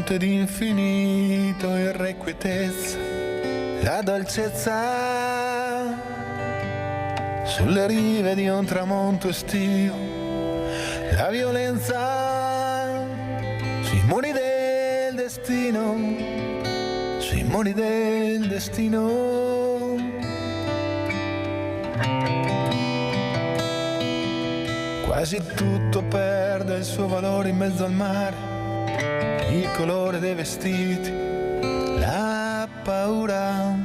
notte d'infinito irrequietezza, la dolcezza sulle rive di un tramonto estivo, la violenza sui muri del destino, sui muri del destino. Quasi tutto perde il suo valore in mezzo al mare, il colore dei vestiti, la paura,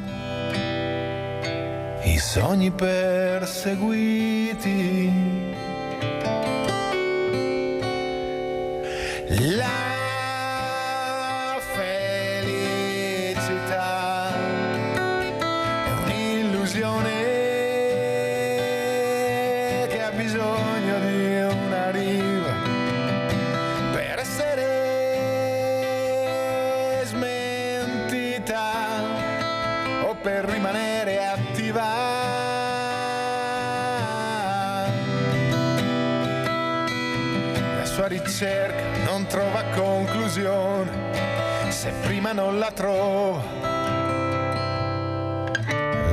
i sogni perseguiti, la felicità è un'illusione che ha bisogno di una riva per essere smentita o per rimanere attiva. La sua ricerca non trova conclusione se prima non la trova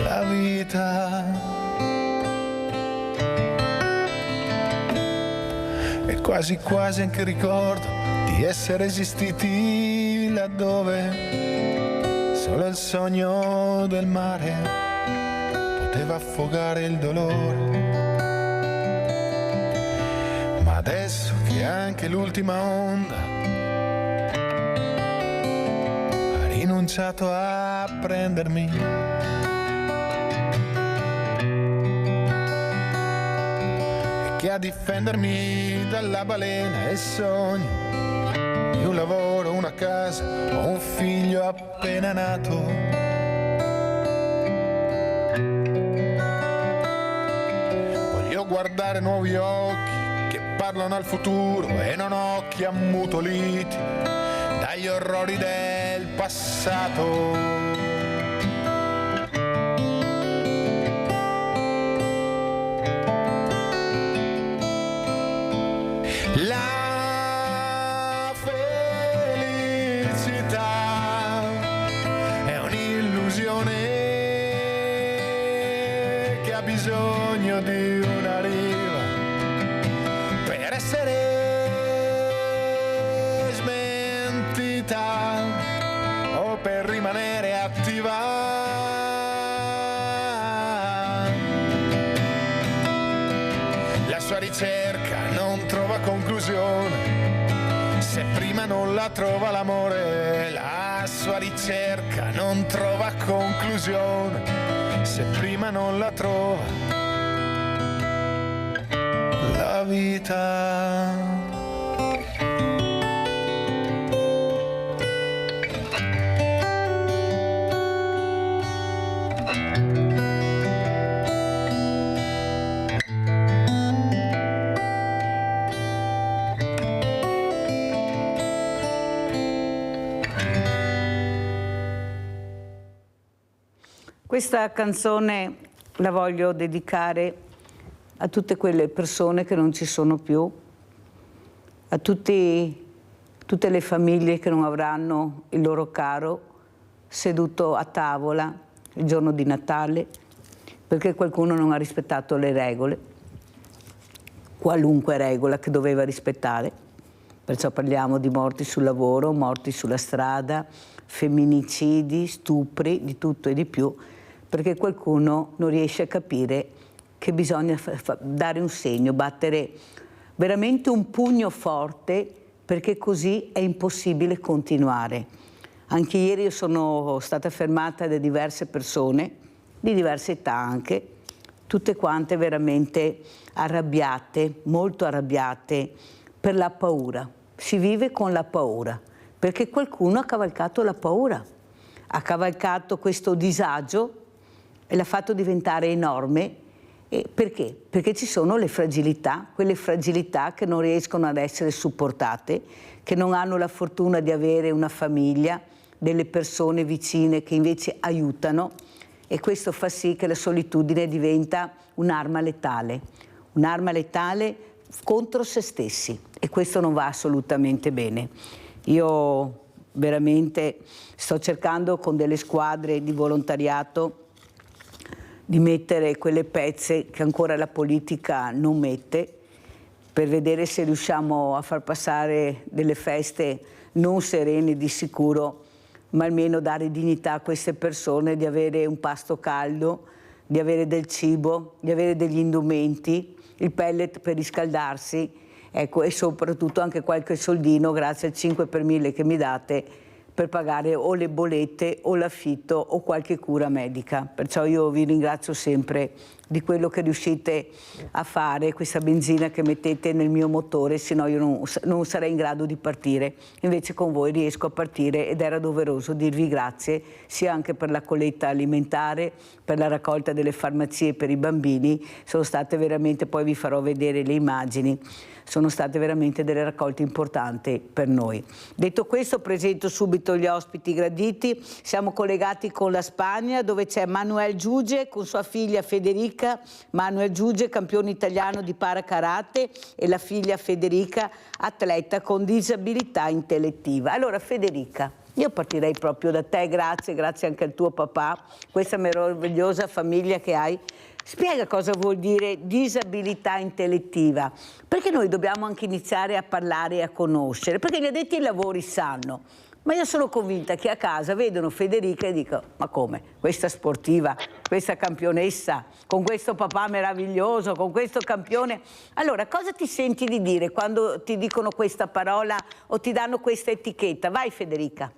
la vita. E quasi quasi anche ricordo di essere esistiti laddove solo il sogno del mare poteva affogare il dolore. Ma adesso che anche l'ultima onda ha rinunciato a prendermi, e che a difendermi dalla balena è il sogno di un lavoro, una casa o un figlio appena nato. Voglio guardare nuovi occhi che parlano al futuro e non occhi ammutoliti dagli orrori del passato. La felicità è un'illusione che ha bisogno di una riva per essere smentita o per rimanere attiva. La sua ricerca non trova conclusione se prima non la trova l'amore. La sua ricerca non trova conclusione se prima non la trova la vita. Questa canzone la voglio dedicare a tutte quelle persone che non ci sono più, a tutte le famiglie che non avranno il loro caro seduto a tavola il giorno di Natale perché qualcuno non ha rispettato le regole, qualunque regola che doveva rispettare. Perciò parliamo di morti sul lavoro, morti sulla strada, femminicidi, stupri, di tutto e di più, perché qualcuno non riesce a capire che bisogna dare un segno, battere veramente un pugno forte, perché così è impossibile continuare. Anche ieri io sono stata fermata da diverse persone, di diversa età anche, tutte quante veramente arrabbiate, molto arrabbiate per la paura. Si vive con la paura, perché qualcuno ha cavalcato la paura, ha cavalcato questo disagio e l'ha fatto diventare enorme. E perché? Perché ci sono le fragilità, quelle fragilità che non riescono ad essere supportate, che non hanno la fortuna di avere una famiglia, delle persone vicine che invece aiutano, e questo fa sì che la solitudine diventa un'arma letale contro se stessi, e questo non va assolutamente bene. Io veramente sto cercando con delle squadre di volontariato di mettere quelle pezze che ancora la politica non mette, per vedere se riusciamo a far passare delle feste non serene di sicuro, ma almeno dare dignità a queste persone, di avere un pasto caldo, di avere del cibo, di avere degli indumenti, il pellet per riscaldarsi, ecco, e soprattutto anche qualche soldino, grazie al 5 per 1000 che mi date, per pagare o le bollette o l'affitto o qualche cura medica. Perciò io vi ringrazio sempre di quello che riuscite a fare, questa benzina che mettete nel mio motore, se no io non sarei in grado di partire. Invece con voi riesco a partire ed era doveroso dirvi grazie, sia anche per la colletta alimentare, per la raccolta delle farmacie per i bambini. Sono state veramente, poi vi farò vedere le immagini, sono state veramente delle raccolte importanti per noi. Detto questo, presento subito gli ospiti graditi. Siamo collegati con la Spagna, dove c'è Manuel Giuge con sua figlia Federica. Manuel Giuge, campione italiano di para karate, e la figlia Federica, atleta con disabilità intellettiva. Allora Federica, io partirei proprio da te, grazie anche al tuo papà, questa meravigliosa famiglia che hai. Spiega cosa vuol dire disabilità intellettiva, perché noi dobbiamo anche iniziare a parlare e a conoscere, perché gli addetti ai lavori sanno, ma io sono convinta che a casa vedono Federica e dicono: ma come? Questa sportiva, questa campionessa, con questo papà meraviglioso, con questo campione. Allora, cosa ti senti di dire quando ti dicono questa parola o ti danno questa etichetta? Vai Federica.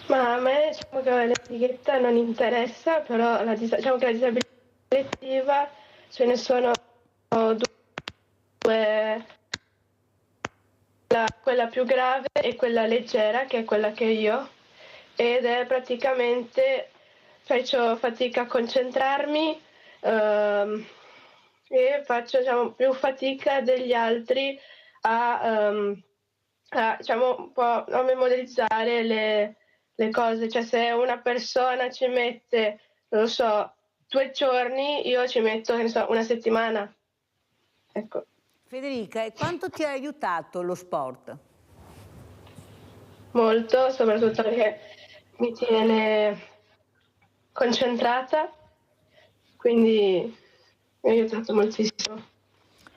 Ma a me diciamo che l'etichetta non interessa, però diciamo che la disabilità intellettiva ce ne sono due, quella più grave e quella leggera, che è quella che io, ed è praticamente faccio fatica a concentrarmi e faccio più fatica degli altri a diciamo un po' a memorizzare le cose, cioè se una persona ci mette, non lo so, 2 giorni, io ci metto, non so, una settimana. Ecco. Federica, e quanto ti ha aiutato lo sport? Molto, soprattutto perché mi tiene concentrata, quindi mi ha aiutato moltissimo.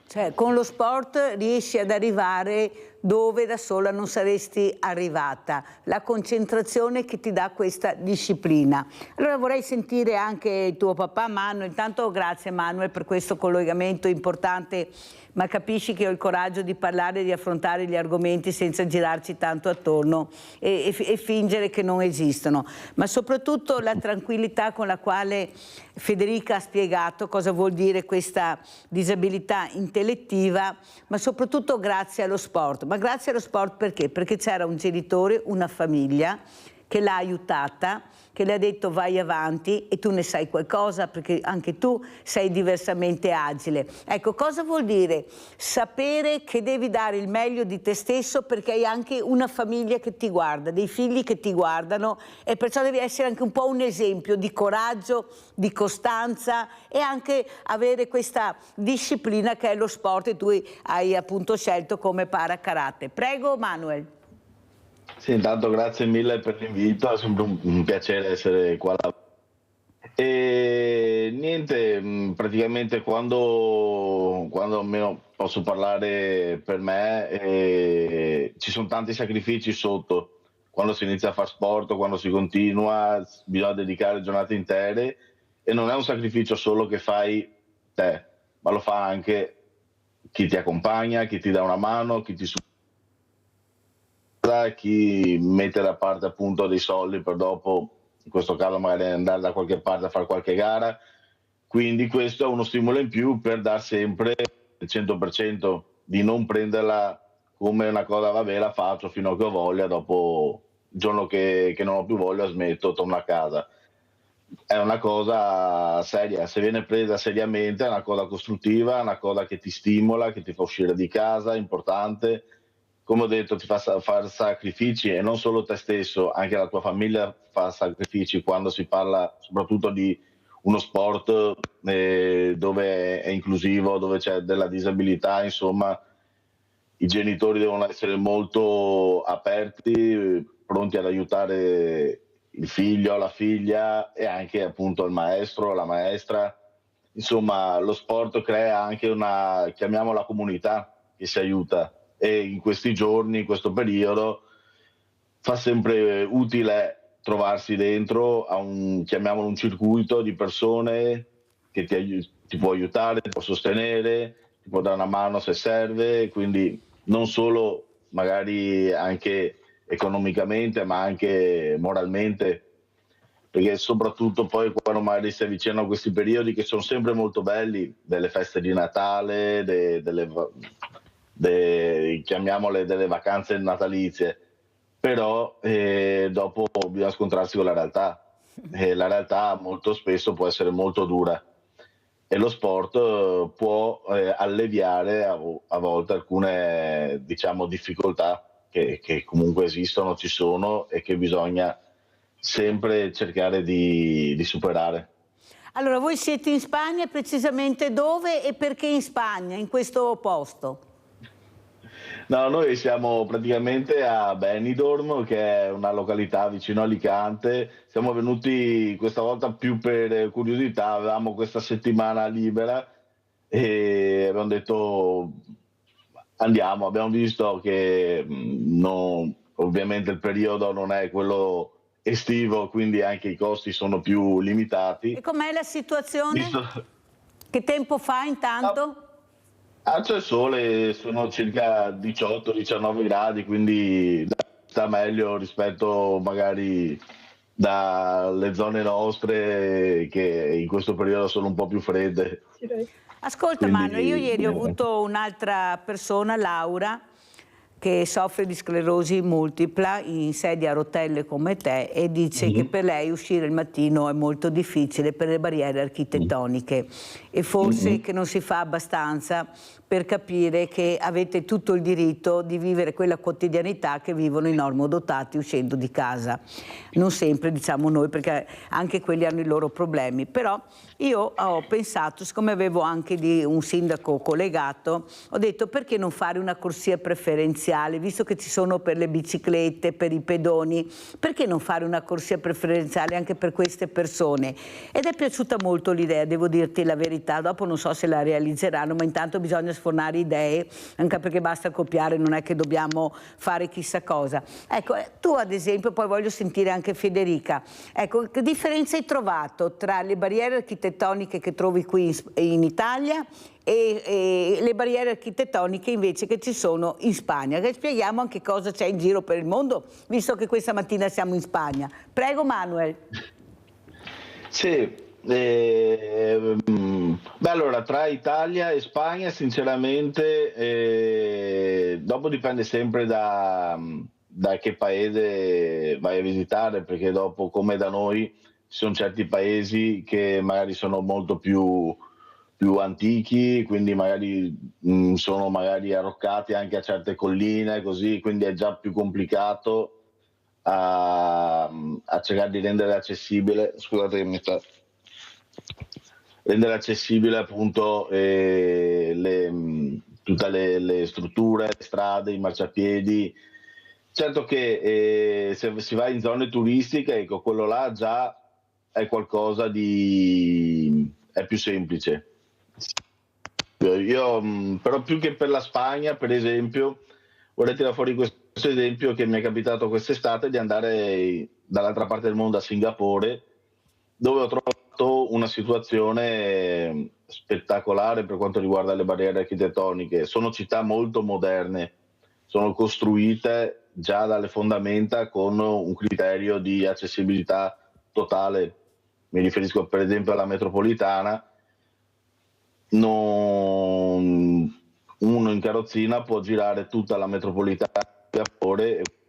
Cioè, con lo sport riesci ad arrivare dove da sola non saresti arrivata, la concentrazione che ti dà questa disciplina. Allora vorrei sentire anche il tuo papà Manuel. Intanto grazie Manuel per questo collegamento importante, ma capisci che ho il coraggio di parlare e di affrontare gli argomenti senza girarci tanto attorno e fingere che non esistono, ma soprattutto la tranquillità con la quale Federica ha spiegato cosa vuol dire questa disabilità intellettiva, ma soprattutto grazie allo sport. Ma grazie allo sport perché? Perché c'era un genitore, una famiglia che l'ha aiutata, che le ha detto vai avanti e tu ne sai qualcosa perché anche tu sei diversamente agile. Ecco, cosa vuol dire sapere che devi dare il meglio di te stesso perché hai anche una famiglia che ti guarda, dei figli che ti guardano, e perciò devi essere anche un po' un esempio di coraggio, di costanza e anche avere questa disciplina che è lo sport, e tu hai appunto scelto come para karate. Prego Manuel. Sì, intanto grazie mille per l'invito, è sempre un piacere essere qua. E niente, praticamente quando almeno posso parlare per me, ci sono tanti sacrifici sotto. Quando si inizia a fare sport, quando si continua, bisogna dedicare giornate intere, e non è un sacrificio solo che fai te, ma lo fa anche chi ti accompagna, chi ti dà una mano, chi ti supporta, chi mette da parte appunto dei soldi per dopo, in questo caso magari andare da qualche parte a fare qualche gara. Quindi questo è uno stimolo in più per dar sempre il 100%, di non prenderla come una cosa, vabbè la faccio fino a che ho voglia, dopo il giorno che non ho più voglia smetto, torno a casa. È una cosa seria, se viene presa seriamente è una cosa costruttiva, è una cosa che ti stimola, che ti fa uscire di casa, importante. Come ho detto, ti fa fare sacrifici, e non solo te stesso, anche la tua famiglia fa sacrifici quando si parla soprattutto di uno sport dove è inclusivo, dove c'è della disabilità, insomma, i genitori devono essere molto aperti, pronti ad aiutare il figlio, la figlia e anche appunto il maestro, la maestra. Insomma, lo sport crea anche una, chiamiamola comunità, che si aiuta, e in questi giorni, in questo periodo, fa sempre utile trovarsi dentro a un, chiamiamolo un circuito di persone che ti può aiutare, ti può sostenere, ti può dare una mano se serve, quindi non solo magari anche economicamente, ma anche moralmente, perché soprattutto poi quando magari si avvicinano a questi periodi che sono sempre molto belli, delle feste di Natale, chiamiamole delle vacanze natalizie, però dopo bisogna scontrarsi con la realtà, e la realtà molto spesso può essere molto dura e lo sport può alleviare a volte alcune, diciamo, difficoltà che comunque esistono, ci sono e che bisogna sempre cercare di superare. Allora, voi siete in Spagna, precisamente dove e perché in Spagna, in questo posto? No, noi siamo praticamente a Benidorm, che è una località vicino a Alicante. Siamo venuti questa volta più per curiosità, avevamo questa settimana libera e abbiamo detto andiamo, abbiamo visto che ovviamente il periodo non è quello estivo, quindi anche i costi sono più limitati. E com'è la situazione? Che tempo fa intanto? C'è il sole, sono circa 18-19 gradi, quindi sta meglio rispetto magari dalle zone nostre che in questo periodo sono un po' più fredde. Ascolta Manuel, io ieri ho avuto un'altra persona, Laura, che soffre di sclerosi multipla, in sedia a rotelle come te, e dice che per lei uscire il mattino è molto difficile per le barriere architettoniche e forse che non si fa abbastanza per capire che avete tutto il diritto di vivere quella quotidianità che vivono i normodotati uscendo di casa. Non sempre, diciamo noi, perché anche quelli hanno i loro problemi. Però io ho pensato, siccome avevo anche un sindaco collegato, ho detto perché non fare una corsia preferenziale, visto che ci sono per le biciclette, per i pedoni, perché non fare una corsia preferenziale anche per queste persone? Ed è piaciuta molto l'idea, devo dirti la verità, dopo non so se la realizzeranno, ma intanto bisogna sfornare idee, anche perché basta copiare, non è che dobbiamo fare chissà cosa. Ecco, tu ad esempio, poi voglio sentire anche Federica, ecco, che differenza hai trovato tra le barriere architettoniche che trovi qui in Italia e le barriere architettoniche invece che ci sono in Spagna? Che spieghiamo anche cosa c'è in giro per il mondo, visto che questa mattina siamo in Spagna. Prego Manuel. Sì. Beh, allora tra Italia e Spagna sinceramente dopo dipende sempre da che paese vai a visitare, perché dopo, come da noi, ci sono certi paesi che magari sono molto più antichi, quindi magari sono magari arroccati anche a certe colline, così, quindi è già più complicato a cercare di rendere accessibile, scusate che mi sta rendere accessibile appunto tutte le strutture, le strade, i marciapiedi. Certo che se si va in zone turistiche, ecco, quello là già è qualcosa è più semplice. Io però più che per la Spagna, per esempio, vorrei tirare fuori questo esempio che mi è capitato quest'estate di andare dall'altra parte del mondo, a Singapore, dove ho trovato una situazione spettacolare per quanto riguarda le barriere architettoniche. Sono città molto moderne, sono costruite già dalle fondamenta con un criterio di accessibilità totale. Mi riferisco per esempio alla metropolitana. Uno in carrozzina può girare tutta la metropolitana e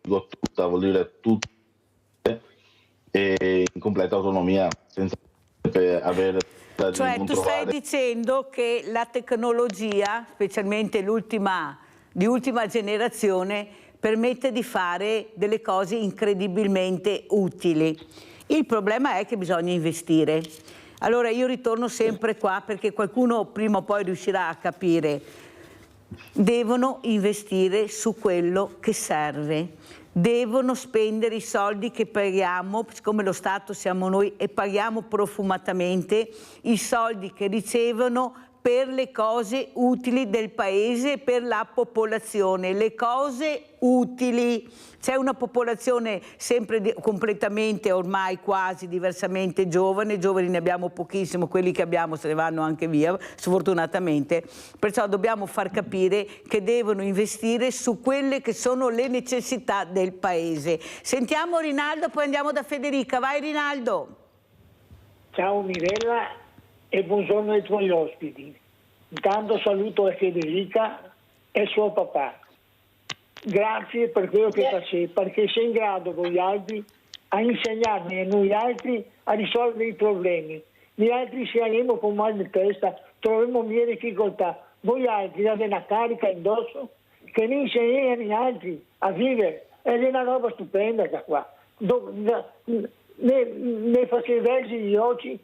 tutta, vuol dire tutta, e in completa autonomia, senza avere... Cioè tu stai dicendo che la tecnologia, specialmente di ultima generazione, permette di fare delle cose incredibilmente utili. Il problema è che bisogna investire. Allora io ritorno sempre qua perché qualcuno prima o poi riuscirà a capire. devono investire su quello che serve. Devono spendere i soldi che paghiamo, siccome lo Stato siamo noi e paghiamo profumatamente, i soldi che ricevono per le cose utili del paese e per la popolazione, le cose utili. C'è una popolazione sempre completamente, ormai quasi diversamente giovani ne abbiamo pochissimo, quelli che abbiamo se ne vanno anche via, sfortunatamente, perciò dobbiamo far capire che devono investire su quelle che sono le necessità del paese. Sentiamo Rinaldo, poi andiamo da Federica. Vai Rinaldo. Ciao Mirella e buongiorno ai tuoi ospiti. Intanto saluto Federica e suo papà. Grazie per quello che facevi, perché sei in grado con gli altri a insegnarmi e noi altri a risolvere i problemi. Noi altri saremo con mal di testa, troveremo mie difficoltà. Voi altri avete una carica indosso che ne insegnano gli altri a vivere. Ed è una roba stupenda qua. Ne faceva versi gli occhi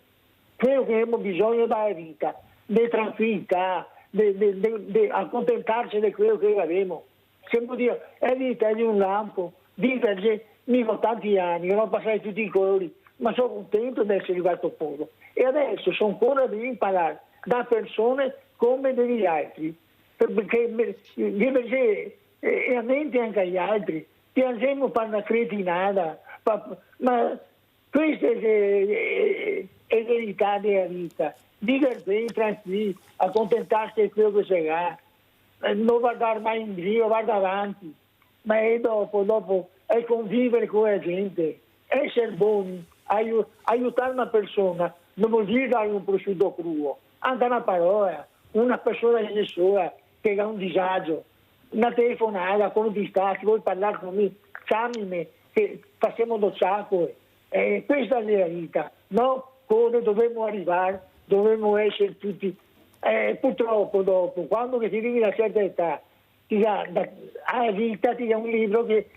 quello che abbiamo bisogno dalla vita, di tranquillità, di accontentarsi di quello che abbiamo. Sempre dire, è vita di un lampo, vivere, vivo tanti anni, non ho passato tutti i colori, ma sono contento di essere arrivato a poco. E adesso sono ancora di imparare da persone come degli altri, perché e a mente anche agli altri, piangiamo per una cretinata, ma questa è verità della vita, vivere bene, tranquilli, accontentarsi di quello che si ha. Non guardare mai in giro, guarda avanti, ma è dopo è convivere con la gente, essere buoni, aiutare una persona, non vuol dire dare un prosciutto crudo, anche una parola, una persona che sola, che ha un disagio, una telefonata, come ti sta, se vuoi parlare con me, chiamami, che facciamo do sacco, questa è la vita, no? Come dovremmo arrivare, dovremmo essere tutti. Purtroppo dopo, quando ti arrivi a una certa età, ti dà un libro che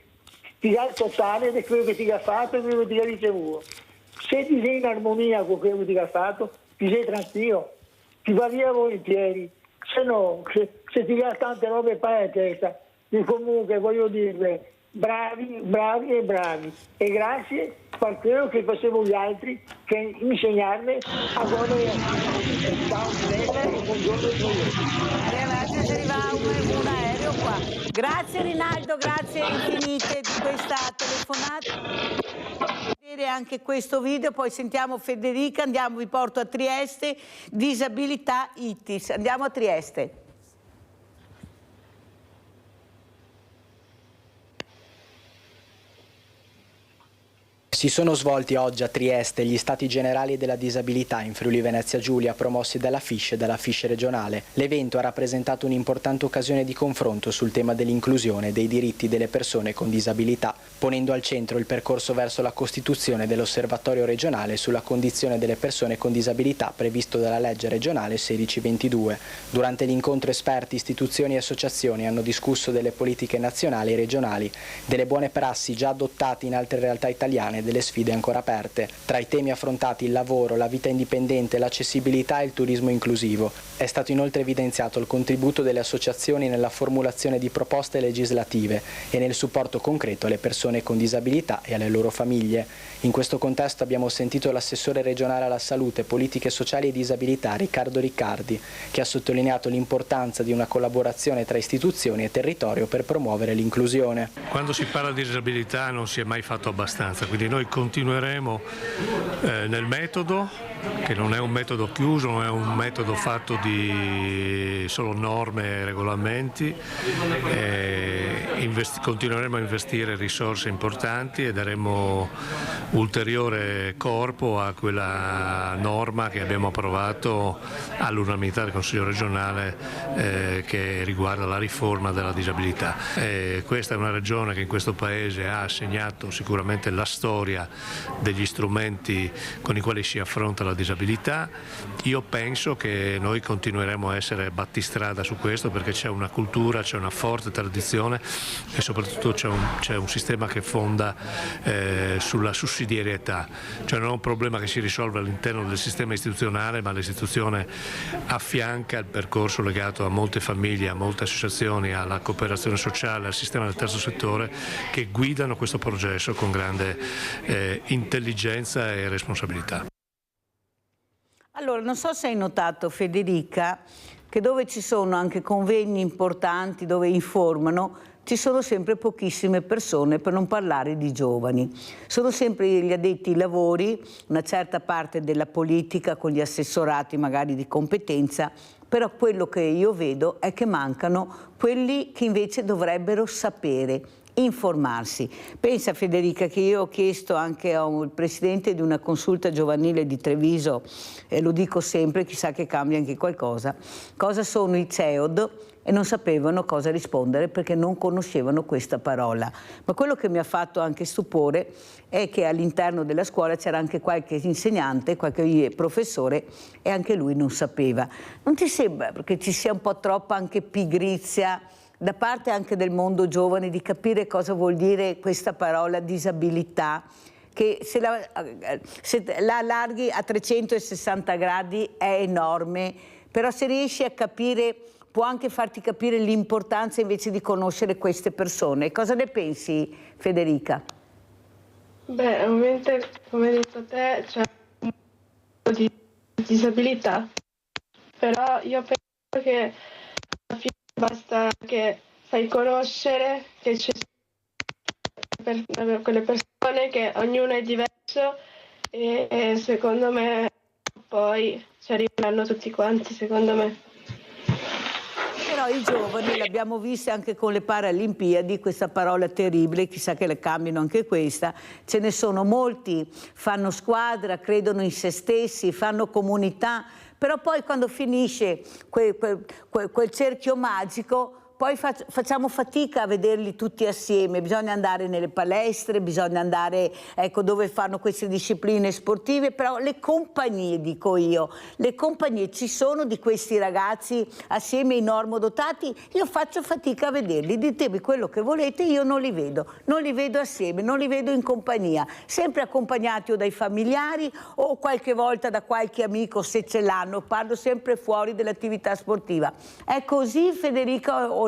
ti dà il totale di quello che ti ha fatto e quello che ti ha ricevuto. Se ti sei in armonia con quello che ti ha fatto, ti sei tranquillo, ti va via volentieri. Se no, se ti dà tante robe per la testa, comunque voglio dirle, bravi e grazie per quello che facevo gli altri, che insegnarmi a guardare. Ciao Mirella e buongiorno a tutti. Arriva un aereo qua. Grazie Rinaldo, grazie infinite di questa telefonata. Vedere anche questo video, poi sentiamo Federica, vi porto a Trieste, disabilità ITIS. Andiamo a Trieste. Si sono svolti oggi a Trieste gli Stati Generali della Disabilità in Friuli Venezia Giulia, promossi dalla FISH e dalla FISH regionale. L'evento ha rappresentato un'importante occasione di confronto sul tema dell'inclusione e dei diritti delle persone con disabilità, ponendo al centro il percorso verso la costituzione dell'Osservatorio regionale sulla condizione delle persone con disabilità previsto dalla legge regionale 1622. Durante l'incontro esperti, istituzioni e associazioni hanno discusso delle politiche nazionali e regionali, delle buone prassi già adottate in altre realtà italiane, delle sfide ancora aperte. Tra i temi affrontati il lavoro, la vita indipendente, l'accessibilità e il turismo inclusivo. È stato inoltre evidenziato il contributo delle associazioni nella formulazione di proposte legislative e nel supporto concreto alle persone con disabilità e alle loro famiglie. In questo contesto abbiamo sentito l'assessore regionale alla salute, politiche sociali e disabilità Riccardo Riccardi, che ha sottolineato l'importanza di una collaborazione tra istituzioni e territorio per promuovere l'inclusione. Quando si parla di disabilità non si è mai fatto abbastanza, quindi noi continueremo nel metodo, che non è un metodo chiuso, non è un metodo fatto di solo norme e regolamenti, continueremo a investire risorse importanti e daremo ulteriore corpo a quella norma che abbiamo approvato all'unanimità del Consiglio regionale che riguarda la riforma della disabilità. Questa è una regione che in questo Paese ha segnato sicuramente la storia degli strumenti con i quali si affronta la disabilità. Io penso che noi continueremo a essere battistrada su questo, perché c'è una cultura, c'è una forte tradizione e soprattutto c'è un sistema che fonda sulla sussidiarietà, cioè non è un problema che si risolve all'interno del sistema istituzionale, ma l'istituzione affianca il percorso legato a molte famiglie, a molte associazioni, alla cooperazione sociale, al sistema del terzo settore che guidano questo processo con grande intelligenza e responsabilità. Allora, non so se hai notato, Federica, che dove ci sono anche convegni importanti, dove informano, ci sono sempre pochissime persone, per non parlare di giovani. Sono sempre gli addetti ai lavori, una certa parte della politica con gli assessorati magari di competenza, però quello che io vedo è che mancano quelli che invece dovrebbero sapere, informarsi. Pensa, Federica, che io ho chiesto anche al presidente di una consulta giovanile di Treviso, e lo dico sempre, chissà che cambia anche qualcosa, cosa sono i CEOD, e non sapevano cosa rispondere perché non conoscevano questa parola. Ma quello che mi ha fatto anche stupore è che all'interno della scuola c'era anche qualche insegnante, qualche professore, e anche lui non sapeva. Non ti sembra che ci sia un po' troppa anche pigrizia da parte anche del mondo giovane di capire cosa vuol dire questa parola disabilità, che se la allarghi a 360 gradi è enorme, però se riesci a capire può anche farti capire l'importanza invece di conoscere queste persone. Cosa ne pensi, Federica? Beh, ovviamente, come hai detto te, c'è un po' di disabilità, però io penso che alla fine basta che fai conoscere che ci sono quelle persone, che ognuno è diverso e secondo me poi ci arriveranno tutti quanti, secondo me. Però i giovani, l'abbiamo visto anche con le Paralimpiadi, questa parola terribile, chissà che le cambino anche questa, ce ne sono molti, fanno squadra, credono in se stessi, fanno comunità, però poi quando finisce quel cerchio magico, poi facciamo fatica a vederli tutti assieme, bisogna andare nelle palestre, bisogna andare dove fanno queste discipline sportive, però le compagnie, dico io, le compagnie ci sono di questi ragazzi assieme ai normodotati, io faccio fatica a vederli, ditemi quello che volete, io non li vedo assieme, non li vedo in compagnia, sempre accompagnati o dai familiari o qualche volta da qualche amico se ce l'hanno, parlo sempre fuori dell'attività sportiva. È così, Federica, o no?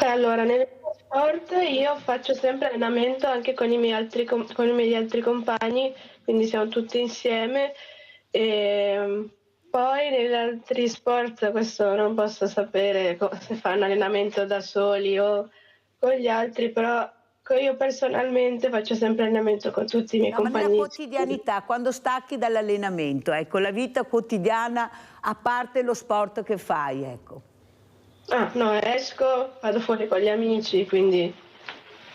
Allora, nel sport io faccio sempre allenamento anche con i miei altri compagni, quindi siamo tutti insieme. E poi negli altri sport questo non posso sapere se fanno allenamento da soli o con gli altri, però io personalmente faccio sempre allenamento con tutti i miei compagni. Ma nella quotidianità, quando stacchi dall'allenamento, la vita quotidiana, a parte lo sport che fai, Ah, no, esco, vado fuori con gli amici, quindi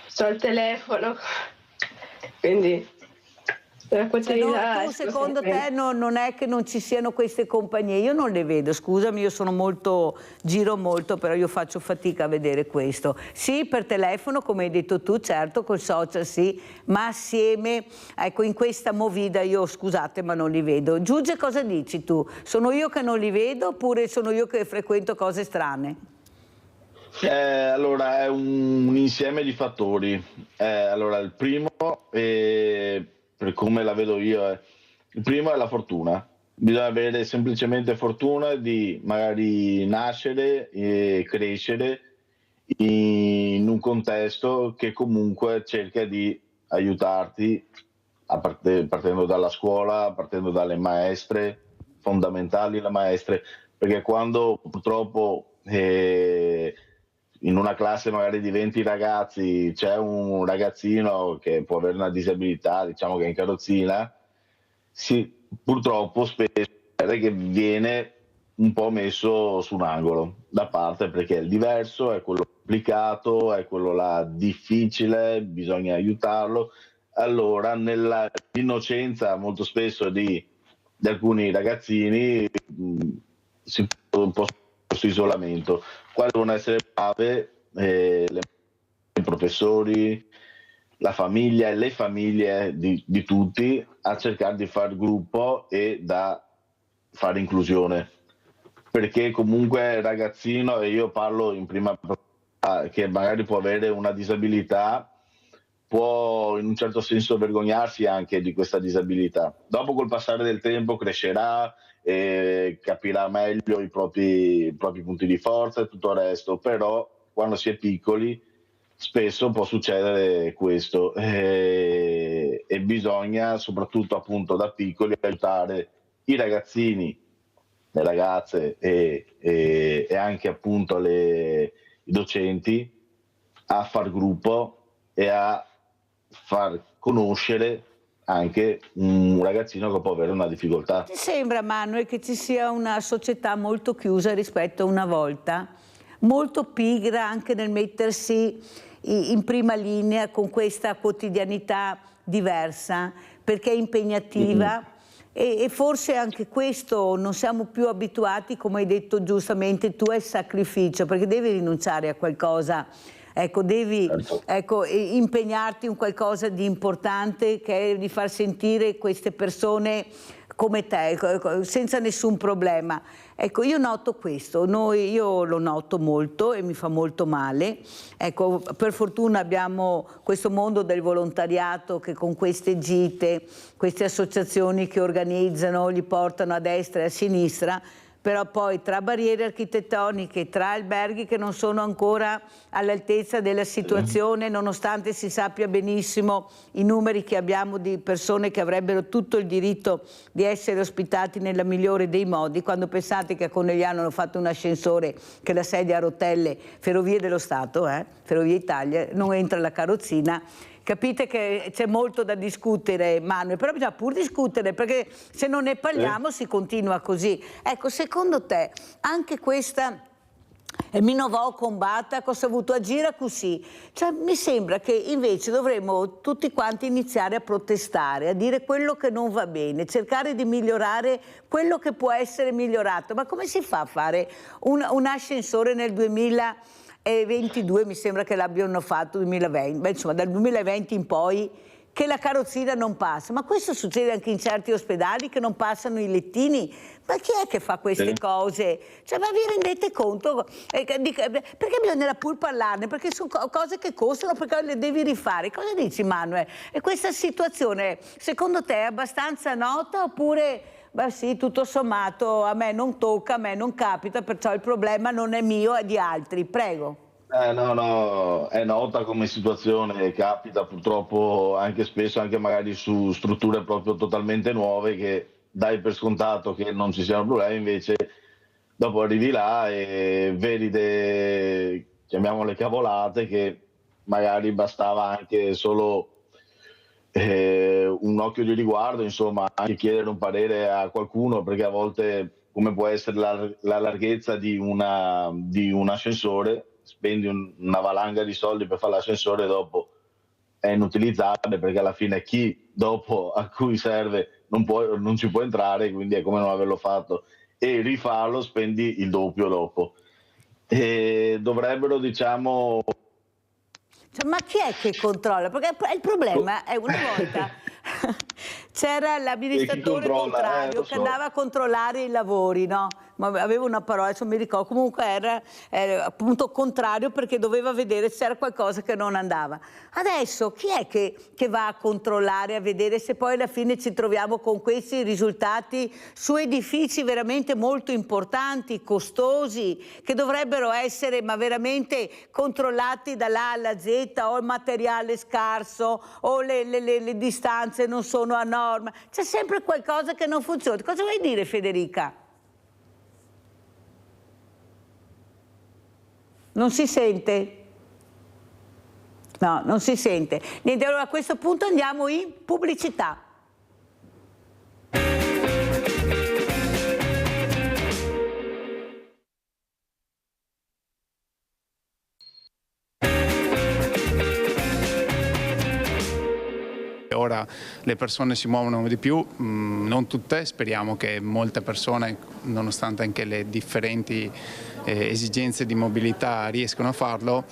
sto al telefono, quindi la quotidianità... tu secondo te non è che non ci siano queste compagnie? Io non le vedo, scusami, io sono giro molto, però io faccio fatica a vedere questo. Sì, per telefono, come hai detto tu, certo, col social sì, ma assieme, in questa movida io, scusate, ma non li vedo. Giuge, cosa dici tu? Sono io che non li vedo oppure sono io che frequento cose strane? Allora, è un insieme di fattori. Allora, il primo, per come la vedo io, il primo è la fortuna. Bisogna avere semplicemente fortuna di magari nascere e crescere in un contesto che comunque cerca di aiutarti, partendo dalla scuola, partendo dalle maestre, fondamentali le maestre, perché quando purtroppo in una classe magari di 20 ragazzi c'è un ragazzino che può avere una disabilità, diciamo che è in carrozzina, purtroppo spesso è che viene un po' messo su un angolo da parte, perché è il diverso, è quello complicato, è quello là difficile, bisogna aiutarlo. Allora nell'innocenza molto spesso di alcuni ragazzini si può un po' questo isolamento. Qua devono essere brave i professori, la famiglia e le famiglie di tutti a cercare di fare gruppo e da fare inclusione, perché comunque il ragazzino, e io parlo in prima persona, che magari può avere una disabilità, può in un certo senso vergognarsi anche di questa disabilità. Dopo col passare del tempo crescerà e capirà meglio i propri punti di forza e tutto il resto, però quando si è piccoli spesso può succedere questo e bisogna soprattutto appunto da piccoli aiutare i ragazzini, le ragazze e anche appunto i docenti a far gruppo e a far conoscere anche un ragazzino che può avere una difficoltà. Ti sembra, Manuel, che ci sia una società molto chiusa rispetto a una volta, molto pigra anche nel mettersi in prima linea con questa quotidianità diversa, perché è impegnativa? E forse anche questo non siamo più abituati, come hai detto giustamente tu, al sacrificio, perché devi rinunciare a qualcosa. Ecco, devi impegnarti in qualcosa di importante, che è di far sentire queste persone come te, senza nessun problema. Ecco, io noto questo, io lo noto molto e mi fa molto male. Ecco, per fortuna abbiamo questo mondo del volontariato che con queste gite, queste associazioni che organizzano, li portano a destra e a sinistra, però poi tra barriere architettoniche, tra alberghi che non sono ancora all'altezza della situazione, nonostante si sappia benissimo i numeri che abbiamo di persone che avrebbero tutto il diritto di essere ospitati nella migliore dei modi. Quando pensate che a Conegliano hanno fatto un ascensore che la sedia a rotelle, Ferrovie dello Stato, Ferrovie Italia, non entra la carrozzina. Capite che c'è molto da discutere, Manuel, però bisogna pur discutere, perché se non ne parliamo si continua così. Ecco, secondo te anche questa Minovò combatta, cosa ha avuto agire così? Cioè, mi sembra che invece dovremmo tutti quanti iniziare a protestare, a dire quello che non va bene, cercare di migliorare quello che può essere migliorato. Ma come si fa a fare un ascensore nel 2022, mi sembra che l'abbiano fatto 2020, beh, insomma dal 2020 in poi, che la carrozzina non passa? Ma questo succede anche in certi ospedali, che non passano i lettini. Ma chi è che fa queste cose? Cioè, ma vi rendete conto? Perché bisognerà pur parlarne, perché sono cose che costano, perché le devi rifare. Cosa dici, Manuel? E questa situazione secondo te è abbastanza nota, oppure beh sì, tutto sommato a me non tocca, a me non capita, perciò il problema non è mio, è di altri? Prego. No, è nota come situazione, capita purtroppo anche spesso, anche magari su strutture proprio totalmente nuove, che dai per scontato che non ci siano problemi, invece dopo arrivi là e vedi chiamiamole cavolate, che magari bastava anche solo un occhio di riguardo, insomma, anche chiedere un parere a qualcuno, perché a volte, come può essere la larghezza di un ascensore, spendi una valanga di soldi per fare l'ascensore, dopo è inutilizzabile, perché alla fine chi dopo a cui serve non ci può entrare, quindi è come non averlo fatto, e rifarlo spendi il doppio dopo. E dovrebbero, diciamo... Cioè, ma chi è che controlla? Perché il problema è una volta c'era l'amministratore contrario che andava a controllare i lavori, no? Ma avevo una parola, adesso mi ricordo, comunque era appunto contrario, perché doveva vedere se c'era qualcosa che non andava. Adesso chi è che va a controllare, a vedere se poi alla fine ci troviamo con questi risultati su edifici veramente molto importanti, costosi, che dovrebbero essere ma veramente controllati dall'A alla Z, o il materiale scarso, o le distanze non sono a norma, c'è sempre qualcosa che non funziona. Cosa vuoi dire, Federica? Non si sente? No, non si sente. Niente, allora a questo punto andiamo in pubblicità. Ora le persone si muovono di più, non tutte, speriamo che molte persone, nonostante anche le differenti esigenze di mobilità, riescano a farlo.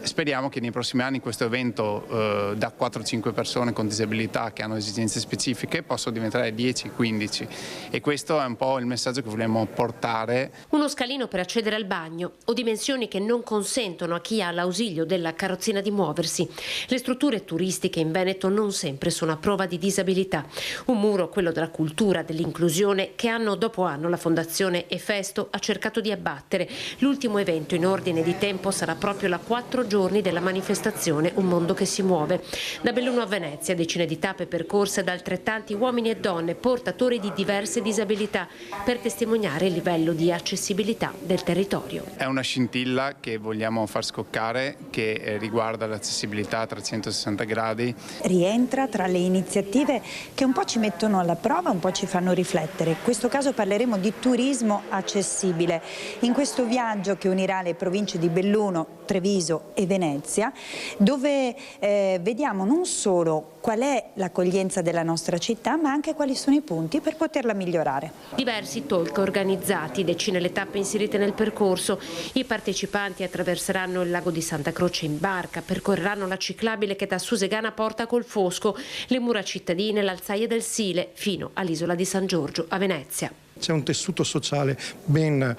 speriamo che nei prossimi anni questo evento da 4-5 persone con disabilità che hanno esigenze specifiche possa diventare 10-15, e questo è un po' il messaggio che vogliamo portare. Uno scalino per accedere al bagno o dimensioni che non consentono a chi ha l'ausilio della carrozzina di muoversi. Le strutture turistiche in Veneto non sempre sono a prova di disabilità. Un muro, quello della cultura, dell'inclusione, che anno dopo anno la Fondazione Efesto ha cercato di abbattere. L'ultimo evento in ordine di tempo sarà proprio la 4 giorni della manifestazione Un mondo che si muove. Da Belluno a Venezia, decine di tappe percorse da altrettanti uomini e donne portatori di diverse disabilità per testimoniare il livello di accessibilità del territorio. È una scintilla che vogliamo far scoccare, che riguarda l'accessibilità a 360 gradi. Rientra tra le iniziative che un po' ci mettono alla prova, un po' ci fanno riflettere. In questo caso parleremo di turismo accessibile. In questo viaggio che unirà le province di Belluno, Treviso e Venezia, dove vediamo non solo qual è l'accoglienza della nostra città, ma anche quali sono i punti per poterla migliorare. Diversi talk organizzati, decine le tappe inserite nel percorso. I partecipanti attraverseranno il lago di Santa Croce in barca, percorreranno la ciclabile che da Susegana porta col Fosco, le mura cittadine, l'Alzaia del Sile, fino all'isola di San Giorgio a Venezia. C'è un tessuto sociale ben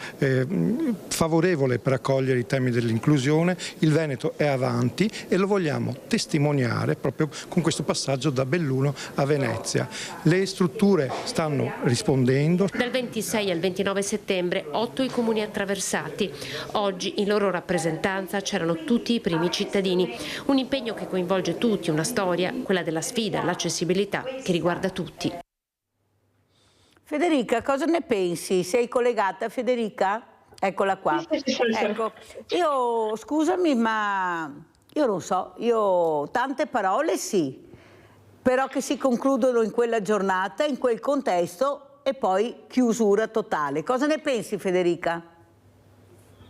favorevole per accogliere i temi dell'inclusione, il Veneto è avanti e lo vogliamo testimoniare proprio con questo passaggio da Belluno a Venezia. Le strutture stanno rispondendo. Dal 26 al 29 settembre 8 i comuni attraversati. Oggi in loro rappresentanza c'erano tutti i primi cittadini. Un impegno che coinvolge tutti, una storia, quella della sfida, l'accessibilità, che riguarda tutti. Federica, cosa ne pensi? Sei collegata, Federica? Eccola qua. Ecco, io, scusami, ma io non so, io tante parole sì, però che si concludono in quella giornata, in quel contesto e poi chiusura totale. Cosa ne pensi, Federica?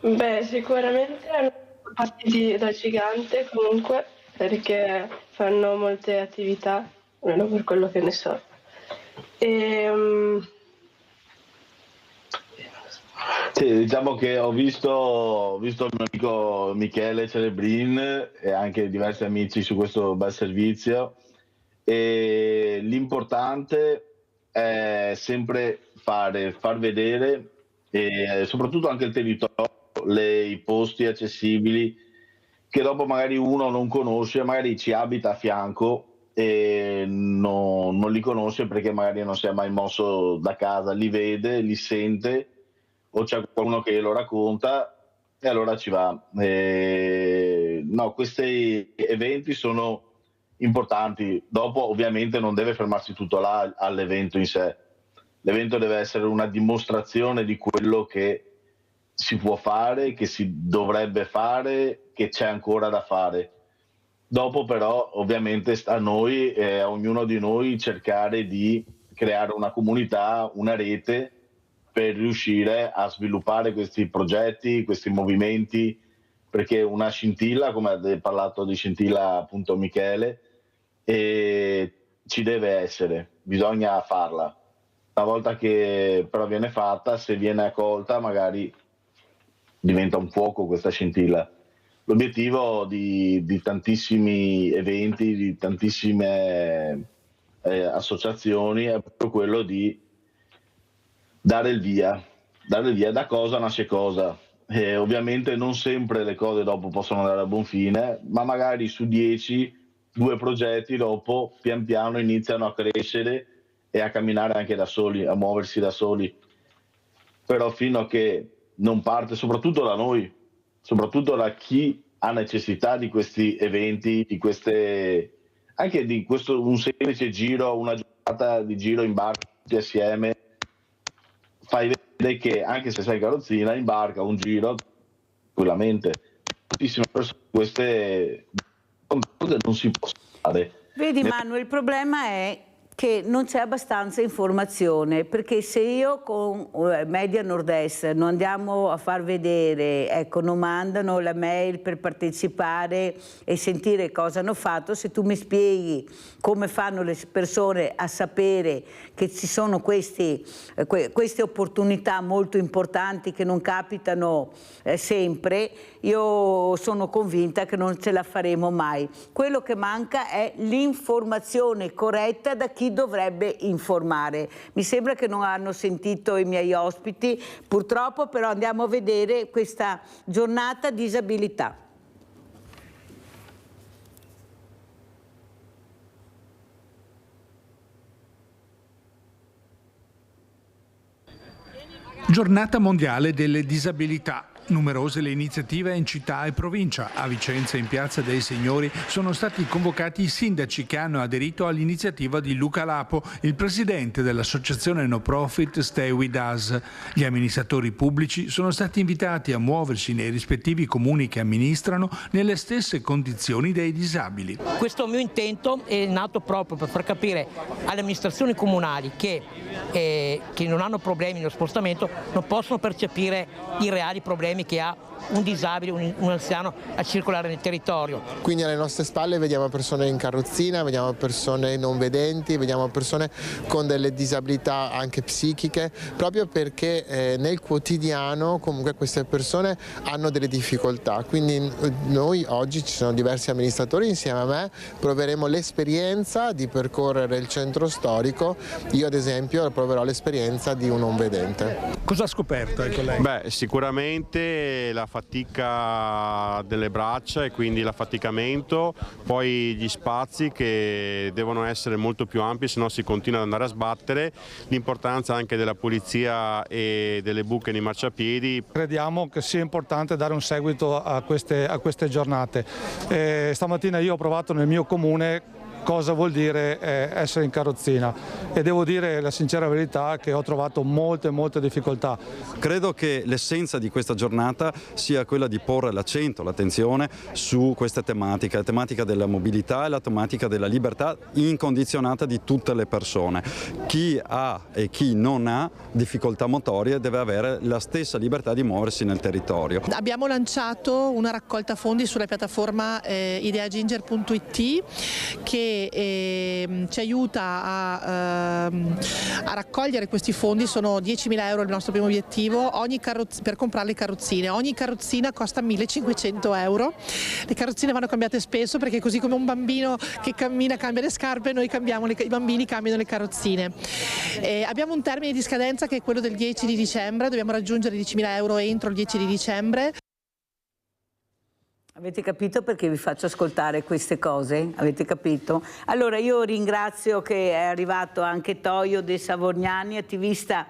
Beh, sicuramente hanno partiti da gigante comunque, perché fanno molte attività, almeno per quello che ne so. Sì, diciamo che ho visto il mio amico Michele Celebrin e anche diversi amici su questo bel servizio, e l'importante è sempre far vedere, e soprattutto anche il territorio, i posti accessibili che dopo magari uno non conosce, magari ci abita a fianco e non li conosce perché magari non si è mai mosso da casa, li vede, li sente o c'è qualcuno che lo racconta e allora ci va. No, questi eventi sono importanti. Dopo ovviamente non deve fermarsi tutto là all'evento in sé. L'evento deve essere una dimostrazione di quello che si può fare, che si dovrebbe fare, che c'è ancora da fare. Dopo però ovviamente sta a noi, a ognuno di noi, cercare di creare una comunità, una rete per riuscire a sviluppare questi progetti, questi movimenti, perché una scintilla, come ha parlato di scintilla appunto Michele, ci deve essere, bisogna farla. Una volta che però viene fatta, se viene accolta magari diventa un fuoco questa scintilla. L'obiettivo di tantissimi eventi, di tantissime associazioni è proprio quello di dare il via. Da cosa nasce cosa. Ovviamente non sempre le cose dopo possono andare a buon fine, ma magari su 10, 2 progetti dopo pian piano iniziano a crescere e a camminare anche da soli, a muoversi da soli. Però fino a che non parte, soprattutto da noi, soprattutto da chi ha necessità di questi eventi, anche di questo, un semplice giro, una giornata di giro in barca tutti assieme, fai vedere che anche se sei carrozzina, in barca, un giro, tranquillamente. Tantissime persone, queste cose non si possono fare. Vedi Manuel, il problema è che non c'è abbastanza informazione, perché se io con Media Nord-Est non andiamo a far vedere, ecco, non mandano la mail per partecipare e sentire cosa hanno fatto, se tu mi spieghi come fanno le persone a sapere che ci sono queste opportunità molto importanti che non capitano sempre, io sono convinta che non ce la faremo mai. Quello che manca è l'informazione corretta da chi dovrebbe informare. Mi sembra che non hanno sentito i miei ospiti, purtroppo, però andiamo a vedere questa giornata disabilità. Giornata mondiale delle disabilità. Numerose le iniziative in città e provincia. A Vicenza, in Piazza dei Signori, sono stati convocati i sindaci che hanno aderito all'iniziativa di Luca Lapo, il presidente dell'associazione no profit Stay With Us. Gli amministratori pubblici sono stati invitati a muoversi nei rispettivi comuni che amministrano nelle stesse condizioni dei disabili. Questo mio intento è nato proprio per far capire alle amministrazioni comunali che non hanno problemi nello spostamento non possono percepire i reali problemi che ha un disabile, un anziano a circolare nel territorio. Quindi alle nostre spalle vediamo persone in carrozzina, vediamo persone non vedenti, vediamo persone con delle disabilità anche psichiche, proprio perché nel quotidiano comunque queste persone hanno delle difficoltà. Quindi noi oggi, ci sono diversi amministratori insieme a me, proveremo l'esperienza di percorrere il centro storico. Io ad esempio proverò l'esperienza di un non vedente. Cosa ha scoperto, ecco lei? Beh, sicuramente la fatica delle braccia e quindi l'affaticamento, poi gli spazi che devono essere molto più ampi, se no si continua ad andare a sbattere, l'importanza anche della pulizia e delle buche nei marciapiedi. Crediamo che sia importante dare un seguito a queste giornate. Stamattina io ho provato nel mio comune cosa vuol dire essere in carrozzina e devo dire la sincera verità che ho trovato molte difficoltà. Credo che l'essenza di questa giornata sia quella di porre l'accento, l'attenzione su queste tematiche, la tematica della mobilità e la tematica della libertà incondizionata di tutte le persone. Chi ha e chi non ha difficoltà motorie deve avere la stessa libertà di muoversi nel territorio. Abbiamo lanciato una raccolta fondi sulla piattaforma ideaginger.it che ci aiuta a raccogliere questi fondi. Sono 10.000 euro il nostro primo obiettivo per comprare le carrozzine. Ogni carrozzina costa 1.500 euro. Le carrozzine vanno cambiate spesso perché così come un bambino che cammina cambia le scarpe, noi i bambini cambiano le carrozzine. Abbiamo un termine di scadenza che è quello del 10 di dicembre, dobbiamo raggiungere 10.000 euro entro il 10 di dicembre. Avete capito perché vi faccio ascoltare queste cose? Avete capito? Allora io ringrazio che è arrivato anche Toio De Savorgnani, attivista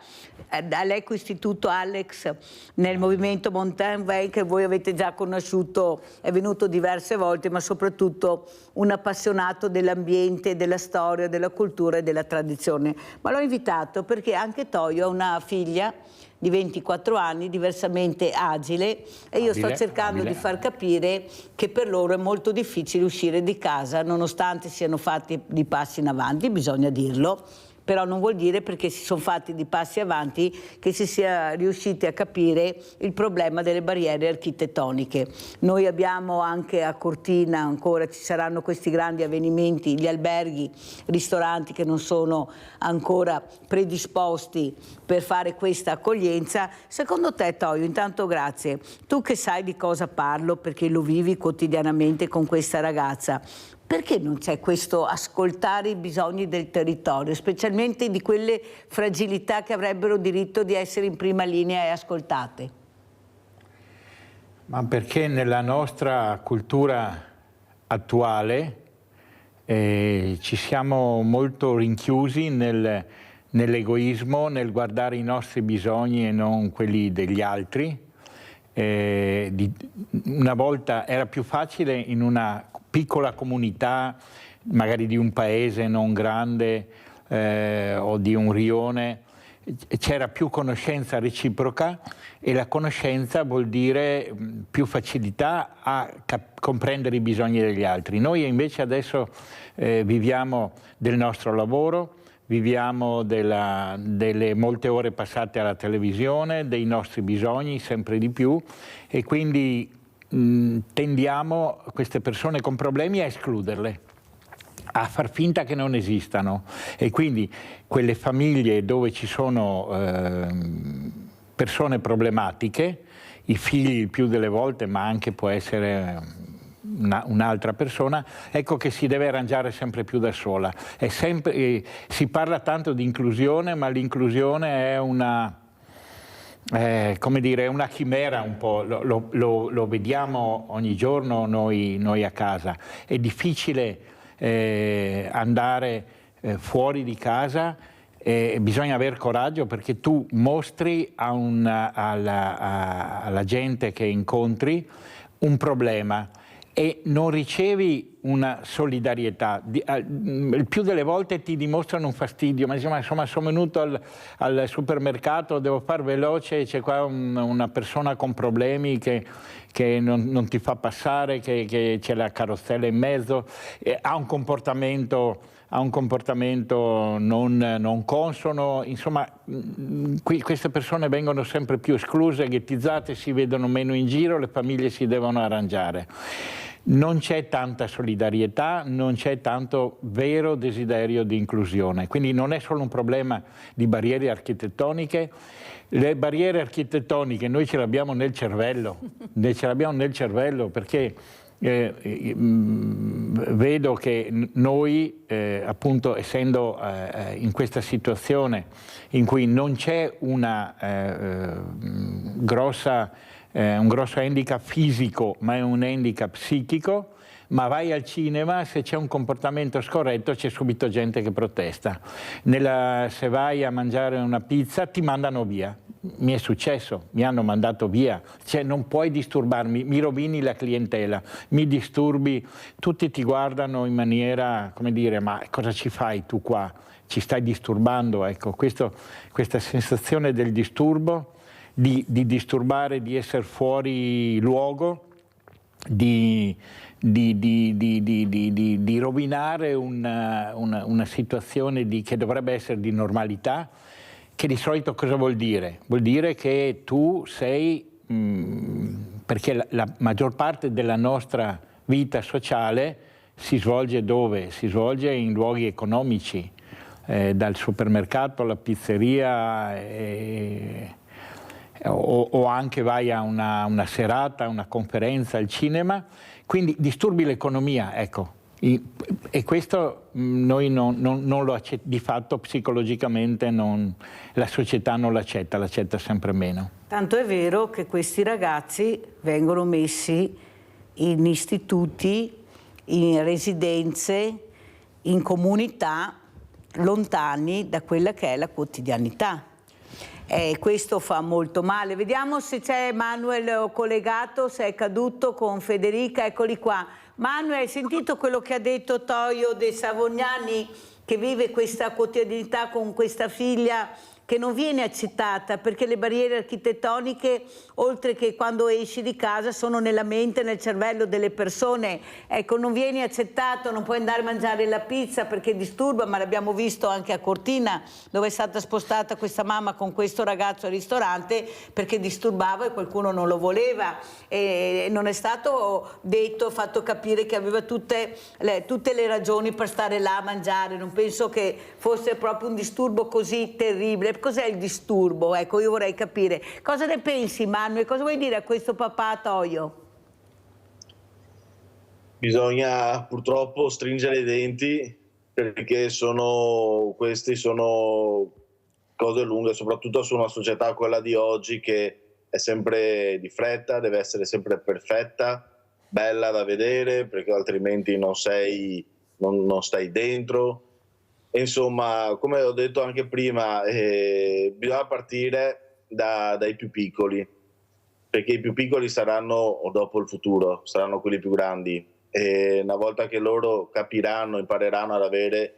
dall'Eco Istituto Alex nel movimento Mountain Way, che voi avete già conosciuto, è venuto diverse volte, ma soprattutto un appassionato dell'ambiente, della storia, della cultura e della tradizione. Ma l'ho invitato perché anche Toio ha una figlia di 24 anni, diversamente agile, e io sto cercando di far capire che per loro è molto difficile uscire di casa, nonostante siano fatti di passi in avanti, bisogna dirlo, però non vuol dire perché si sono fatti di passi avanti che si sia riusciti a capire il problema delle barriere architettoniche. Noi abbiamo anche a Cortina, ancora ci saranno questi grandi avvenimenti, gli alberghi, ristoranti che non sono ancora predisposti per fare questa accoglienza. Secondo te, Toio, intanto grazie, tu che sai di cosa parlo perché lo vivi quotidianamente con questa ragazza, perché non c'è questo ascoltare i bisogni del territorio, specialmente di quelle fragilità che avrebbero diritto di essere in prima linea e ascoltate? Ma perché nella nostra cultura attuale ci siamo molto rinchiusi nell'egoismo, nel guardare i nostri bisogni e non quelli degli altri. Una volta era più facile in una piccola comunità, magari di un paese non grande o di un rione, c'era più conoscenza reciproca e la conoscenza vuol dire più facilità a comprendere i bisogni degli altri. Noi invece adesso viviamo del nostro lavoro, viviamo delle molte ore passate alla televisione, dei nostri bisogni sempre di più, e quindi tendiamo queste persone con problemi a escluderle, a far finta che non esistano, e quindi quelle famiglie dove ci sono persone problematiche, i figli il più delle volte, ma anche può essere un'altra persona, ecco che si deve arrangiare sempre più da sola. Si parla tanto di inclusione, ma l'inclusione è come dire, una chimera un po', lo vediamo ogni giorno noi a casa. È difficile andare fuori di casa, bisogna aver coraggio, perché tu mostri alla gente che incontri un problema e non ricevi una solidarietà. Il più delle volte ti dimostrano un fastidio, ma insomma sono venuto al supermercato, devo far veloce, c'è qua una persona con problemi che non ti fa passare, che c'è la carrozzella in mezzo, ha un comportamento non consono, insomma queste persone vengono sempre più escluse, ghettizzate, si vedono meno in giro, le famiglie si devono arrangiare. Non c'è tanta solidarietà, non c'è tanto vero desiderio di inclusione, quindi non è solo un problema di barriere architettoniche. Le barriere architettoniche noi ce le abbiamo nel cervello, perché vedo che noi, appunto, essendo in questa situazione in cui non c'è un grosso handicap fisico, ma è un handicap psichico, ma vai al cinema, se c'è un comportamento scorretto c'è subito gente che protesta. Se vai a mangiare una pizza ti mandano via. Mi è successo, mi hanno mandato via, cioè non puoi disturbarmi, mi rovini la clientela, mi disturbi, tutti ti guardano in maniera, come dire, ma cosa ci fai tu qua? Ci stai disturbando, ecco, questa sensazione del disturbo, di disturbare, di essere fuori luogo, di rovinare una situazione che dovrebbe essere di normalità, che di solito cosa vuol dire? Vuol dire che tu sei, perché la maggior parte della nostra vita sociale si svolge dove? Si svolge in luoghi economici, dal supermercato alla pizzeria, o anche vai a una serata, una conferenza, al cinema, quindi disturbi l'economia, ecco. E questo noi non lo accettiamo, di fatto psicologicamente la società non l'accetta sempre meno. Tanto è vero che questi ragazzi vengono messi in istituti, in residenze, in comunità lontani da quella che è la quotidianità. Questo fa molto male. Vediamo se c'è Manuel collegato, se è caduto con Federica, eccoli qua. Manuel, hai sentito quello che ha detto Toio De Savognani, che vive questa quotidianità con questa figlia che non viene accettata perché le barriere architettoniche, oltre che quando esci di casa, sono nella mente, nel cervello delle persone. Ecco, non vieni accettato, non puoi andare a mangiare la pizza perché disturba, ma l'abbiamo visto anche a Cortina, dove è stata spostata questa mamma con questo ragazzo al ristorante perché disturbava e qualcuno non lo voleva. E non è stato fatto capire che aveva tutte le ragioni per stare là a mangiare. Non penso che fosse proprio un disturbo così terribile. Cos'è il disturbo? Ecco, io vorrei capire. Cosa ne pensi, Manuel? Cosa vuoi dire a questo papà Toio? Bisogna purtroppo stringere i denti, perché queste sono cose lunghe, soprattutto su una società, quella di oggi, che è sempre di fretta, deve essere sempre perfetta, bella da vedere, perché altrimenti non stai dentro. Insomma, come ho detto anche prima, bisogna partire dai più piccoli, perché i più piccoli saranno dopo il futuro, saranno quelli più grandi, e una volta che loro capiranno, impareranno ad avere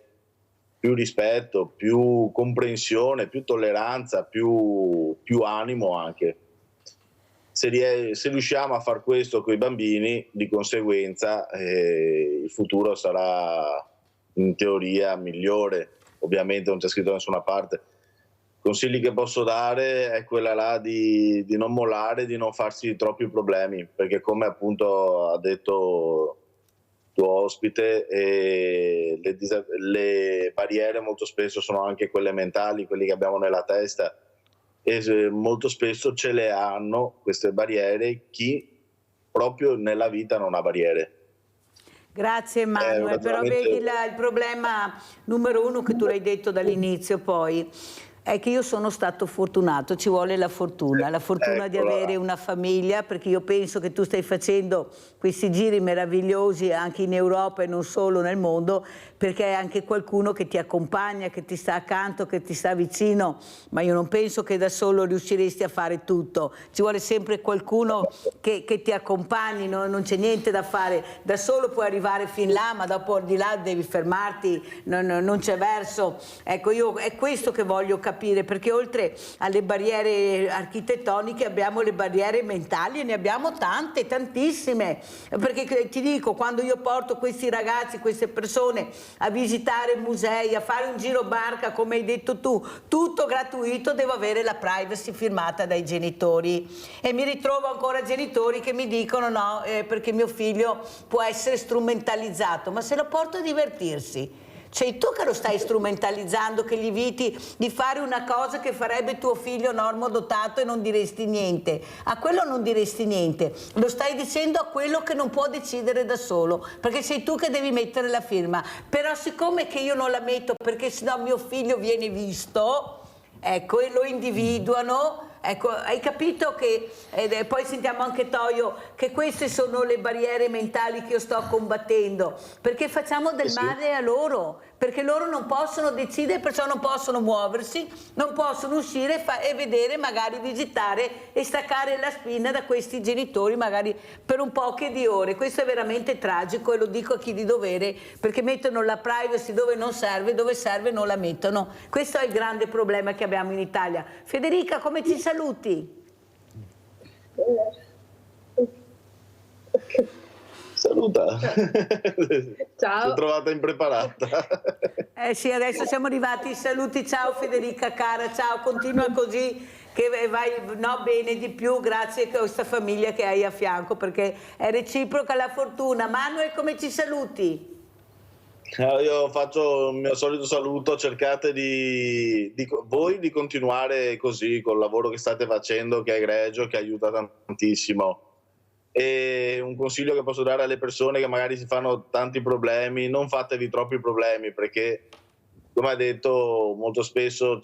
più rispetto, più comprensione, più tolleranza, più animo anche. Se riusciamo a far questo con i bambini, di conseguenza il futuro sarà in teoria migliore, ovviamente non c'è scritto da nessuna parte. Consigli che posso dare è quella là di non mollare, di non farsi troppi problemi, perché come appunto ha detto tuo ospite, le barriere molto spesso sono anche quelle mentali, quelle che abbiamo nella testa, e molto spesso ce le hanno queste barriere chi proprio nella vita non ha barriere. Grazie Emanuele, però vedi il problema numero uno che tu l'hai detto dall'inizio poi, è che io sono stato fortunato, ci vuole la fortuna di avere una famiglia, perché io penso che tu stai facendo questi giri meravigliosi anche in Europa e non solo nel mondo, perché è anche qualcuno che ti accompagna, che ti sta accanto, che ti sta vicino, ma io non penso che da solo riusciresti a fare tutto, ci vuole sempre qualcuno che ti accompagni, non c'è niente da fare, da solo puoi arrivare fin là, ma dopo di là devi fermarti, non c'è verso. Ecco, io è questo che voglio capire, perché oltre alle barriere architettoniche abbiamo le barriere mentali e ne abbiamo tante, tantissime, perché ti dico, quando io porto questi ragazzi, queste persone a visitare musei, a fare un giro barca, come hai detto tu, tutto gratuito, devo avere la privacy firmata dai genitori, e mi ritrovo ancora genitori che mi dicono no, perché mio figlio può essere strumentalizzato, ma se lo porto a divertirsi, sei tu che lo stai strumentalizzando, che gli inviti di fare una cosa che farebbe tuo figlio normodotato e non diresti niente. A quello non diresti niente, lo stai dicendo a quello che non può decidere da solo, perché sei tu che devi mettere la firma. Però siccome che io non la metto perché sennò mio figlio viene visto, ecco, e lo individuano. Ecco, hai capito che, poi sentiamo anche Toio, che queste sono le barriere mentali che io sto combattendo, perché facciamo del male a loro, perché loro non possono decidere, perciò non possono muoversi, non possono uscire e vedere, magari visitare e staccare la spina da questi genitori, magari per un poche di ore. Questo è veramente tragico e lo dico a chi di dovere, perché mettono la privacy dove non serve, dove serve non la mettono. Questo è il grande problema che abbiamo in Italia. Federica, come ci saluti? Saluta. Ciao. Ti ho trovata impreparata. Sì, adesso siamo arrivati ai saluti. Ciao Federica cara, ciao, continua così che vai bene di più, grazie a questa famiglia che hai a fianco, perché è reciproca la fortuna. Manuel, come ci saluti? Io faccio il mio solito saluto, cercate voi di continuare così col lavoro che state facendo, che è egregio, che aiuta tantissimo. E un consiglio che posso dare alle persone che magari si fanno tanti problemi: non fatevi troppi problemi, perché come ha detto molto spesso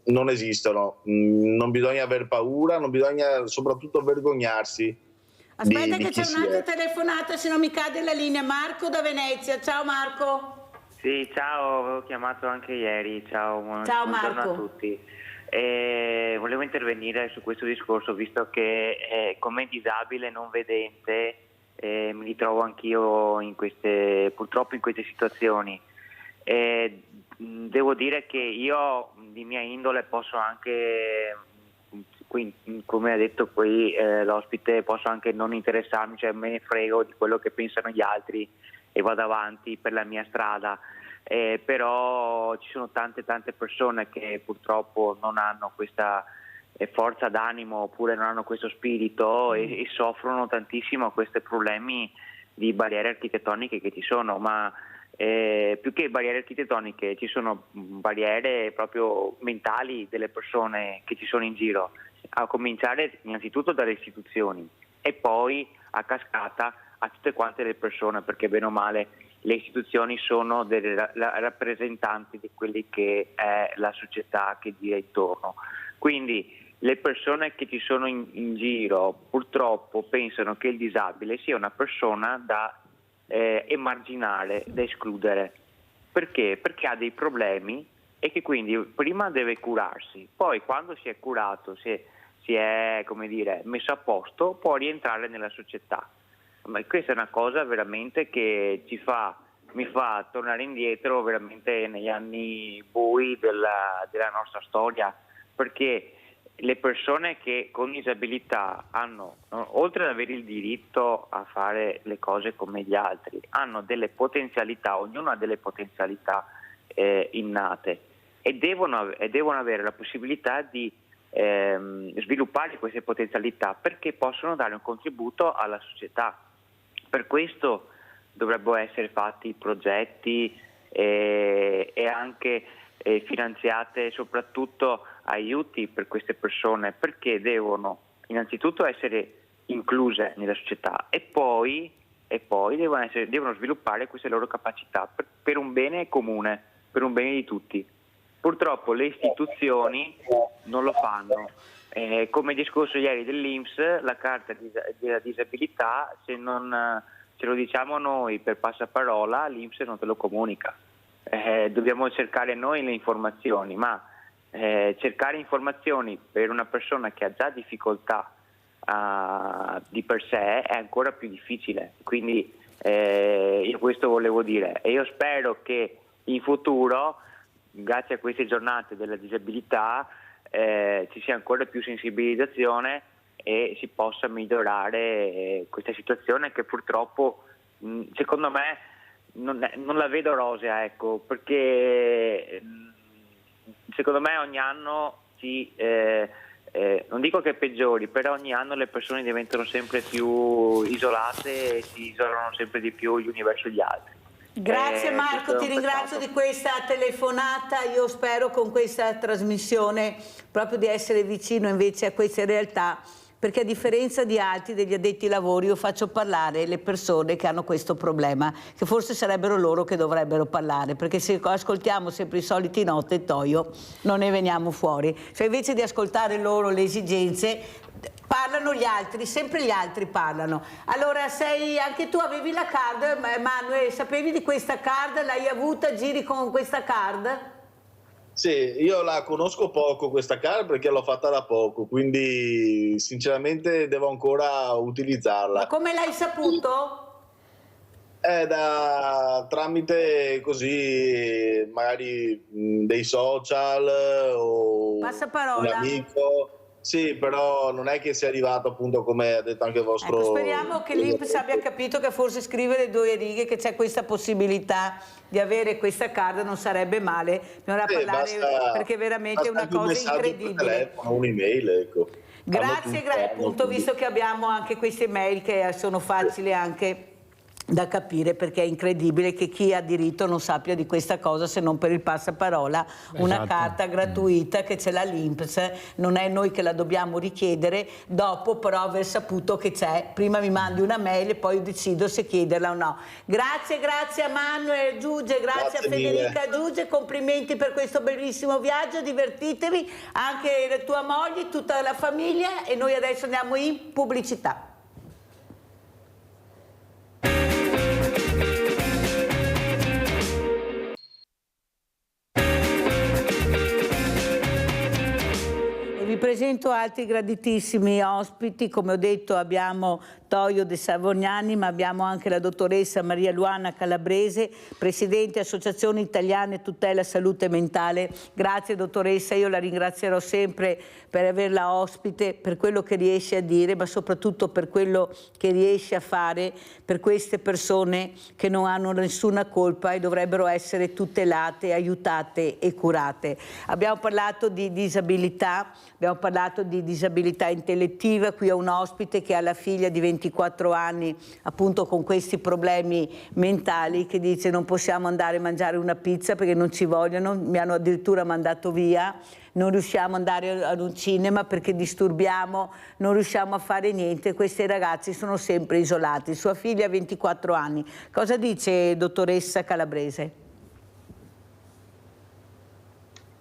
non esistono. Non bisogna aver paura, non bisogna soprattutto vergognarsi. Aspetta che c'è un'altra telefonata, se non mi cade la linea. Marco da Venezia, ciao Marco. Sì, ciao, avevo chiamato anche ieri, ciao Marco. Buongiorno a tutti. Volevo intervenire su questo discorso, visto che come disabile non vedente mi ritrovo anch'io purtroppo in queste situazioni. Devo dire che io di mia indole posso anche, come ha detto qui l'ospite, posso anche non interessarmi, cioè me ne frego di quello che pensano gli altri e vado avanti per la mia strada. Però ci sono tante persone che purtroppo non hanno questa forza d'animo, oppure non hanno questo spirito e soffrono tantissimo questi problemi di barriere architettoniche che ci sono, ma più che barriere architettoniche ci sono barriere proprio mentali delle persone che ci sono in giro, a cominciare innanzitutto dalle istituzioni e poi a cascata a tutte quante le persone, perché bene o male le istituzioni sono delle rappresentanti di quelli che è la società che gira intorno. Quindi le persone che ci sono in giro purtroppo pensano che il disabile sia una persona da emarginare, da escludere. Perché? Perché ha dei problemi e che quindi prima deve curarsi, poi quando si è curato, si è come dire, messo a posto, può rientrare nella società. Ma questa è una cosa veramente che mi fa tornare indietro veramente negli anni bui della nostra storia, perché le persone che con disabilità hanno, oltre ad avere il diritto a fare le cose come gli altri, hanno delle potenzialità, ognuno ha delle potenzialità innate e devono avere la possibilità di sviluppare queste potenzialità, perché possono dare un contributo alla società. Per questo dovrebbero essere fatti progetti e anche finanziate soprattutto aiuti per queste persone, perché devono innanzitutto essere incluse nella società e poi devono sviluppare queste loro capacità per un bene comune, per un bene di tutti. Purtroppo le istituzioni non lo fanno. Come discorso ieri dell'INPS, la carta della disabilità, se lo diciamo noi per passaparola, l'INPS non te lo comunica. Dobbiamo cercare noi le informazioni, ma cercare informazioni per una persona che ha già difficoltà di per sé è ancora più difficile. Quindi io questo volevo dire, e io spero che in futuro, grazie a queste giornate della disabilità, ci sia ancora più sensibilizzazione e si possa migliorare questa situazione che purtroppo secondo me non la vedo rosea, ecco, perché secondo me ogni anno non dico che peggiori, però ogni anno le persone diventano sempre più isolate e si isolano sempre di più gli uni verso gli altri. Grazie Marco, ti ringrazio di questa telefonata. Io spero con questa trasmissione proprio di essere vicino invece a queste realtà, perché a differenza di altri degli addetti ai lavori io faccio parlare le persone che hanno questo problema, che forse sarebbero loro che dovrebbero parlare, perché se ascoltiamo sempre i soliti notte e toio non ne veniamo fuori. Cioè invece di ascoltare loro le esigenze, parlano gli altri, sempre gli altri parlano. Allora anche tu avevi la card, Manuel, sapevi di questa card? L'hai avuta? Giri con questa card? Sì, io la conosco poco questa card perché l'ho fatta da poco, quindi sinceramente devo ancora utilizzarla. Ma come l'hai saputo? Tramite così magari dei social o Passaparola. un amico. Sì, però non è che sia arrivato appunto come ha detto anche il vostro... Ecco, speriamo che l'INPS abbia capito che forse scrivere 2 righe che c'è questa possibilità di avere questa card non sarebbe male. Bisogna parlare perché veramente è una cosa incredibile. Telefono, un'email, ecco. Grazie, appunto, visto che abbiamo anche queste mail che sono facili anche da capire, perché è incredibile che chi ha diritto non sappia di questa cosa se non per il passaparola. Una carta gratuita che ce l'ha l'INPS, non è noi che la dobbiamo richiedere, dopo però aver saputo che c'è, prima mi mandi una mail e poi decido se chiederla o no. Grazie a Manuel Giuge, grazie a Federica Giuge, complimenti per questo bellissimo viaggio, divertitevi, anche la tua moglie, tutta la famiglia, e noi adesso andiamo in pubblicità. Vi presento altri graditissimi ospiti. Come ho detto, abbiamo Toio De Savognani, ma abbiamo anche la dottoressa Maria Luana Calabrese, presidente Associazione Italiana Tutela Salute Mentale. Grazie dottoressa, io la ringrazierò sempre per averla ospite, per quello che riesce a dire, ma soprattutto per quello che riesce a fare per queste persone che non hanno nessuna colpa e dovrebbero essere tutelate, aiutate e curate. Abbiamo parlato di disabilità, abbiamo parlato di disabilità intellettiva. Qui ho un ospite che ha la figlia di 24 anni appunto con questi problemi mentali, che dice: non possiamo andare a mangiare una pizza perché non ci vogliono, mi hanno addirittura mandato via, non riusciamo ad andare ad un cinema perché disturbiamo, non riusciamo a fare niente. Questi ragazzi sono sempre isolati. Sua figlia ha 24 anni. Cosa dice dottoressa Calabrese?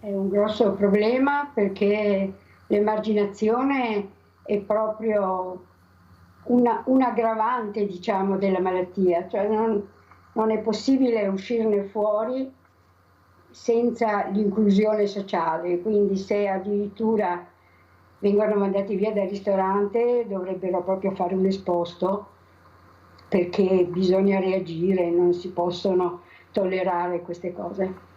È un grosso problema perché l'emarginazione è proprio un aggravante, diciamo, della malattia, cioè non è possibile uscirne fuori senza l'inclusione sociale, quindi se addirittura vengono mandati via dal ristorante dovrebbero proprio fare un esposto, perché bisogna reagire, non si possono tollerare queste cose.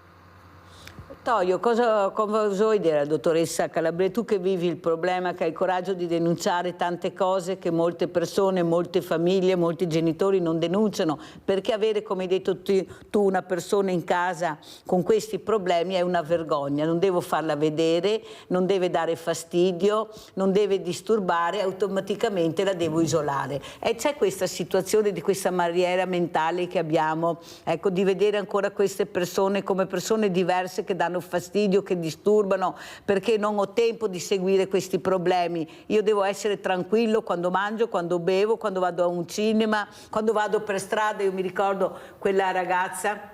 Toio, cosa vuoi dire alla dottoressa Calabrese? Tu che vivi il problema, che hai il coraggio di denunciare tante cose che molte persone, molte famiglie, molti genitori non denunciano, perché avere, come hai detto tu, una persona in casa con questi problemi è una vergogna, non devo farla vedere, non deve dare fastidio, non deve disturbare, automaticamente la devo isolare. E c'è questa situazione di questa barriera mentale che abbiamo, ecco, di vedere ancora queste persone come persone diverse che danno fastidio, che disturbano, perché non ho tempo di seguire questi problemi. Io devo essere tranquillo quando mangio, quando bevo, quando vado a un cinema, quando vado per strada. Io mi ricordo quella ragazza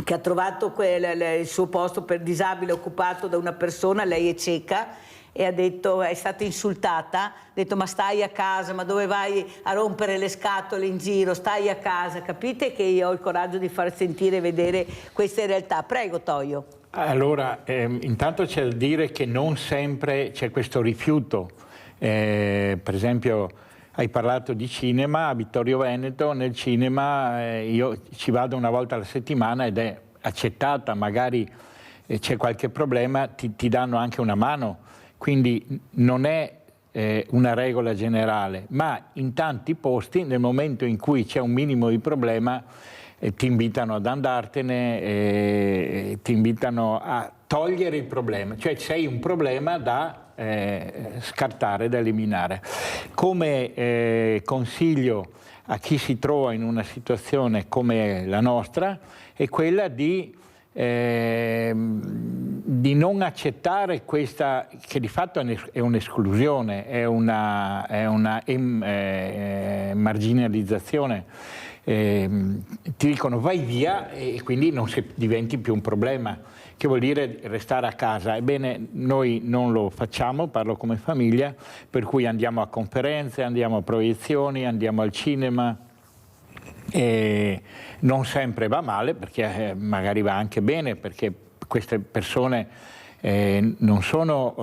che ha trovato il suo posto per disabile occupato da una persona, lei è cieca, e ha detto, è stata insultata, ha detto ma stai a casa, ma dove vai a rompere le scatole in giro, stai a casa. Capite che io ho il coraggio di far sentire e vedere queste realtà. Prego Toio. Allora, intanto c'è da dire che non sempre c'è questo rifiuto. Per esempio, hai parlato di cinema, a Vittorio Veneto, nel cinema io ci vado una volta alla settimana ed è accettata, magari c'è qualche problema, ti danno anche una mano, quindi non è una regola generale, ma in tanti posti, nel momento in cui c'è un minimo di problema, ti invitano ad andartene, ti invitano a togliere il problema, cioè sei un problema da scartare, da eliminare. Come consiglio a chi si trova in una situazione come la nostra è quella di non accettare questa, che di fatto è un'esclusione, è una marginalizzazione. Ti dicono vai via e quindi non diventi più un problema, che vuol dire restare a casa. Ebbene, noi non lo facciamo, parlo come famiglia, per cui andiamo a conferenze, andiamo a proiezioni, andiamo al cinema. E non sempre va male, perché magari va anche bene, perché queste persone non sono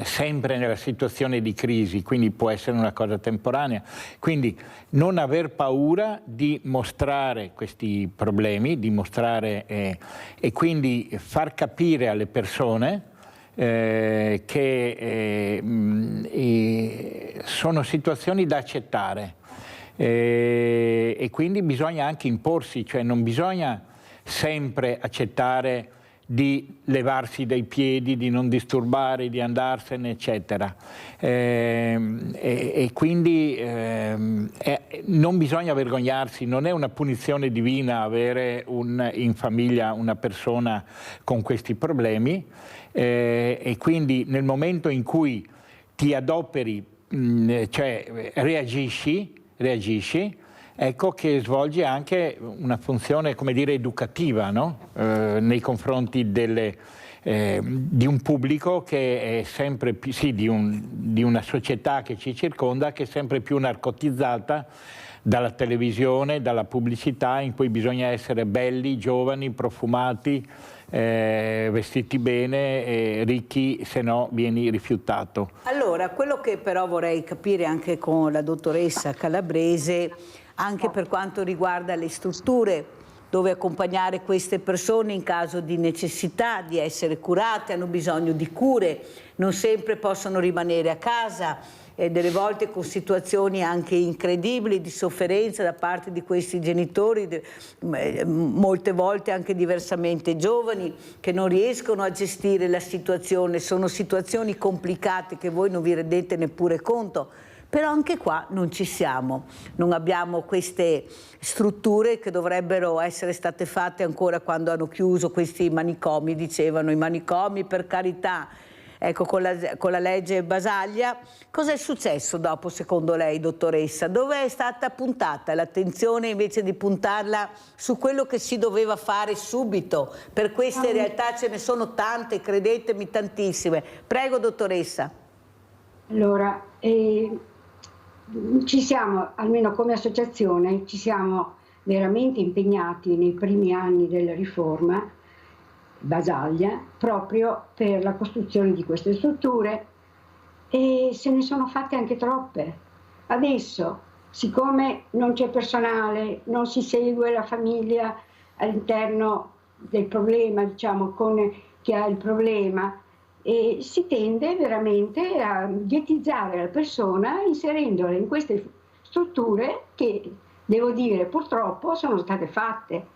sempre nella situazione di crisi, quindi può essere una cosa temporanea. Quindi non aver paura di mostrare questi problemi, di mostrare e quindi far capire alle persone che sono situazioni da accettare. E quindi bisogna anche imporsi, cioè non bisogna sempre accettare di levarsi dai piedi, di non disturbare, di andarsene, eccetera. E quindi non bisogna vergognarsi, non è una punizione divina avere in famiglia una persona con questi problemi, e quindi nel momento in cui ti adoperi, cioè reagisci, ecco che svolge anche una funzione, come dire, educativa, no? Nei confronti di un pubblico che è sempre più, sì, di una società che ci circonda, che è sempre più narcotizzata dalla televisione, dalla pubblicità, in cui bisogna essere belli, giovani, profumati, vestiti bene, ricchi, se no vieni rifiutato. Allora, quello che però vorrei capire anche con la dottoressa Calabrese, anche per quanto riguarda le strutture dove accompagnare queste persone in caso di necessità di essere curate, hanno bisogno di cure, non sempre possono rimanere a casa, delle volte con situazioni anche incredibili di sofferenza da parte di questi genitori, molte volte anche diversamente giovani, che non riescono a gestire la situazione. Sono situazioni complicate che voi non vi rendete neppure conto, però anche qua non ci siamo, non abbiamo queste strutture che dovrebbero essere state fatte ancora quando hanno chiuso questi manicomi, dicevano i manicomi, per carità. Ecco, con la legge Basaglia, cosa è successo dopo, secondo lei, dottoressa? Dove è stata puntata l'attenzione invece di puntarla su quello che si doveva fare subito? Per queste realtà ce ne sono tante, credetemi, tantissime. Prego, dottoressa. Allora, ci siamo, almeno come associazione, ci siamo veramente impegnati nei primi anni della riforma Basaglia proprio per la costruzione di queste strutture, e se ne sono fatte anche troppe. Adesso, siccome non c'è personale, non si segue la famiglia all'interno del problema, diciamo, con chi ha il problema, e si tende veramente a dietizzare la persona inserendola in queste strutture che, devo dire, purtroppo sono state fatte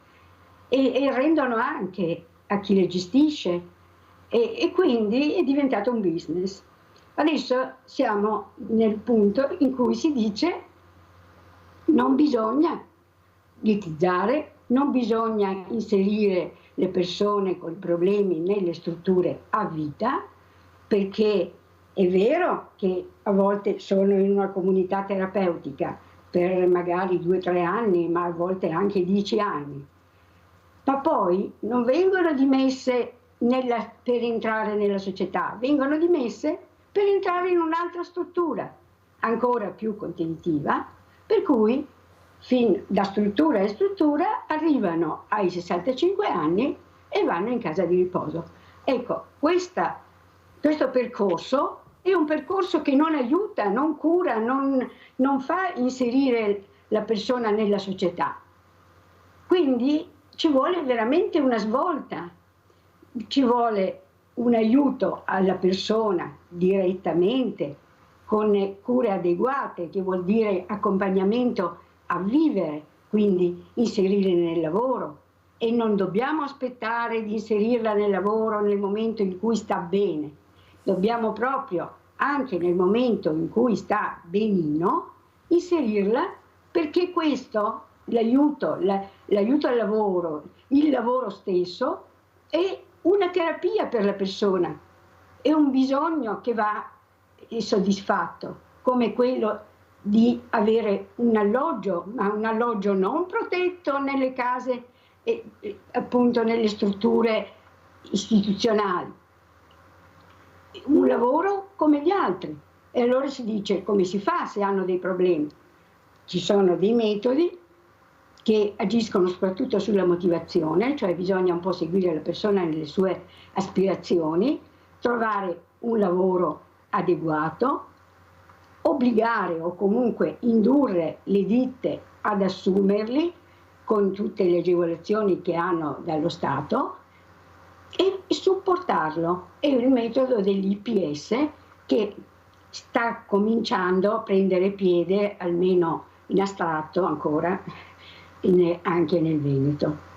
e rendono anche a chi le gestisce, e quindi è diventato un business. Adesso siamo nel punto in cui si dice non bisogna dietizzare, non bisogna inserire le persone con problemi nelle strutture a vita, perché è vero che a volte sono in una comunità terapeutica per magari 2 o 3 anni, ma a volte anche 10 anni, ma poi non vengono dimesse per entrare nella società, vengono dimesse per entrare in un'altra struttura ancora più contenitiva, per cui da struttura in struttura arrivano ai 65 anni e vanno in casa di riposo. Ecco, questo percorso è un percorso che non aiuta, non cura, non fa inserire la persona nella società. Quindi ci vuole veramente una svolta, ci vuole un aiuto alla persona direttamente, con cure adeguate, che vuol dire accompagnamento a vivere, quindi inserire nel lavoro, e non dobbiamo aspettare di inserirla nel lavoro nel momento in cui sta bene, dobbiamo proprio anche nel momento in cui sta benino inserirla, perché questo, l'aiuto al lavoro, il lavoro stesso, è una terapia per la persona, è un bisogno che va soddisfatto, come quello di avere un alloggio, ma un alloggio non protetto nelle case e appunto nelle strutture istituzionali, un lavoro come gli altri. E allora si dice come si fa se hanno dei problemi. Ci sono dei metodi che agiscono soprattutto sulla motivazione, cioè bisogna un po' seguire la persona nelle sue aspirazioni, trovare un lavoro adeguato, obbligare o comunque indurre le ditte ad assumerli con tutte le agevolazioni che hanno dallo Stato e supportarlo. È il metodo dell'IPS che sta cominciando a prendere piede, almeno in astratto ancora, anche nel Veneto.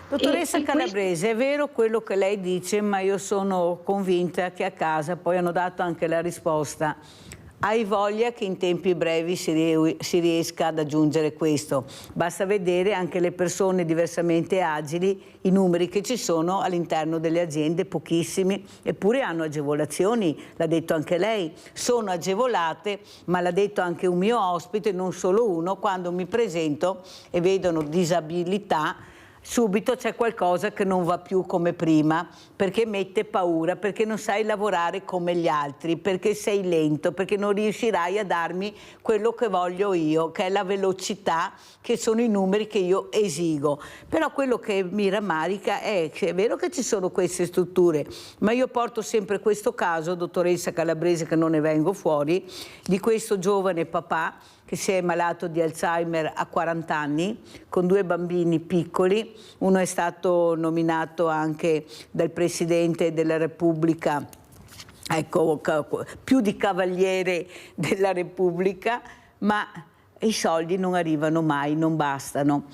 Dottoressa Calabrese, è vero quello che lei dice, ma io sono convinta che a casa poi hanno dato anche la risposta. Hai voglia che in tempi brevi si riesca ad aggiungere questo. Basta vedere anche le persone diversamente agili, i numeri che ci sono all'interno delle aziende, pochissimi, eppure hanno agevolazioni, l'ha detto anche lei, sono agevolate, ma l'ha detto anche un mio ospite, non solo uno, quando mi presento e vedono disabilità, subito c'è qualcosa che non va più come prima, perché mette paura, perché non sai lavorare come gli altri, perché sei lento, perché non riuscirai a darmi quello che voglio io, che è la velocità, che sono i numeri che io esigo. Però quello che mi rammarica è che è vero che ci sono queste strutture, ma io porto sempre questo caso, dottoressa Calabrese, che non ne vengo fuori, di questo giovane papà che si è malato di Alzheimer a 40 anni, con 2 bambini piccoli. Uno è stato nominato anche dal Presidente della Repubblica, ecco, più di Cavaliere della Repubblica, ma i soldi non arrivano mai, non bastano,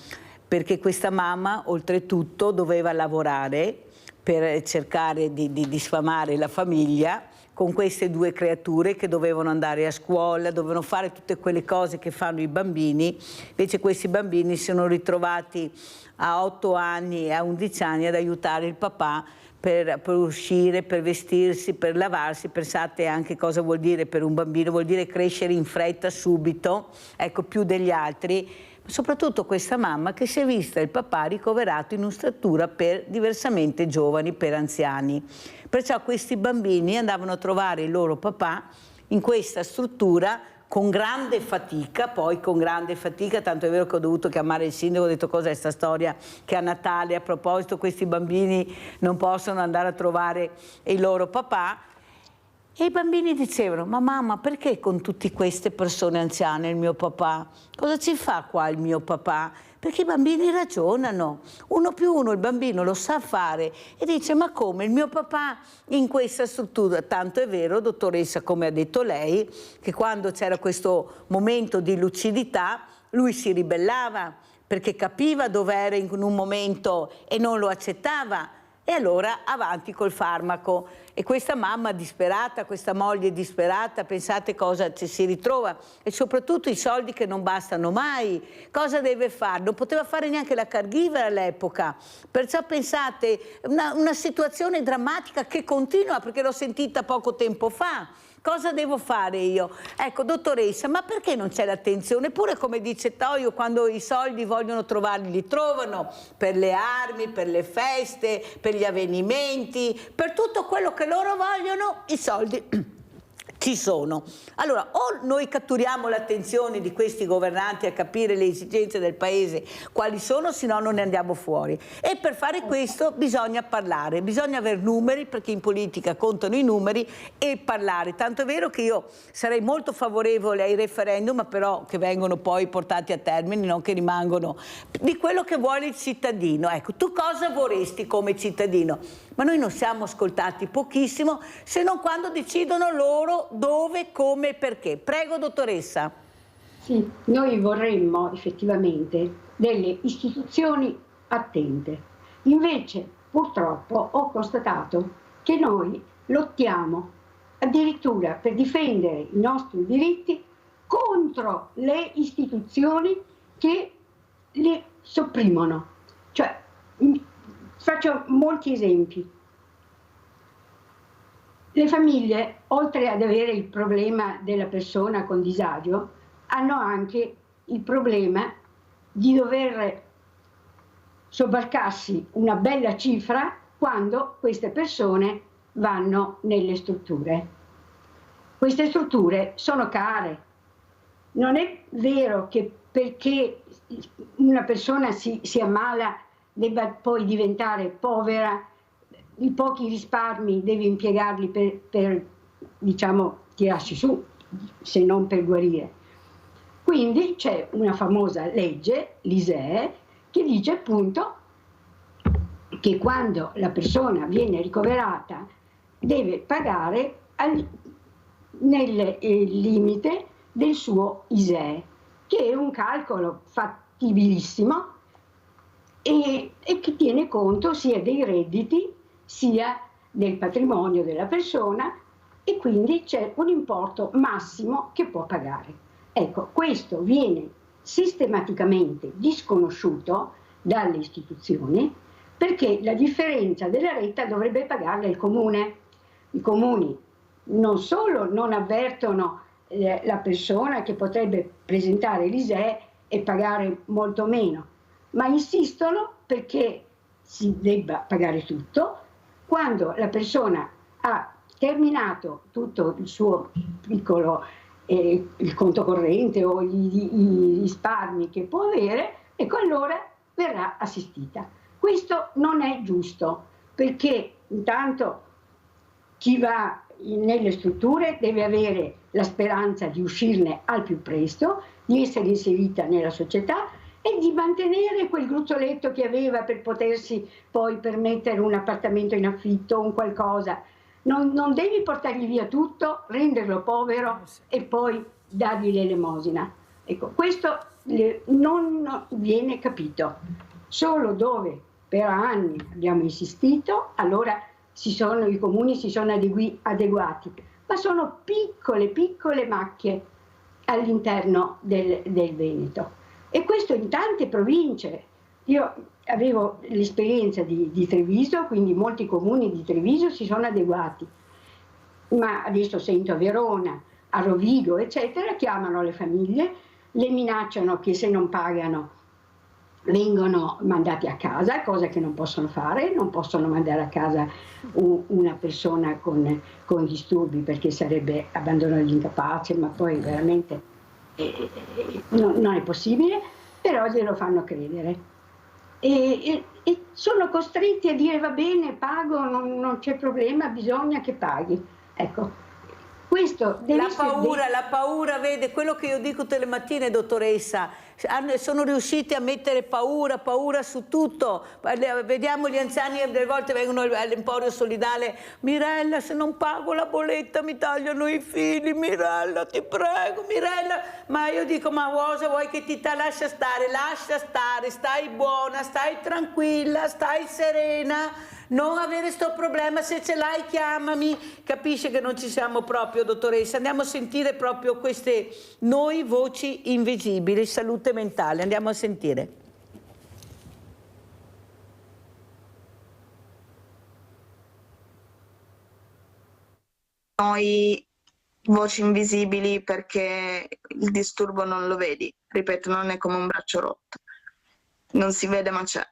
perché questa mamma oltretutto doveva lavorare per cercare di sfamare la famiglia, con queste 2 creature che dovevano andare a scuola, dovevano fare tutte quelle cose che fanno i bambini. Invece questi bambini si sono ritrovati a 8 anni e a 11 anni ad aiutare il papà per uscire, per vestirsi, per lavarsi. Pensate anche cosa vuol dire per un bambino, vuol dire crescere in fretta subito, ecco, più degli altri. Soprattutto questa mamma che si è vista il papà ricoverato in una struttura per diversamente giovani, per anziani. Perciò questi bambini andavano a trovare il loro papà in questa struttura con grande fatica, poi con grande fatica, tanto è vero che ho dovuto chiamare il sindaco, ho detto cos'è sta storia che a Natale, a proposito, questi bambini non possono andare a trovare il loro papà. E i bambini dicevano: ma mamma, perché con tutte queste persone anziane il mio papà? Cosa ci fa qua il mio papà? Perché i bambini ragionano, 1 più 1 il bambino lo sa fare e dice: ma come, il mio papà in questa struttura? Tanto è vero, dottoressa, come ha detto lei, che quando c'era questo momento di lucidità lui si ribellava perché capiva dove era in un momento e non lo accettava, e allora avanti col farmaco. E questa mamma disperata, questa moglie disperata, pensate cosa ci si ritrova, e soprattutto i soldi che non bastano mai. Cosa deve fare? Non poteva fare neanche la caregiver all'epoca, perciò pensate, una situazione drammatica che continua, perché l'ho sentita poco tempo fa. Cosa devo fare io? Ecco, dottoressa, ma perché non c'è l'attenzione? Pure come dice Toio, quando i soldi vogliono trovarli, li trovano per le armi, per le feste, per gli avvenimenti, per tutto quello che loro vogliono, i soldi ci sono. Allora, o noi catturiamo l'attenzione di questi governanti a capire le esigenze del paese quali sono, se no non ne andiamo fuori. E per fare questo bisogna parlare, bisogna avere numeri, perché in politica contano i numeri, e parlare. Tanto è vero che io sarei molto favorevole ai referendum, però che vengono poi portati a termine, non che rimangono, di quello che vuole il cittadino. Ecco, tu cosa vorresti come cittadino? Ma noi non siamo ascoltati pochissimo, se non quando decidono loro dove, come e perché. Prego, dottoressa. Sì, noi vorremmo effettivamente delle istituzioni attente. Invece, purtroppo, ho constatato che noi lottiamo addirittura per difendere i nostri diritti contro le istituzioni che li sopprimono. Cioè, faccio molti esempi. Le famiglie, oltre ad avere il problema della persona con disagio, hanno anche il problema di dover sobbarcarsi una bella cifra quando queste persone vanno nelle strutture. Queste strutture sono care. Non è vero che perché una persona si ammala debba poi diventare povera, i pochi risparmi devi impiegarli per diciamo, tirarsi su, se non per guarire. Quindi c'è una famosa legge, l'ISEE, che dice appunto che quando la persona viene ricoverata deve pagare nel limite del suo ISEE, che è un calcolo fattibilissimo e che tiene conto sia dei redditi sia del patrimonio della persona, e quindi c'è un importo massimo che può pagare. Ecco, questo viene sistematicamente disconosciuto dalle istituzioni, perché la differenza della retta dovrebbe pagarla il comune. I comuni non solo non avvertono la persona che potrebbe presentare l'ISEE e pagare molto meno, ma insistono perché si debba pagare tutto. Quando la persona ha terminato tutto il suo piccolo il conto corrente o i risparmi che può avere, ecco, allora verrà assistita. Questo non è giusto, perché intanto chi va nelle strutture deve avere la speranza di uscirne al più presto, di essere inserita nella società e di mantenere quel gruzzoletto che aveva per potersi poi permettere un appartamento in affitto o un qualcosa. Non devi portargli via tutto, renderlo povero e poi dargli l'elemosina. Ecco, questo non viene capito. Solo dove per anni abbiamo insistito, allora i comuni si sono adeguati, ma sono piccole macchie all'interno del Veneto. E questo in tante province. Io avevo l'esperienza di Treviso, quindi molti comuni di Treviso si sono adeguati, ma adesso sento a Verona, a Rovigo, eccetera, chiamano le famiglie, le minacciano che se non pagano vengono mandati a casa, cosa che non possono fare, non possono mandare a casa una persona con disturbi, perché sarebbe abbandono degli incapaci, ma poi veramente non è possibile, però glielo fanno credere. E sono costretti a dire va bene, pago, non c'è problema, bisogna che paghi. Ecco, Questo deve la paura, vede, quello che io dico tutte le mattine, dottoressa, sono riusciti a mettere paura su tutto. Vediamo gli anziani, delle volte vengono all'Emporio Solidale: Mirella, se non pago la bolletta mi tagliano i fili, Mirella, ti prego, Mirella. Ma io dico: ma cosa vuoi che ti lascia stare, stai buona, stai tranquilla, stai serena. Non avere sto problema, se ce l'hai chiamami. Capisce che non ci siamo proprio, dottoressa? Andiamo a sentire proprio queste noi voci invisibili, salute mentale, andiamo a sentire. Noi voci invisibili perché il disturbo non lo vedi, ripeto, non è come un braccio rotto, non si vede ma c'è.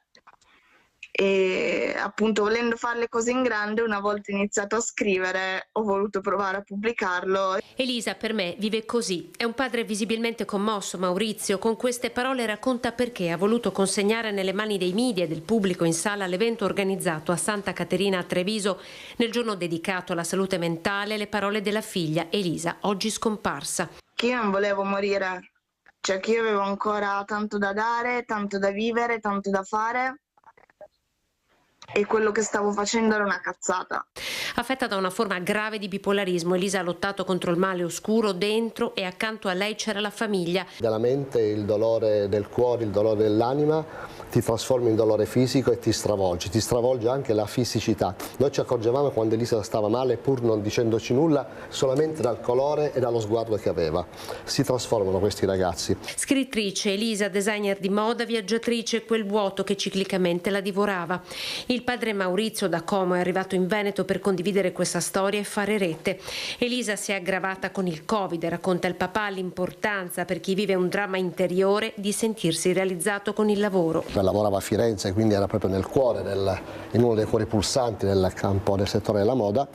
E appunto, volendo fare le cose in grande, una volta iniziato a scrivere ho voluto provare a pubblicarlo. Elisa per me vive così, è un padre visibilmente commosso. Maurizio con queste parole racconta perché ha voluto consegnare nelle mani dei media e del pubblico in sala l'evento organizzato a Santa Caterina a Treviso nel giorno dedicato alla salute mentale, le parole della figlia Elisa, oggi scomparsa. Che io non volevo morire, cioè che io avevo ancora tanto da dare, tanto da vivere, tanto da fare. E quello che stavo facendo era una cazzata. Affetta da una forma grave di bipolarismo, Elisa ha lottato contro il male oscuro dentro e accanto a lei c'era la famiglia. Della mente, il dolore del cuore, il dolore dell'anima ti trasforma in dolore fisico e ti stravolge anche la fisicità. Noi ci accorgevamo quando Elisa stava male, pur non dicendoci nulla, solamente dal colore e dallo sguardo che aveva. Si trasformano questi ragazzi. Scrittrice, Elisa, designer di moda, viaggiatrice, quel vuoto che ciclicamente la divorava. Il padre Maurizio da Como è arrivato in Veneto per condividere questa storia e fare rete. Elisa si è aggravata con il Covid, racconta il papà l'importanza per chi vive un dramma interiore di sentirsi realizzato con il lavoro. Lavorava a Firenze, quindi era proprio nel cuore, in uno dei cuori pulsanti del campo del settore della moda.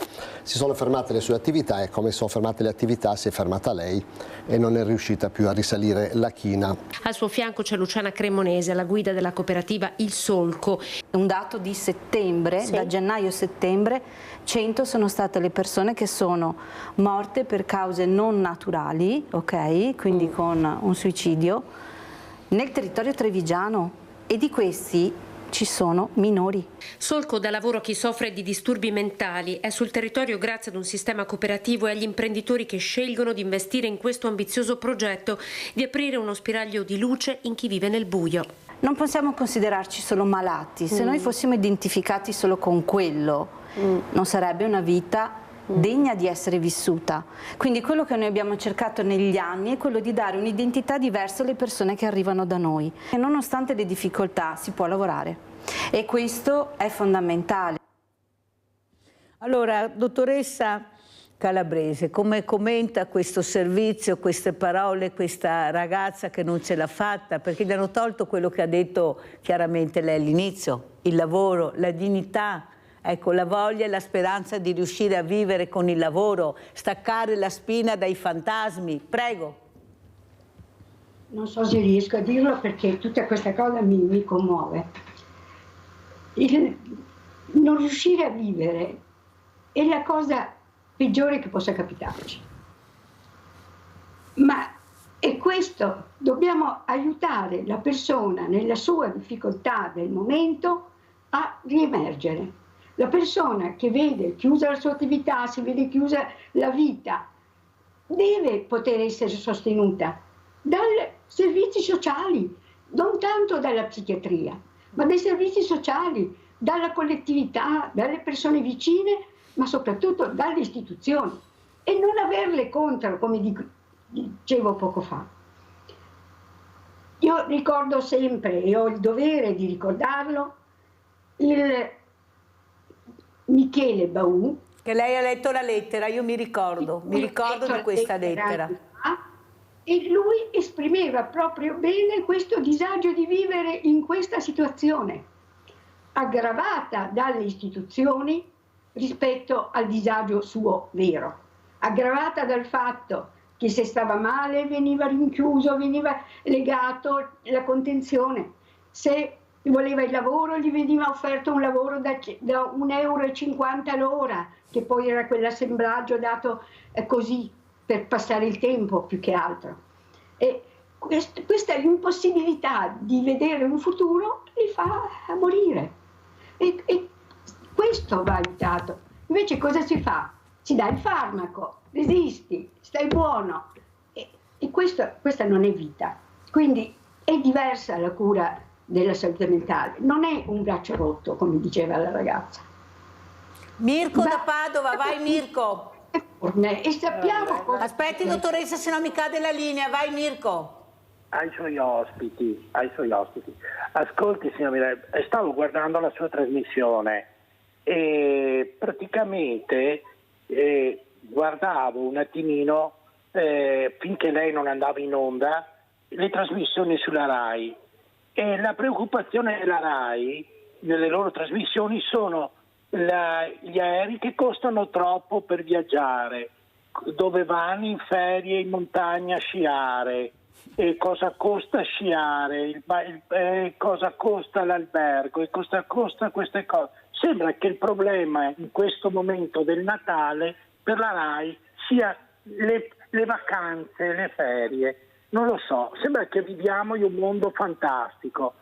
Si sono fermate le sue attività e come sono fermate le attività si è fermata lei e non è riuscita più a risalire la china. Al suo fianco c'è Luciana Cremonese, alla guida della cooperativa Il Solco. Un dato di settembre, sì. Da gennaio-settembre, 100 sono state le persone che sono morte per cause non naturali, ok? Quindi con un suicidio, nel territorio trevigiano, e di questi ci sono minori. Solco dà lavoro a chi soffre di disturbi mentali, è sul territorio grazie ad un sistema cooperativo e agli imprenditori che scelgono di investire in questo ambizioso progetto di aprire uno spiraglio di luce in chi vive nel buio. Non possiamo considerarci solo malati, se noi fossimo identificati solo con quello, non sarebbe una vita degna di essere vissuta. Quindi quello che noi abbiamo cercato negli anni è quello di dare un'identità diversa alle persone che arrivano da noi. E nonostante le difficoltà si può lavorare e questo è fondamentale. Allora, dottoressa Calabrese, come commenta questo servizio, queste parole, questa ragazza che non ce l'ha fatta, perché gli hanno tolto quello che ha detto chiaramente lei all'inizio, il lavoro, la dignità, ecco, la voglia e la speranza di riuscire a vivere con il lavoro, staccare la spina dai fantasmi. Prego. Non so se riesco a dirlo perché tutta questa cosa mi commuove. Non riuscire a vivere è la cosa peggiore che possa capitarci. Ma è questo, dobbiamo aiutare la persona nella sua difficoltà del momento a riemergere. La persona che vede chiusa la sua attività, si vede chiusa la vita, deve poter essere sostenuta dai servizi sociali, non tanto dalla psichiatria, ma dai servizi sociali, dalla collettività, dalle persone vicine, ma soprattutto dalle istituzioni, e non averle contro, come dicevo poco fa. Io ricordo sempre, e ho il dovere di ricordarlo, il Michele Baù. Che lei ha letto la lettera, io mi ricordo di questa lettera. E lui esprimeva proprio bene questo disagio di vivere in questa situazione, aggravata dalle istituzioni rispetto al disagio suo vero, aggravata dal fatto che se stava male veniva rinchiuso, veniva legato la contenzione, se voleva il lavoro, gli veniva offerto un lavoro da 1,50 € l'ora, che poi era quell'assemblaggio dato così per passare il tempo più che altro. E questa impossibilità di vedere un futuro li fa morire. E questo va aiutato. Invece cosa si fa? Si dà il farmaco, resisti, stai buono. E questa non è vita. Quindi è diversa la cura della salute mentale. Non è un braccio rotto, come diceva la ragazza. Mirko da Padova, vai Mirko. E sappiamo cosa... Aspetti dottoressa, se no mi cade la linea, vai Mirko. Ai suoi ospiti. Ascolti signora, stavo guardando la sua trasmissione e praticamente guardavo un attimino finché lei non andava in onda le trasmissioni sulla RAI, e la preoccupazione della RAI nelle loro trasmissioni sono gli aerei che costano troppo per viaggiare, dove vanno in ferie in montagna a sciare, e cosa costa sciare, cosa costa l'albergo, e cosa costa queste cose. Sembra che il problema in questo momento del Natale per la RAI sia le vacanze, le ferie. Non lo so, sembra che viviamo in un mondo fantastico.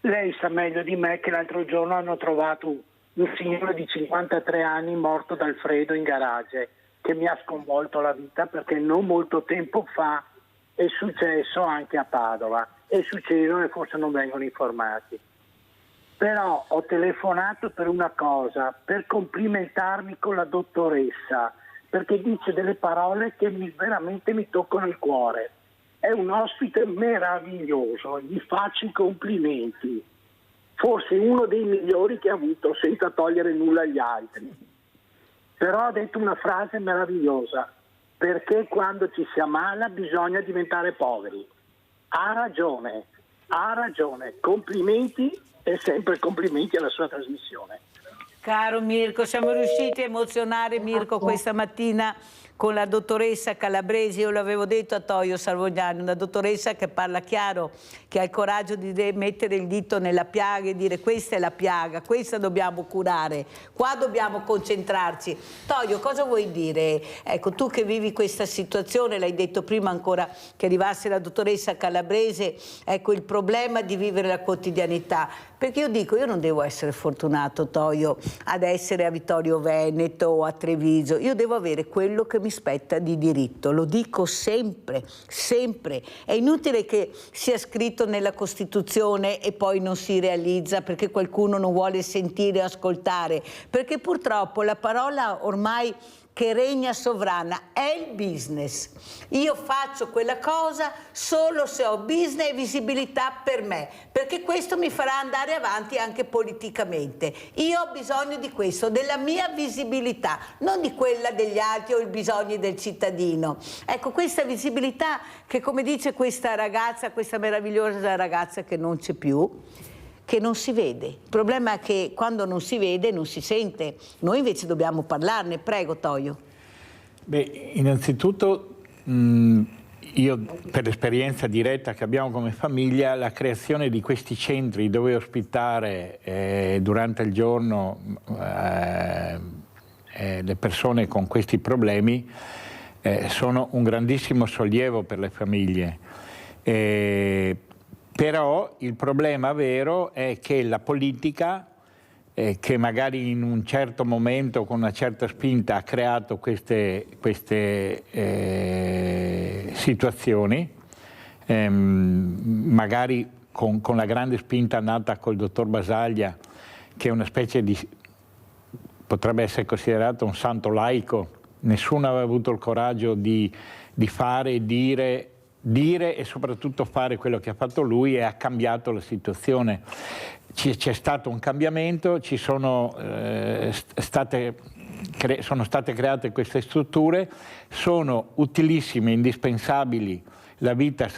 Lei sa meglio di me che l'altro giorno hanno trovato un signore di 53 anni morto dal freddo in garage, che mi ha sconvolto la vita, perché non molto tempo fa è successo anche a Padova, e succedono e forse non vengono informati. Però ho telefonato per una cosa, per complimentarmi con la dottoressa, perché dice delle parole che veramente mi toccano il cuore. È un ospite meraviglioso, gli faccio i complimenti. Forse uno dei migliori che ha avuto, senza togliere nulla agli altri. Però ha detto una frase meravigliosa: perché quando ci si ammala bisogna diventare poveri. Ha ragione, complimenti, e sempre complimenti alla sua trasmissione. Caro Mirko, siamo riusciti a emozionare Mirko questa mattina con la dottoressa Calabresi. Io l'avevo detto a Toio Salvognani, una dottoressa che parla chiaro, che ha il coraggio di mettere il dito nella piaga e dire: questa è la piaga, questa dobbiamo curare, qua dobbiamo concentrarci. Toio, cosa vuoi dire? Ecco, tu che vivi questa situazione, l'hai detto prima ancora che arrivasse la dottoressa Calabrese, ecco il problema di vivere la quotidianità. Perché io dico, io non devo essere fortunato, Toio, ad essere a Vittorio Veneto o a Treviso, io devo avere quello che mi spetta di diritto, lo dico sempre, sempre. È inutile che sia scritto nella Costituzione e poi non si realizza perché qualcuno non vuole sentire o ascoltare, perché purtroppo la parola ormai che regna sovrana è il business. Io faccio quella cosa solo se ho business e visibilità per me, perché questo mi farà andare avanti anche politicamente. Io ho bisogno di questo, della mia visibilità, non di quella degli altri o i bisogni del cittadino. Ecco, questa visibilità che, come dice questa ragazza, questa meravigliosa ragazza che non c'è più, che non si vede. Il problema è che quando non si vede non si sente. Noi invece dobbiamo parlarne. Prego, Toio. Beh, innanzitutto io, per l'esperienza diretta che abbiamo come famiglia, la creazione di questi centri dove ospitare durante il giorno le persone con questi problemi sono un grandissimo sollievo per le famiglie. Però il problema vero è che la politica, che magari in un certo momento con una certa spinta ha creato queste situazioni, magari con la grande spinta nata col dottor Basaglia, che è una specie di, potrebbe essere considerato un santo laico. Nessuno aveva avuto il coraggio di fare, dire e soprattutto fare quello che ha fatto lui, e ha cambiato la situazione. C'è stato un cambiamento, sono state create queste strutture, sono utilissime, indispensabili. La vita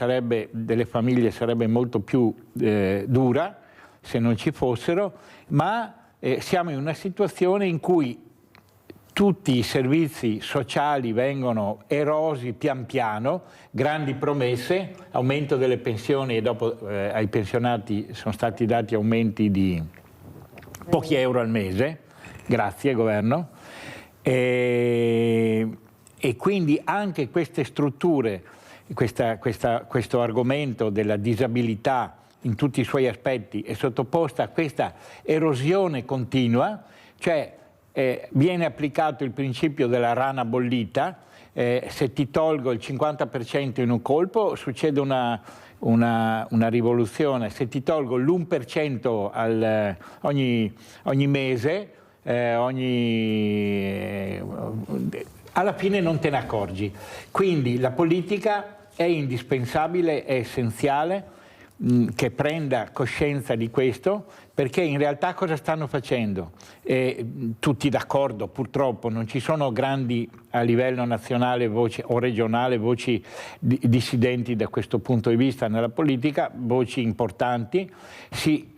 delle famiglie sarebbe molto più dura se non ci fossero, ma siamo in una situazione in cui tutti i servizi sociali vengono erosi pian piano, grandi promesse, aumento delle pensioni e dopo ai pensionati sono stati dati aumenti di pochi euro al mese, grazie governo, e quindi anche queste strutture, questo argomento della disabilità in tutti i suoi aspetti è sottoposta a questa erosione continua, cioè viene applicato il principio della rana bollita, se ti tolgo il 50% in un colpo succede una rivoluzione, se ti tolgo l'1% ogni mese, alla fine non te ne accorgi. Quindi la politica è indispensabile, è essenziale che prenda coscienza di questo, perché in realtà cosa stanno facendo? Tutti d'accordo, purtroppo non ci sono grandi a livello nazionale voci, o regionale voci dissidenti da questo punto di vista nella politica, voci importanti, si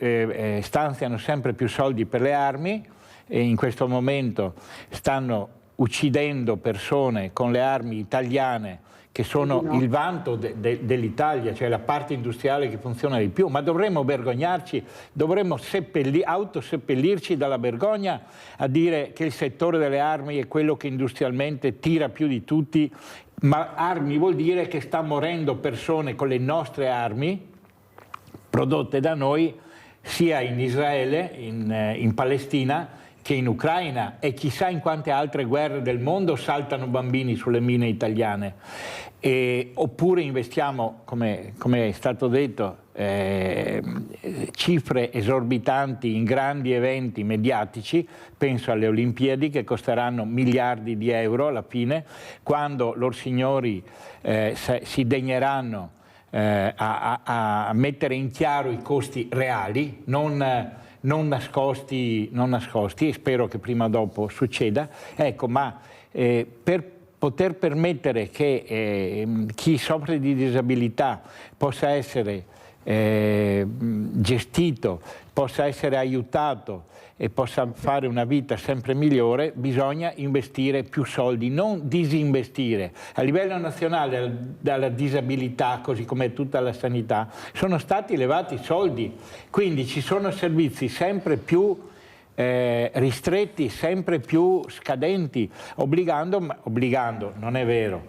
stanziano sempre più soldi per le armi e in questo momento stanno uccidendo persone con le armi italiane che sono il vanto dell'Italia, cioè la parte industriale che funziona di più, ma dovremmo vergognarci, dovremmo autoseppellirci dalla vergogna a dire che il settore delle armi è quello che industrialmente tira più di tutti, ma armi vuol dire che sta morendo persone con le nostre armi prodotte da noi sia in Israele, in Palestina, che in Ucraina e chissà in quante altre guerre del mondo saltano bambini sulle mine italiane. Oppure investiamo, come è stato detto, cifre esorbitanti in grandi eventi mediatici, penso alle Olimpiadi che costeranno miliardi di euro alla fine, quando loro signori si degneranno a mettere in chiaro i costi reali, non nascosti, e spero che prima o dopo succeda. Ecco, ma per poter permettere che chi soffre di disabilità possa essere gestito, possa essere aiutato e possa fare una vita sempre migliore, bisogna investire più soldi, non disinvestire. A livello nazionale dalla disabilità, così come tutta la sanità, sono stati levati soldi, quindi ci sono servizi sempre più ristretti, sempre più scadenti, obbligando, non è vero,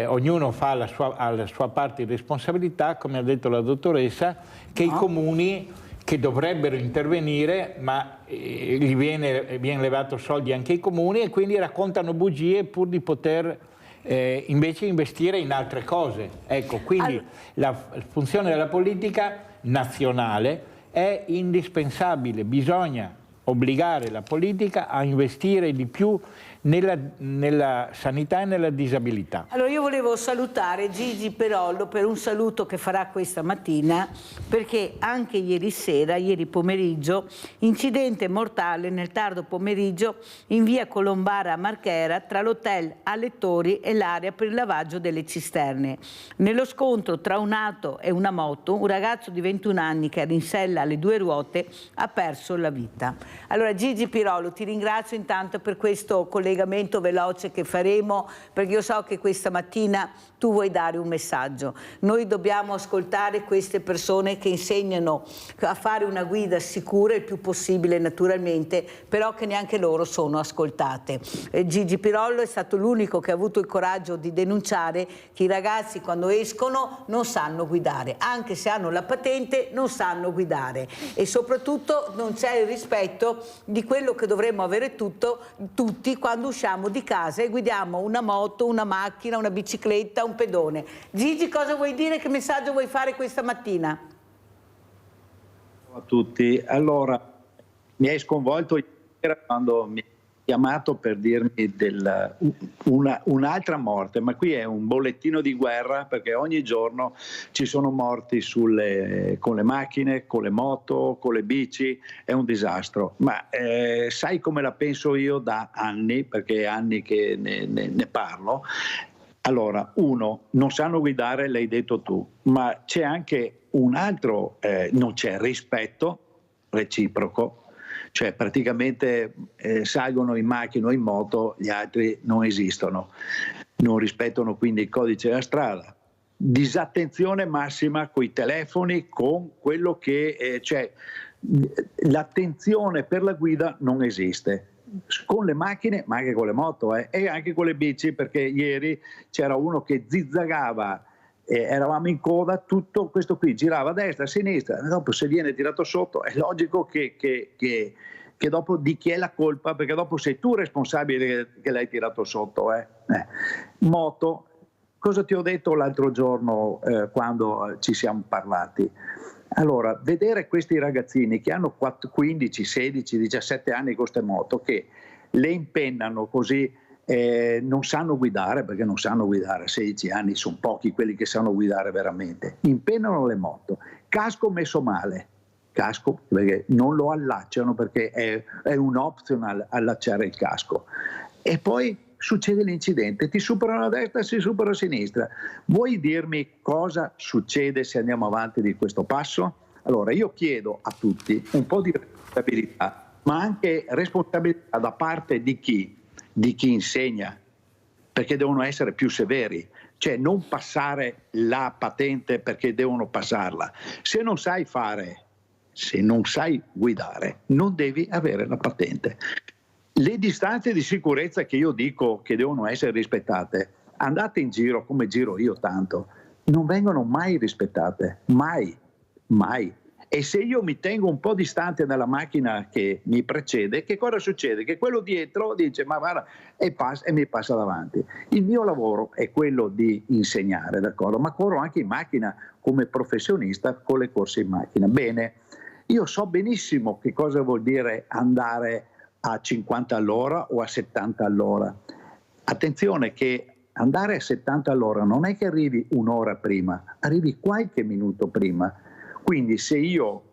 ognuno fa la sua parte di responsabilità, come ha detto la dottoressa, che i comuni che dovrebbero intervenire, ma gli viene levato soldi anche ai comuni e quindi raccontano bugie pur di poter invece investire in altre cose. Ecco, quindi la funzione della politica nazionale è indispensabile, bisogna obbligare la politica a investire di più nella sanità e nella disabilità. Allora io volevo salutare Gigi Pirollo per un saluto che farà questa mattina, perché anche ieri pomeriggio, incidente mortale nel tardo pomeriggio in via Colombara a Marchera tra l'hotel Alettori e l'area per il lavaggio delle cisterne. Nello scontro tra un auto e una moto, un ragazzo di 21 anni che era in sella alle 2 ruote ha perso la vita. Allora Gigi Pirollo, ti ringrazio intanto per questo collegamento veloce che faremo, perché io so che questa mattina tu vuoi dare un messaggio. Noi dobbiamo ascoltare queste persone che insegnano a fare una guida sicura il più possibile, naturalmente, però che neanche loro sono ascoltate. Gigi Pirollo è stato l'unico che ha avuto il coraggio di denunciare che i ragazzi quando escono non sanno guidare, anche se hanno la patente non sanno guidare, e soprattutto non c'è il rispetto di quello che dovremmo avere tutti quando usciamo di casa e guidiamo una moto, una macchina, una bicicletta, un pedone. Gigi, cosa vuoi dire? Che messaggio vuoi fare questa mattina? Ciao a tutti. Allora, mi hai sconvolto quando mi hai chiamato per dirmi un'altra morte, ma qui è un bollettino di guerra, perché ogni giorno ci sono morti con le macchine, con le moto, con le bici, è un disastro. Ma sai come la penso io da anni, perché è anni che ne parlo. Allora, uno, non sanno guidare, l'hai detto tu, ma c'è anche un altro, non c'è rispetto reciproco. cioè praticamente salgono in macchina o in moto, gli altri non esistono, non rispettano quindi il codice della strada. Disattenzione massima con i telefoni, con quello che cioè l'attenzione per la guida non esiste. Con le macchine, ma anche con le moto e anche con le bici, perché ieri c'era uno che zizzagava, eravamo in coda, tutto questo qui girava a destra, a sinistra, e dopo se viene tirato sotto è logico che dopo di chi è la colpa, perché dopo sei tu responsabile che l'hai tirato sotto. Moto, cosa ti ho detto l'altro giorno quando ci siamo parlati? Allora, vedere questi ragazzini che hanno 15, 16, 17 anni con queste moto, che le impennano così, non sanno guidare, perché non sanno guidare, a 16 anni sono pochi quelli che sanno guidare veramente, impennano le moto, casco messo male, casco perché non lo allacciano, perché è un optional allacciare il casco, e poi succede l'incidente, ti superano a destra, si supera a sinistra. Vuoi dirmi cosa succede se andiamo avanti di questo passo? Allora io chiedo a tutti un po' di responsabilità, ma anche responsabilità da parte di chi insegna, perché devono essere più severi, cioè non passare la patente perché devono passarla. Se non sai guidare, non devi avere la patente. Le distanze di sicurezza che io dico che devono essere rispettate, andate in giro come giro io tanto, non vengono mai rispettate, mai. E se io mi tengo un po' distante dalla macchina che mi precede, che cosa succede? Che quello dietro dice ma guarda, e mi passa davanti. Il mio lavoro è quello di insegnare, d'accordo? Ma corro anche in macchina come professionista con le corse in macchina. Bene, io so benissimo che cosa vuol dire andare a 50 all'ora o a 70 all'ora. Attenzione che andare a 70 all'ora non è che arrivi un'ora prima, arrivi qualche minuto prima. Quindi se io,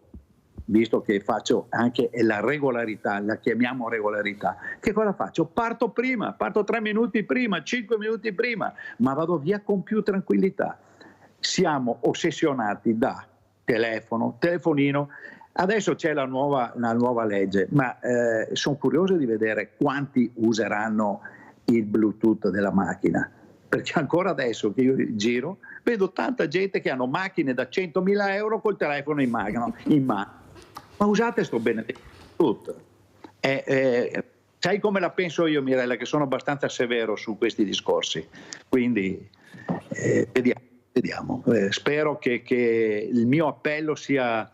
visto che faccio anche la regolarità, la chiamiamo regolarità, che cosa faccio? Parto prima, parto 3 minuti prima, 5 minuti prima, ma vado via con più tranquillità. Siamo ossessionati da telefonino. Adesso c'è la nuova legge, ma sono curioso di vedere quanti useranno il Bluetooth della macchina, perché ancora adesso che io giro vedo tanta gente che hanno macchine da 100.000 euro col telefono in mano. Ma usate sto benedetto Bluetooth. Sai come la penso io, Mirella, che sono abbastanza severo su questi discorsi, quindi vediamo. Spero che il mio appello sia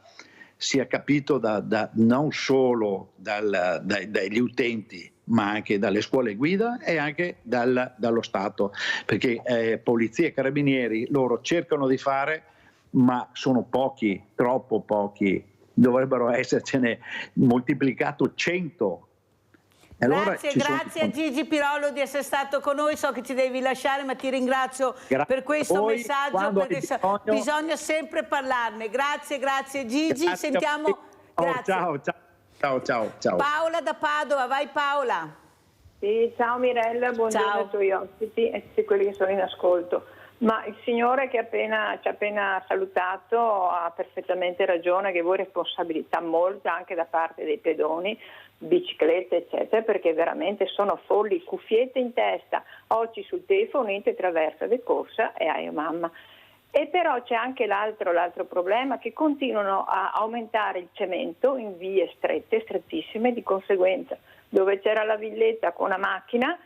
capito non solo dagli utenti, ma anche dalle scuole guida e anche dallo Stato, perché polizia e carabinieri loro cercano di fare, ma sono pochi, troppo pochi, dovrebbero essercene moltiplicato 100. Allora, grazie a Gigi Pirolo di essere stato con noi, so che ci devi lasciare, ma ti ringrazio per questo messaggio, perché bisogna sempre parlarne. Grazie Gigi, grazie. Sentiamo. Grazie. Ciao. Paola da Padova, vai Paola. Sì, ciao Mirella, buongiorno ai tuoi ospiti e a tutti quelli che sono in ascolto. Ma il signore che ci ha appena salutato ha perfettamente ragione, che vuole responsabilità molta anche da parte dei pedoni, biciclette eccetera, perché veramente sono folli, cuffiette in testa, occhi sul telefono, niente traversa di corsa e ai mamma. E però c'è anche l'altro problema, che continuano a aumentare il cemento in vie strette, strettissime, di conseguenza dove c'era la villetta con una macchina,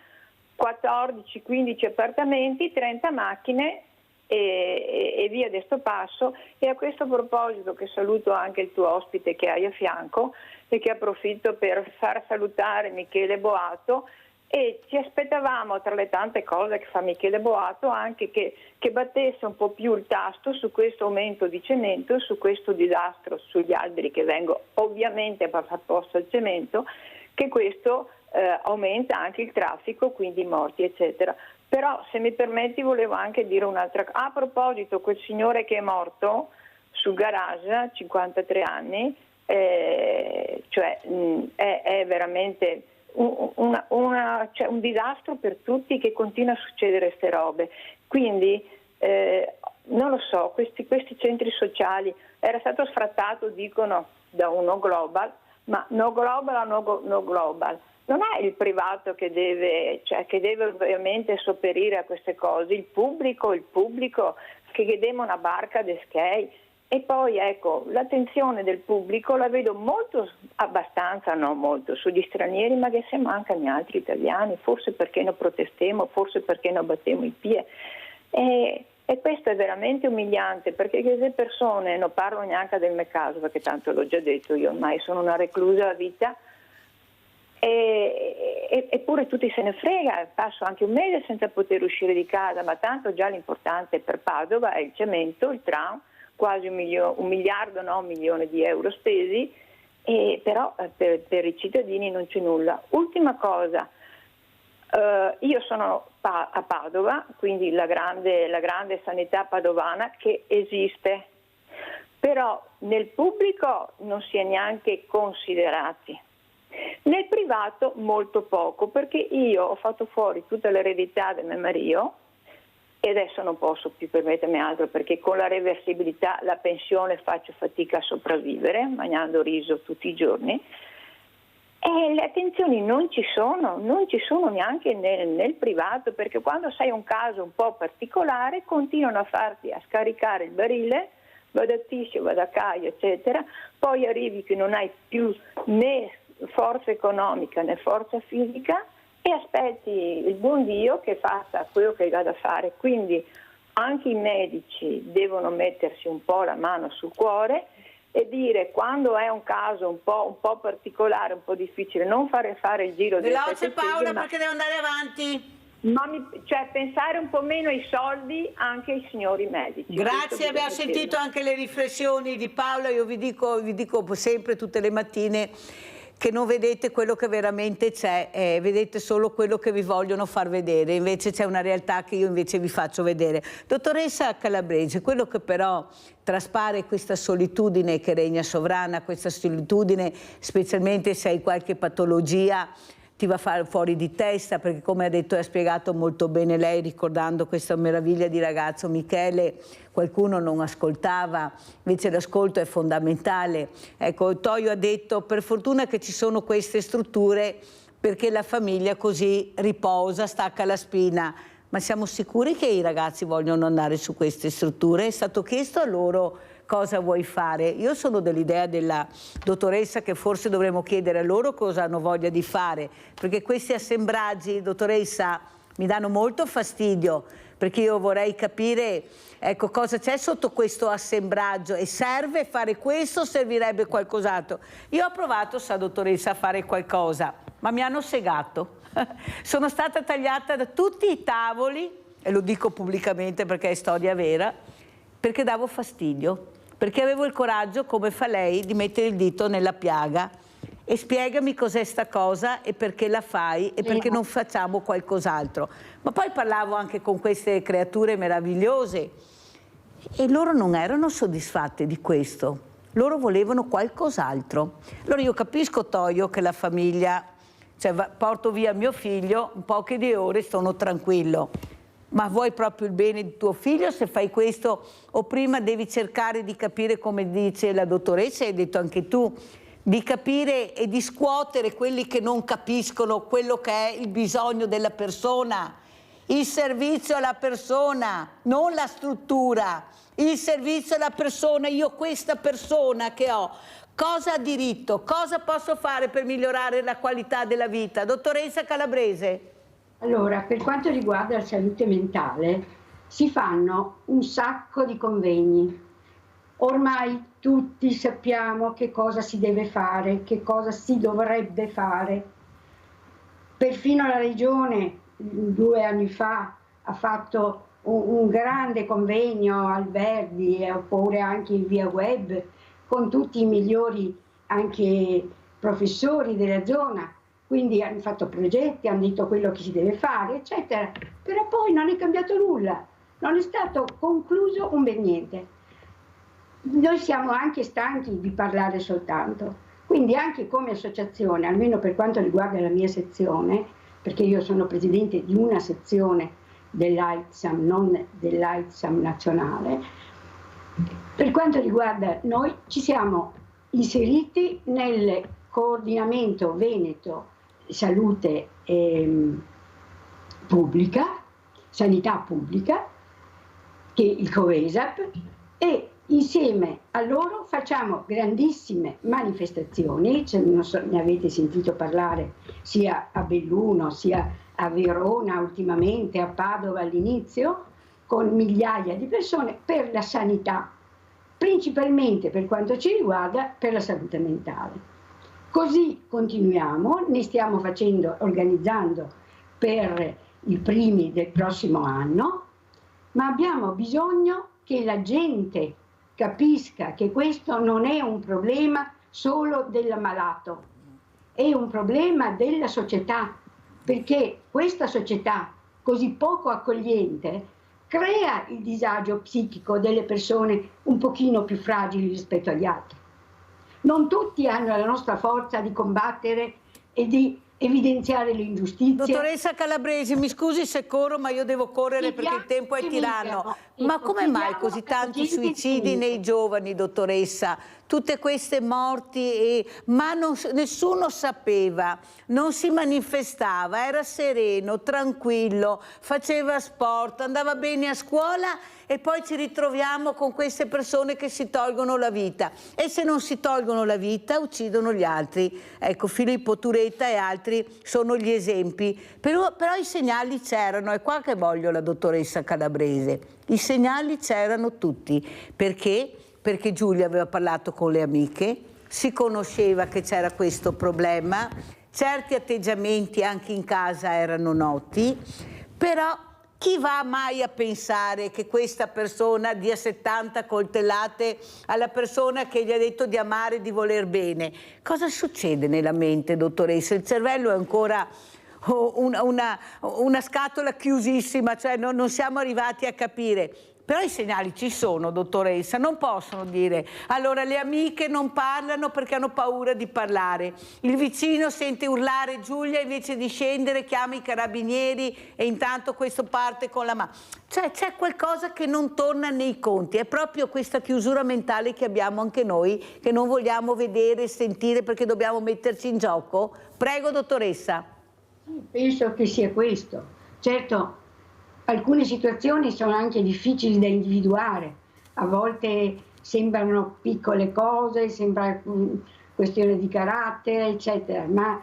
14-15 appartamenti, 30 macchine e via di sto passo. E a questo proposito, che saluto anche il tuo ospite che hai a fianco e che approfitto per far salutare Michele Boato, e ci aspettavamo, tra le tante cose che fa Michele Boato, anche che battesse un po' più il tasto su questo aumento di cemento, su questo disastro sugli alberi che vengono ovviamente a far posto al cemento, che questo aumenta anche il traffico, quindi morti eccetera. Però se mi permetti volevo anche dire un'altra cosa. A proposito, quel signore che è morto sul garage, 53 anni, cioè è veramente cioè un disastro per tutti, che continua a succedere queste robe. Quindi non lo so, questi centri sociali, era stato sfrattato, dicono, da uno Global, ma no global o no global? Non è il privato che deve ovviamente sopperire a queste cose, il pubblico che chiediamo una barca di skate. E poi ecco, l'attenzione del pubblico la vedo abbastanza, non molto, sugli stranieri, ma che se mancano gli altri italiani, forse perché non protestiamo, forse perché non battiamo i piedi. E questo è veramente umiliante, perché queste persone, non parlo neanche del mio caso, perché tanto l'ho già detto, io ormai sono una reclusa a vita, eppure tutti se ne frega, passo anche un mese senza poter uscire di casa, ma tanto già l'importante per Padova è il cemento, il tram, quasi un milione di euro spesi, però per i cittadini non c'è nulla. Ultima cosa, io sono a Padova, quindi la grande sanità padovana che esiste, però nel pubblico non si è neanche considerati. Nel privato molto poco, perché io ho fatto fuori tutta l'eredità del mio marito e adesso non posso più permettermi altro, perché con la reversibilità, la pensione, faccio fatica a sopravvivere, mangiando riso tutti i giorni, e le attenzioni non ci sono neanche nel privato, perché quando sei un caso un po' particolare continuano a farti a scaricare il barile, vado a Tiscio, vado a Caio, eccetera, poi arrivi che non hai più né forza economica né forza fisica, e aspetti il buon Dio che faccia quello che ha da fare. Quindi anche i medici devono mettersi un po' la mano sul cuore e dire, quando è un caso un po' particolare, un po' difficile, non fare il giro del veloce Paola, perché devo andare avanti. Ma pensare un po' meno ai soldi anche ai signori medici. Grazie, abbiamo sentito anche le riflessioni di Paola. Io vi dico sempre tutte le mattine che non vedete quello che veramente c'è, vedete solo quello che vi vogliono far vedere, invece c'è una realtà che io invece vi faccio vedere. Dottoressa Calabrese, quello che però traspare è questa solitudine che regna sovrana, questa solitudine, specialmente se hai qualche patologia, ti va a fare fuori di testa, perché come ha detto e ha spiegato molto bene lei, ricordando questa meraviglia di ragazzo Michele, qualcuno non ascoltava, invece l'ascolto è fondamentale. Ecco, Toio ha detto, per fortuna che ci sono queste strutture, perché la famiglia così riposa, stacca la spina. Ma siamo sicuri che i ragazzi vogliono andare su queste strutture? È stato chiesto a loro cosa vuoi fare? Io sono dell'idea della dottoressa che forse dovremmo chiedere a loro cosa hanno voglia di fare, perché questi assembraggi, dottoressa, mi danno molto fastidio, perché io vorrei capire, ecco, cosa c'è sotto questo assembraggio, e serve fare questo o servirebbe qualcos'altro? Io ho provato, sa dottoressa, a fare qualcosa, ma mi hanno segato. Sono stata tagliata da tutti i tavoli, e lo dico pubblicamente perché è storia vera, perché davo fastidio, perché avevo il coraggio, come fa lei, di mettere il dito nella piaga e spiegami cos'è sta cosa e perché la fai e perché non facciamo qualcos'altro. Ma poi parlavo anche con queste creature meravigliose e loro non erano soddisfatte di questo, loro volevano qualcos'altro. Allora io capisco, Toio, che la famiglia, cioè porto via mio figlio, in poche di ore sono tranquillo. Ma vuoi proprio il bene di tuo figlio se fai questo, o prima devi cercare di capire, come dice la dottoressa, hai detto anche tu, di capire e di scuotere quelli che non capiscono quello che è il bisogno della persona, il servizio alla persona, non la struttura, il servizio alla persona. Io questa persona che ho, cosa ha diritto, cosa posso fare per migliorare la qualità della vita? Dottoressa Calabrese. Allora, per quanto riguarda la salute mentale, si fanno un sacco di convegni. Ormai tutti sappiamo che cosa si deve fare, che cosa si dovrebbe fare. Perfino la Regione 2 anni fa ha fatto un grande convegno al Verdi, oppure anche via web, con tutti i migliori anche professori della zona. Quindi hanno fatto progetti, hanno detto quello che si deve fare, eccetera. Però poi non è cambiato nulla, non è stato concluso un bel niente. Noi siamo anche stanchi di parlare soltanto. Quindi anche come associazione, almeno per quanto riguarda la mia sezione, perché io sono presidente di una sezione dell'AIDSAM, non dell'AIDSAM nazionale, per quanto riguarda noi ci siamo inseriti nelle Coordinamento Veneto Salute Pubblica, Sanità Pubblica, che è il COESAP, e insieme a loro facciamo grandissime manifestazioni, non so, ne avete sentito parlare sia a Belluno, sia a Verona ultimamente, a Padova all'inizio, con migliaia di persone per la sanità, principalmente per quanto ci riguarda per la salute mentale. Così continuiamo, ne stiamo organizzando per i primi del prossimo anno, ma abbiamo bisogno che la gente capisca che questo non è un problema solo dell'ammalato, è un problema della società, perché questa società così poco accogliente crea il disagio psichico delle persone un pochino più fragili rispetto agli altri. Non tutti hanno la nostra forza di combattere e di evidenziare le ingiustizie. Dottoressa Calabresi, mi scusi se corro, ma io devo correre perché il tempo è tiranno. Ma come mai così tanti suicidi nei giovani, dottoressa? Tutte queste morti, ma nessuno sapeva, non si manifestava, era sereno, tranquillo, faceva sport, andava bene a scuola e poi ci ritroviamo con queste persone che si tolgono la vita. E se non si tolgono la vita, uccidono gli altri. Ecco, Filippo Turetta e altri sono gli esempi. Però i segnali c'erano, è qua che voglio la dottoressa Calabrese. I segnali c'erano tutti. Perché? Perché Giulia aveva parlato con le amiche, si conosceva che c'era questo problema, certi atteggiamenti anche in casa erano noti, però chi va mai a pensare che questa persona dia 70 coltellate alla persona che gli ha detto di amare e di voler bene? Cosa succede nella mente, dottoressa? Il cervello è ancora una scatola chiusissima, cioè non siamo arrivati a capire. Però i segnali ci sono, dottoressa, non possono dire allora le amiche non parlano perché hanno paura di parlare, il vicino sente urlare Giulia, invece di scendere chiama i carabinieri e intanto questo parte con la mano. Cioè c'è qualcosa che non torna nei conti, è proprio questa chiusura mentale che abbiamo anche noi, che non vogliamo vedere e sentire perché dobbiamo metterci in gioco. Prego, dottoressa. Penso che sia questo. Certo, alcune situazioni sono anche difficili da individuare, a volte sembrano piccole cose, sembra questione di carattere, eccetera, ma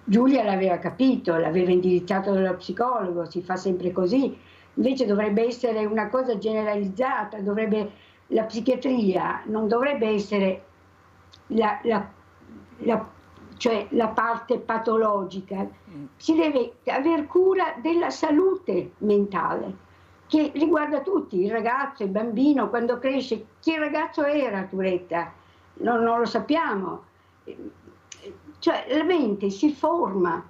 Giulia l'aveva capito, l'aveva indirizzato dallo psicologo, si fa sempre così, invece dovrebbe essere una cosa generalizzata, la psichiatria non dovrebbe essere cioè la parte patologica, si deve aver cura della salute mentale, che riguarda tutti, il ragazzo, il bambino, quando cresce. Che ragazzo era Turetta? Non lo sappiamo. Cioè la mente si forma,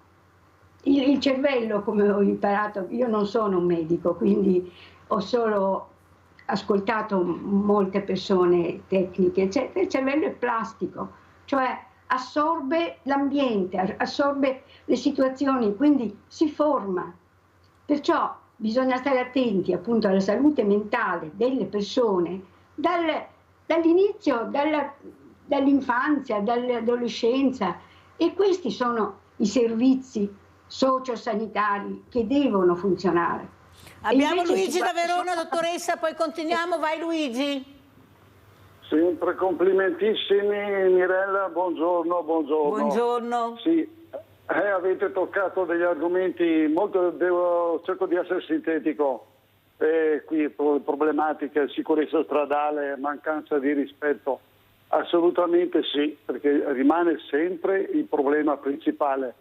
il cervello, come ho imparato, io non sono un medico, quindi ho solo ascoltato molte persone tecniche, eccetera. Il cervello è plastico, cioè assorbe l'ambiente, assorbe le situazioni, quindi si forma. Perciò bisogna stare attenti appunto alla salute mentale delle persone dall'inizio, dall'infanzia, dall'adolescenza, e questi sono i servizi sociosanitari che devono funzionare. Abbiamo Luigi da Verona, dottoressa, poi continuiamo, vai Luigi. Sempre complimentissimi Mirella, buongiorno. Buongiorno. Sì, avete toccato degli argomenti molto, cerco di essere sintetico, qui problematiche, sicurezza stradale, mancanza di rispetto, assolutamente sì, perché rimane sempre il problema principale.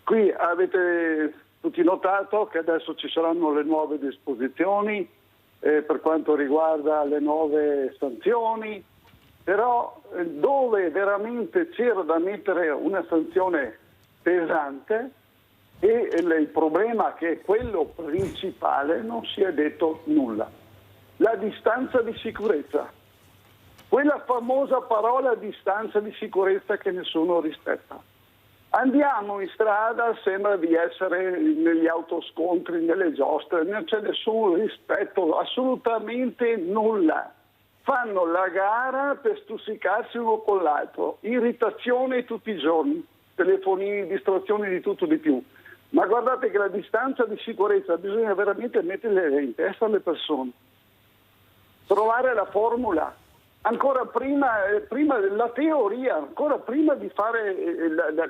Qui avete tutti notato che adesso ci saranno le nuove disposizioni, per quanto riguarda le nuove sanzioni, però dove veramente c'era da mettere una sanzione pesante e il problema che è quello principale, non si è detto nulla. La distanza di sicurezza, quella famosa parola distanza di sicurezza che nessuno rispetta. Andiamo in strada, sembra di essere negli autoscontri, nelle giostre, non c'è nessun rispetto, assolutamente nulla. fanno la gara per stuzzicarsi uno con l'altro, irritazione tutti i giorni, telefonini, distrazioni di tutto di più. Ma guardate che la distanza di sicurezza bisogna veramente metterle in testa alle persone, trovare la formula. Ancora prima della teoria, ancora prima di fare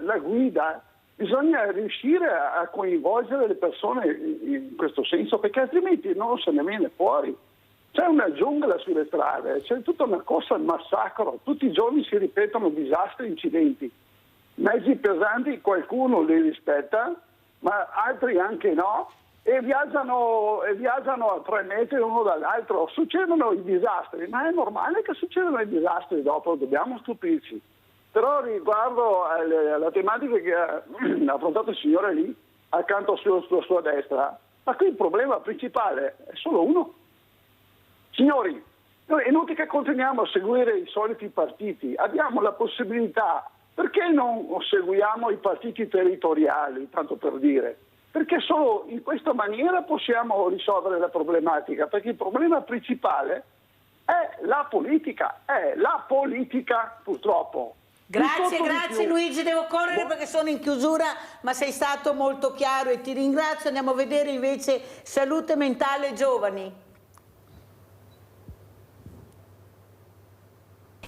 la guida, bisogna riuscire a coinvolgere le persone in questo senso, perché altrimenti non se ne viene fuori. C'è una giungla sulle strade, c'è tutta una corsa al massacro, tutti i giorni si ripetono disastri, incidenti. Mezzi pesanti qualcuno li rispetta, ma altri anche no, e viaggiano a 3 metri l'uno dall'altro. Succedono i disastri, ma è normale che succedano i disastri dopo, dobbiamo stupirci. Però riguardo alla tematica che ha affrontato il signore lì, accanto sulla sua destra, ma qui il problema principale è solo uno. Signori, noi è inutile che continuiamo a seguire i soliti partiti, abbiamo la possibilità, perché non seguiamo i partiti territoriali, tanto per dire? Perché solo in questa maniera possiamo risolvere la problematica, perché il problema principale è la politica purtroppo. Grazie Luigi, devo correre perché sono in chiusura, ma sei stato molto chiaro e ti ringrazio. Andiamo a vedere invece salute mentale giovani.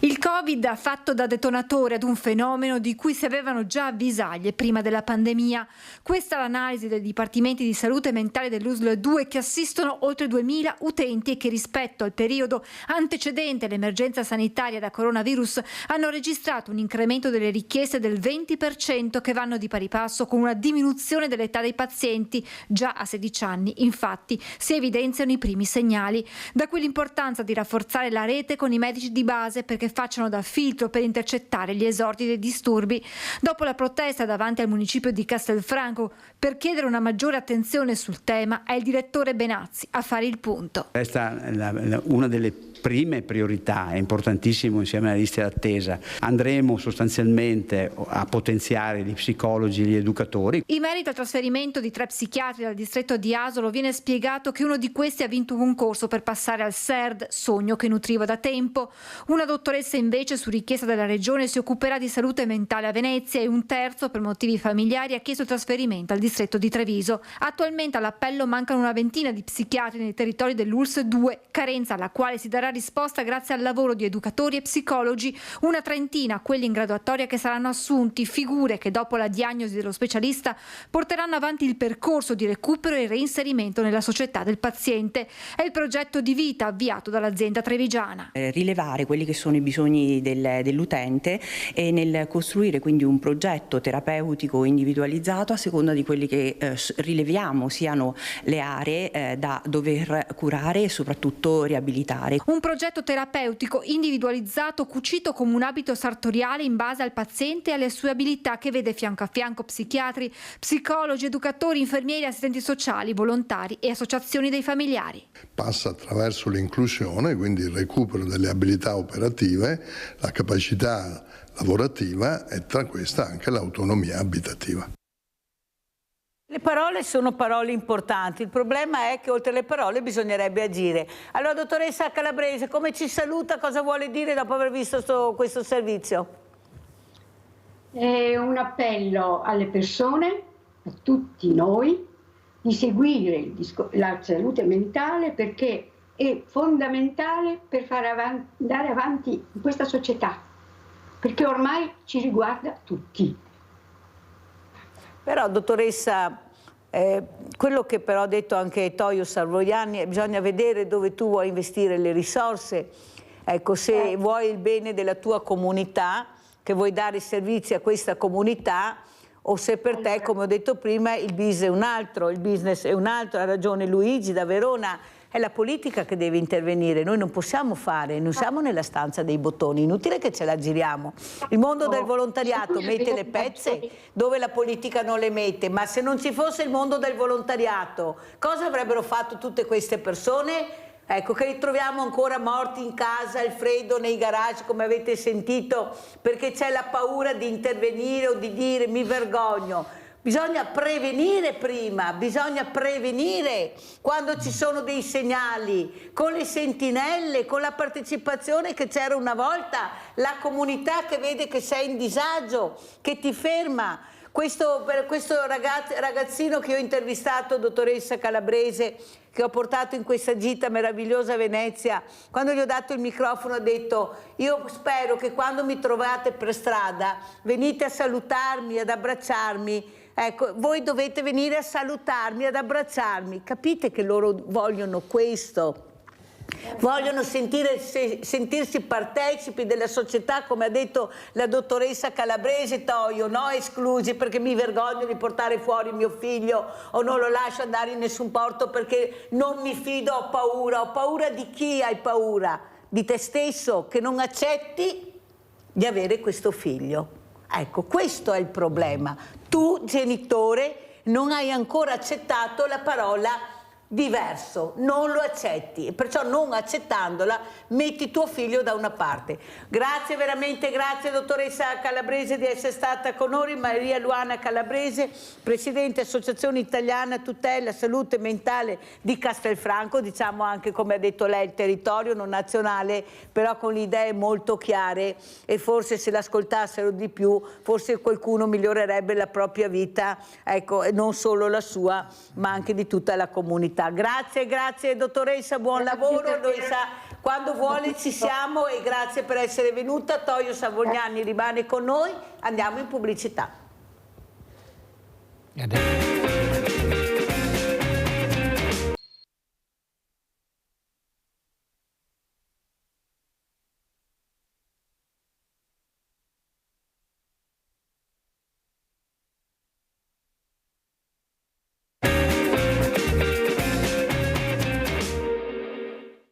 Il Covid ha fatto da detonatore ad un fenomeno di cui si avevano già avvisaglie prima della pandemia. Questa è l'analisi dei dipartimenti di salute mentale dell'USL 2 che assistono oltre 2000 utenti e che rispetto al periodo antecedente all'emergenza sanitaria da coronavirus hanno registrato un incremento delle richieste del 20% che vanno di pari passo con una diminuzione dell'età dei pazienti già a 16 anni. Infatti si evidenziano i primi segnali. Da qui l'importanza di rafforzare la rete con i medici di base perché facciano da filtro per intercettare gli esordi dei disturbi. Dopo la protesta davanti al municipio di Castelfranco per chiedere una maggiore attenzione sul tema, è il direttore Benazzi a fare il punto. Questa è una delle prime priorità, è importantissimo insieme alla lista d'attesa. Andremo sostanzialmente a potenziare gli psicologi e gli educatori. In merito al trasferimento di 3 psichiatri dal distretto di Asolo viene spiegato che uno di questi ha vinto un concorso per passare al SERD, sogno che nutriva da tempo. Una dottoressa invece su richiesta della regione si occuperà di salute mentale a Venezia e un terzo per motivi familiari ha chiesto il trasferimento al distretto di Treviso. Attualmente all'appello mancano una ventina di psichiatri nei territori dell'ULSS 2, carenza alla quale si darà risposta grazie al lavoro di educatori e psicologi, una trentina quelli in graduatoria che saranno assunti, figure che dopo la diagnosi dello specialista porteranno avanti il percorso di recupero e reinserimento nella società del paziente. È il progetto di vita avviato dall'azienda trevigiana. Rilevare quelli che sono i bisogni dell'utente e nel costruire quindi un progetto terapeutico individualizzato a seconda di quelli che rileviamo siano le aree da dover curare e soprattutto riabilitare. Un progetto terapeutico individualizzato cucito come un abito sartoriale in base al paziente e alle sue abilità, che vede fianco a fianco psichiatri, psicologi, educatori, infermieri, assistenti sociali, volontari e associazioni dei familiari. Passa attraverso l'inclusione, quindi il recupero delle abilità operative, la capacità lavorativa e tra queste anche l'autonomia abitativa. Le parole sono parole importanti, il problema è che oltre alle parole bisognerebbe agire. Allora, dottoressa Calabrese, come ci saluta, cosa vuole dire dopo aver visto questo servizio? È un appello alle persone, a tutti noi, di seguire la salute mentale perché è fondamentale per far andare avanti in questa società, perché ormai ci riguarda tutti. Però, dottoressa, quello che però ha detto anche Toio Sarvoianni è che bisogna vedere dove tu vuoi investire le risorse. Ecco, se vuoi il bene della tua comunità, che vuoi dare servizi a questa comunità, o se per te, come ho detto prima, il business è un altro, ha ragione Luigi da Verona. È la politica che deve intervenire, noi non possiamo fare, non siamo nella stanza dei bottoni, inutile che ce la giriamo. Il mondo del volontariato mette le pezze dove la politica non le mette, ma se non ci fosse il mondo del volontariato, cosa avrebbero fatto tutte queste persone? Ecco, che ritroviamo ancora morti in casa, il freddo nei garage, come avete sentito, perché c'è la paura di intervenire o di dire mi vergogno. Bisogna prevenire prima, bisogna prevenire quando ci sono dei segnali, con le sentinelle, con la partecipazione che c'era una volta, la comunità che vede che sei in disagio, che ti ferma. Per questo ragazzino che ho intervistato, dottoressa Calabrese, che ho portato in questa gita meravigliosa a Venezia, quando gli ho dato il microfono ha detto: io spero che quando mi trovate per strada venite a salutarmi, ad abbracciarmi. Ecco, voi dovete venire a salutarmi, ad abbracciarmi. Capite che loro vogliono questo? Vogliono sentirsi partecipi della società, come ha detto la dottoressa Calabrese. Toio, no esclusi, perché mi vergogno di portare fuori mio figlio o non lo lascio andare in nessun porto perché non mi fido, ho paura. Ho paura di chi hai paura? Di te stesso, che non accetti di avere questo figlio. Ecco, questo è il problema. Tu, genitore, non hai ancora accettato la parola diverso, non lo accetti, e perciò non accettandola metti tuo figlio da una parte. Grazie, veramente grazie dottoressa Calabrese di essere stata con noi. Maria Luana Calabrese, Presidente Associazione Italiana Tutela Salute Mentale di Castelfranco, diciamo anche, come ha detto lei, il territorio non nazionale, però con le idee molto chiare, e forse se l'ascoltassero di più forse qualcuno migliorerebbe la propria vita, ecco, e non solo la sua ma anche di tutta la comunità. Grazie, grazie dottoressa, buon lavoro. Noi quando vuole ci siamo, e grazie per essere venuta. Toio Savognani rimane con noi, andiamo in pubblicità.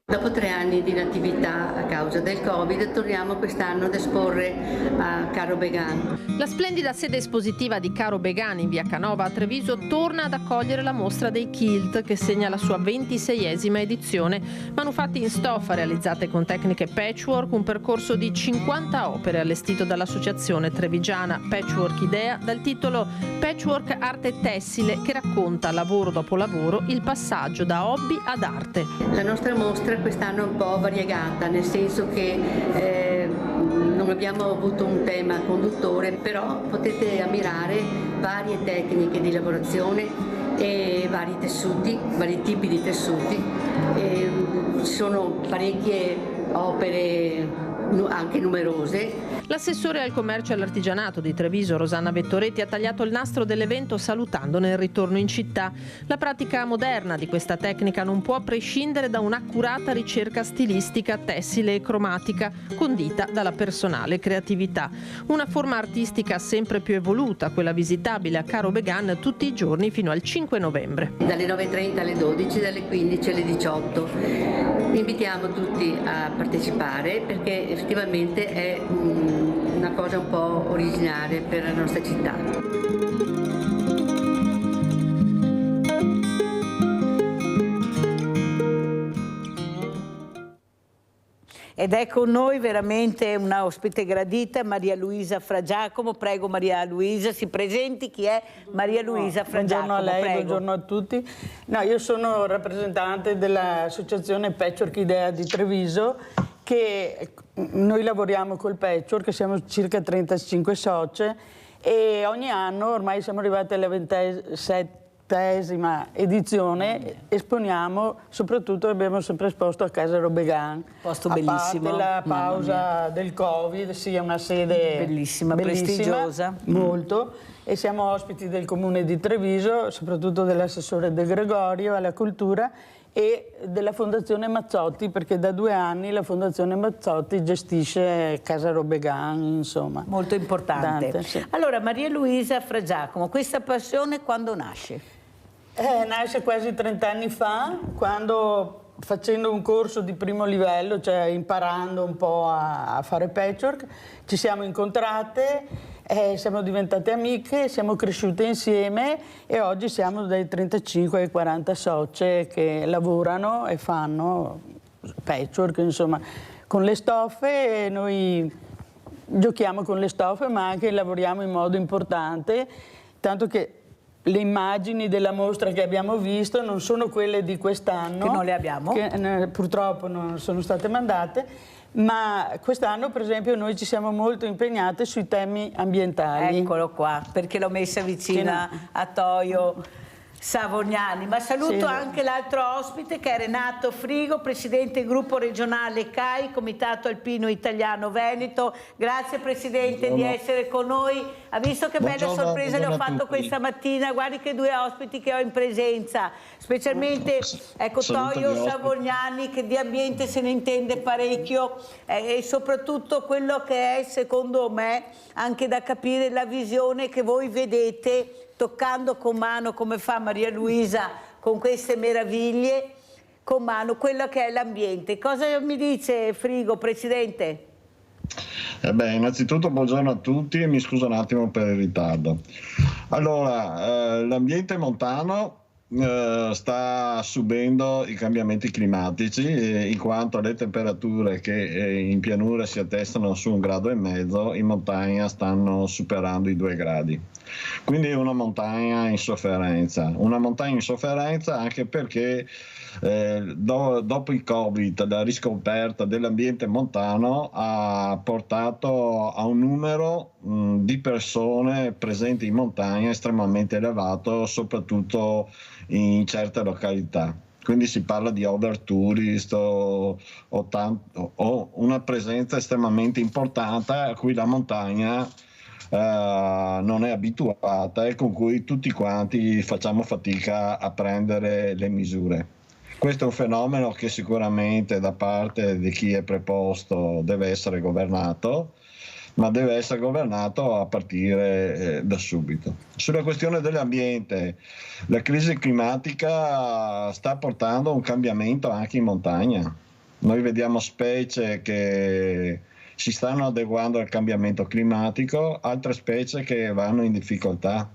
Dopo 3 anni di inattività a causa del Covid, torniamo quest'anno ad esporre a Caro Began. La splendida sede espositiva di Caro Began in via Canova a Treviso torna ad accogliere la mostra dei Kilt, che segna la sua 26esima edizione. Manufatti in stoffa, realizzate con tecniche patchwork, un percorso di 50 opere allestito dall'associazione trevigiana Patchwork Idea, dal titolo Patchwork Arte Tessile, che racconta lavoro dopo lavoro il passaggio da hobby ad arte. La nostra mostra quest'anno è un po' variegata, nel senso che non abbiamo avuto un tema conduttore, però potete ammirare varie tecniche di lavorazione e vari tessuti, vari tipi di tessuti. Ci sono parecchie opere anche numerose. L'assessore al commercio e all'artigianato di Treviso, Rosanna Vettoretti, ha tagliato il nastro dell'evento salutandone il ritorno in città. La pratica moderna di questa tecnica non può prescindere da un'accurata ricerca stilistica, tessile e cromatica, condita dalla personale creatività. Una forma artistica sempre più evoluta, quella visitabile a Caro Began tutti i giorni fino al 5 novembre. Dalle 9:30 alle 12, dalle 15 alle 18. Invitiamo tutti a partecipare perché effettivamente è una cosa un po' originale per la nostra città. Ed è con noi veramente una ospite gradita, Maria Luisa Fragiacomo. Prego Maria Luisa, si presenti, chi è Maria Luisa Fragiacomo? Buongiorno a lei, prego. buongiorno a tutti. No, io sono rappresentante dell'associazione Patchwork Idea di Treviso, che noi lavoriamo col patchwork, siamo circa 35 socie e ogni anno, ormai siamo arrivati alla 27esima edizione, esponiamo, soprattutto abbiamo sempre esposto a Casa Robegan. Posto bellissimo. A parte la pausa del Covid, sì, è una sede bellissima, prestigiosa. Molto. E siamo ospiti del Comune di Treviso, soprattutto dell'assessore De Gregorio alla cultura e della Fondazione Mazzotti, perché da 2 anni la Fondazione Mazzotti gestisce Casa Robegan, insomma. Molto importante. Sì. Allora, Maria Luisa Fragiacomo, questa passione quando nasce? Nasce quasi 30 anni fa, quando facendo un corso di primo livello, cioè imparando un po' a fare patchwork, ci siamo incontrate, siamo diventate amiche, siamo cresciute insieme e oggi siamo dai 35 ai 40 socie che lavorano e fanno patchwork, insomma, con le stoffe. Noi giochiamo con le stoffe ma anche lavoriamo in modo importante, tanto che le immagini della mostra che abbiamo visto non sono quelle di quest'anno. Che non le abbiamo. Che purtroppo non sono state mandate, ma quest'anno per esempio noi ci siamo molto impegnate sui temi ambientali. Eccolo qua, perché l'ho messa vicina a Toio Savognani, ma saluto anche l'altro ospite che è Renato Frigo, presidente del gruppo regionale CAI, Comitato Alpino Italiano Veneto. Grazie Presidente di essere con noi. Ha visto che bella sorpresa le ho fatto questa mattina? Guardi che due ospiti che ho in presenza, specialmente Toio Savognani, che di ambiente se ne intende parecchio, e soprattutto quello che è, secondo me, anche da capire la visione che voi vedete toccando con mano, come fa Maria Luisa con queste meraviglie, con mano quello che è l'ambiente. Cosa mi dice Frigo, Presidente? Innanzitutto buongiorno a tutti e mi scuso un attimo per il ritardo. Allora, l'ambiente montano sta subendo i cambiamenti climatici, in quanto le temperature che in pianura si attestano su 1,5 gradi, in montagna stanno superando i 2 gradi. Quindi è una montagna in sofferenza anche perché dopo il Covid la riscoperta dell'ambiente montano ha portato a un numero di persone presenti in montagna estremamente elevato, soprattutto in certe località. Quindi si parla di overtourist o una presenza estremamente importante a cui la montagna non è abituata e con cui tutti quanti facciamo fatica a prendere le misure. Questo è un fenomeno che sicuramente da parte di chi è preposto deve essere governato, ma deve essere governato a partire da subito. Sulla questione dell'ambiente, la crisi climatica sta portando a un cambiamento anche in montagna. Noi vediamo specie che si stanno adeguando al cambiamento climatico, altre specie che vanno in difficoltà,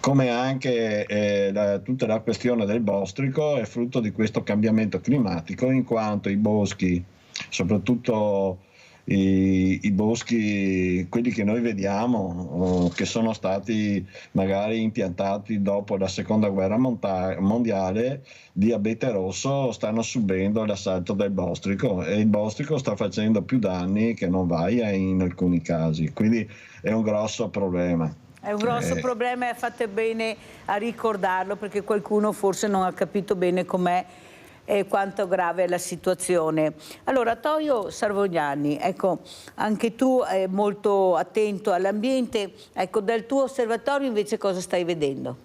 come anche tutta la questione del bostrico è frutto di questo cambiamento climatico, in quanto i boschi, soprattutto i boschi, quelli che noi vediamo, che sono stati magari impiantati dopo la seconda guerra mondiale di abete rosso, stanno subendo l'assalto del bostrico e il bostrico sta facendo più danni che non vaia in alcuni casi, quindi è un grosso problema. È un grosso problema e fate bene a ricordarlo, perché qualcuno forse non ha capito bene com'è e quanto grave è la situazione. Allora, Toio Savognani, ecco, anche tu molto attento all'ambiente, ecco, dal tuo osservatorio invece cosa stai vedendo?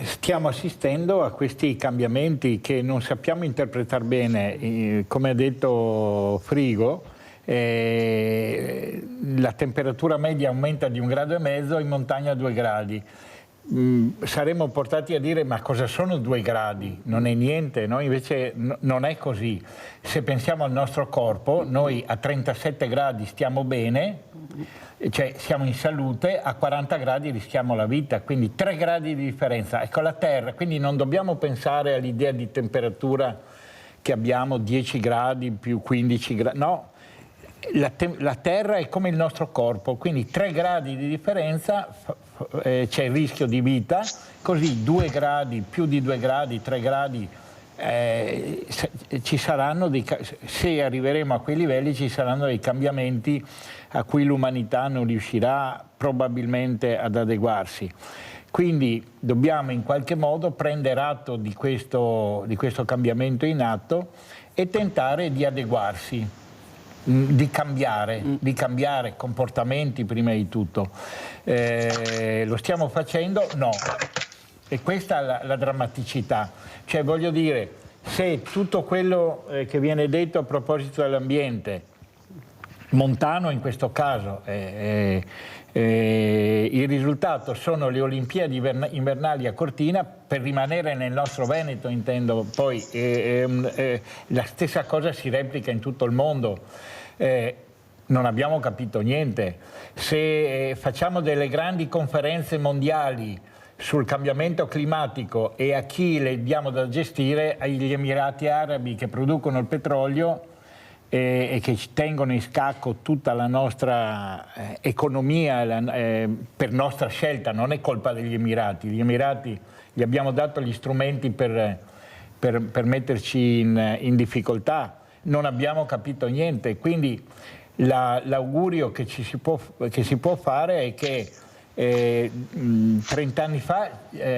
Stiamo assistendo a questi cambiamenti che non sappiamo interpretare bene, come ha detto Frigo. La temperatura media aumenta di 1,5 gradi, in montagna 2 gradi. Saremmo portati a dire ma cosa sono 2 gradi? Non è niente, no? Invece non è così. Se pensiamo al nostro corpo, noi a 37 gradi stiamo bene, cioè siamo in salute, a 40 gradi rischiamo la vita, quindi 3 gradi di differenza. Ecco la Terra, quindi non dobbiamo pensare all'idea di temperatura che abbiamo 10 gradi più 15 gradi, no. La Terra è come il nostro corpo, quindi 3 gradi di differenza c'è il rischio di vita, così 2 gradi, più di 2 gradi, 3 gradi, ci saranno se arriveremo a quei livelli ci saranno dei cambiamenti a cui l'umanità non riuscirà probabilmente ad adeguarsi. Quindi dobbiamo in qualche modo prendere atto di questo cambiamento in atto e tentare di adeguarsi. Di cambiare comportamenti prima di tutto. Lo stiamo facendo? No. E questa è la drammaticità. Cioè, voglio dire, se tutto quello che viene detto a proposito dell'ambiente, montano in questo caso, il risultato sono le Olimpiadi invernali a Cortina, per rimanere nel nostro Veneto intendo, poi la stessa cosa si replica in tutto il mondo. Non abbiamo capito niente. Se facciamo delle grandi conferenze mondiali sul cambiamento climatico e a chi le diamo da gestire, agli Emirati Arabi che producono il petrolio, e che tengono in scacco tutta la nostra economia per nostra scelta, non è colpa degli Emirati. Gli Emirati gli abbiamo dato gli strumenti per metterci in difficoltà, non abbiamo capito niente, quindi l'augurio che si può fare è che 30 anni fa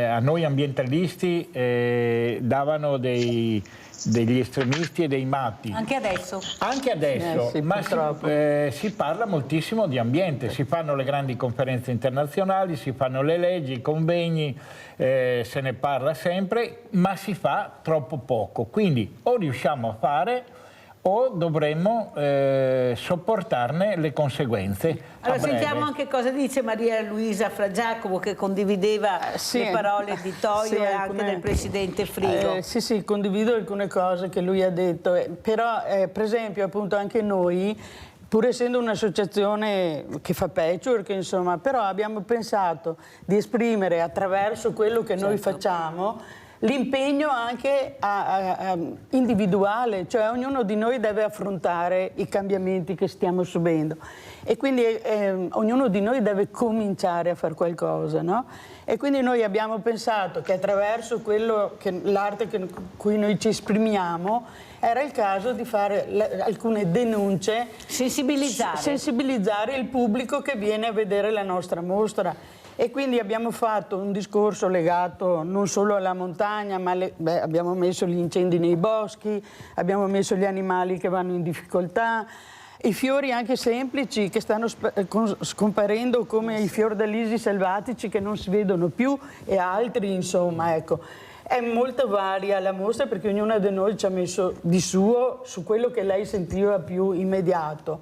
a noi ambientalisti davano degli estremisti e dei matti. Anche adesso? Anche adesso, sì, ma si parla moltissimo di ambiente, si fanno le grandi conferenze internazionali, si fanno le leggi, i convegni, se ne parla sempre, ma si fa troppo poco. Quindi o riusciamo a fare o dovremmo sopportarne le conseguenze. Allora sentiamo anche cosa dice Maria Luisa Fragiacomo, che condivideva le parole di Toio e anche del Presidente Frigo. Sì, condivido alcune cose che lui ha detto, però per esempio appunto anche noi, pur essendo un'associazione che fa patchwork, insomma, però abbiamo pensato di esprimere attraverso quello che noi facciamo l'impegno anche individuale, cioè ognuno di noi deve affrontare i cambiamenti che stiamo subendo e quindi ognuno di noi deve cominciare a fare qualcosa, no? E quindi noi abbiamo pensato che attraverso l'arte con cui noi ci esprimiamo era il caso di fare alcune denunce, sensibilizzare il pubblico che viene a vedere la nostra mostra. E quindi abbiamo fatto un discorso legato non solo alla montagna, ma abbiamo messo gli incendi nei boschi, abbiamo messo gli animali che vanno in difficoltà, i fiori anche semplici che stanno scomparendo, come i fiordalisi selvatici che non si vedono più e altri, insomma, ecco. È molto varia la mostra perché ognuna di noi ci ha messo di suo su quello che lei sentiva più immediato.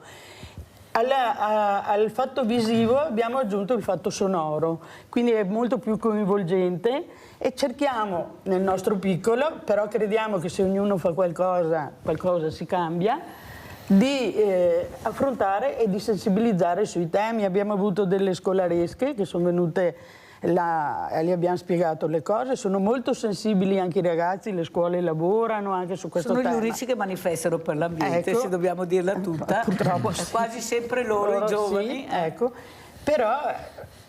Al fatto visivo abbiamo aggiunto il fatto sonoro, quindi è molto più coinvolgente e cerchiamo nel nostro piccolo, però crediamo che se ognuno fa qualcosa si cambia, di affrontare e di sensibilizzare sui temi. Abbiamo avuto delle scolaresche che sono venute là e gli abbiamo spiegato le cose, sono molto sensibili anche i ragazzi, le scuole lavorano anche su questo tema. Sono gli unici che manifestano per l'ambiente, ecco, se dobbiamo dirla tutta, purtroppo quasi sempre loro i giovani. Sì, ecco. Però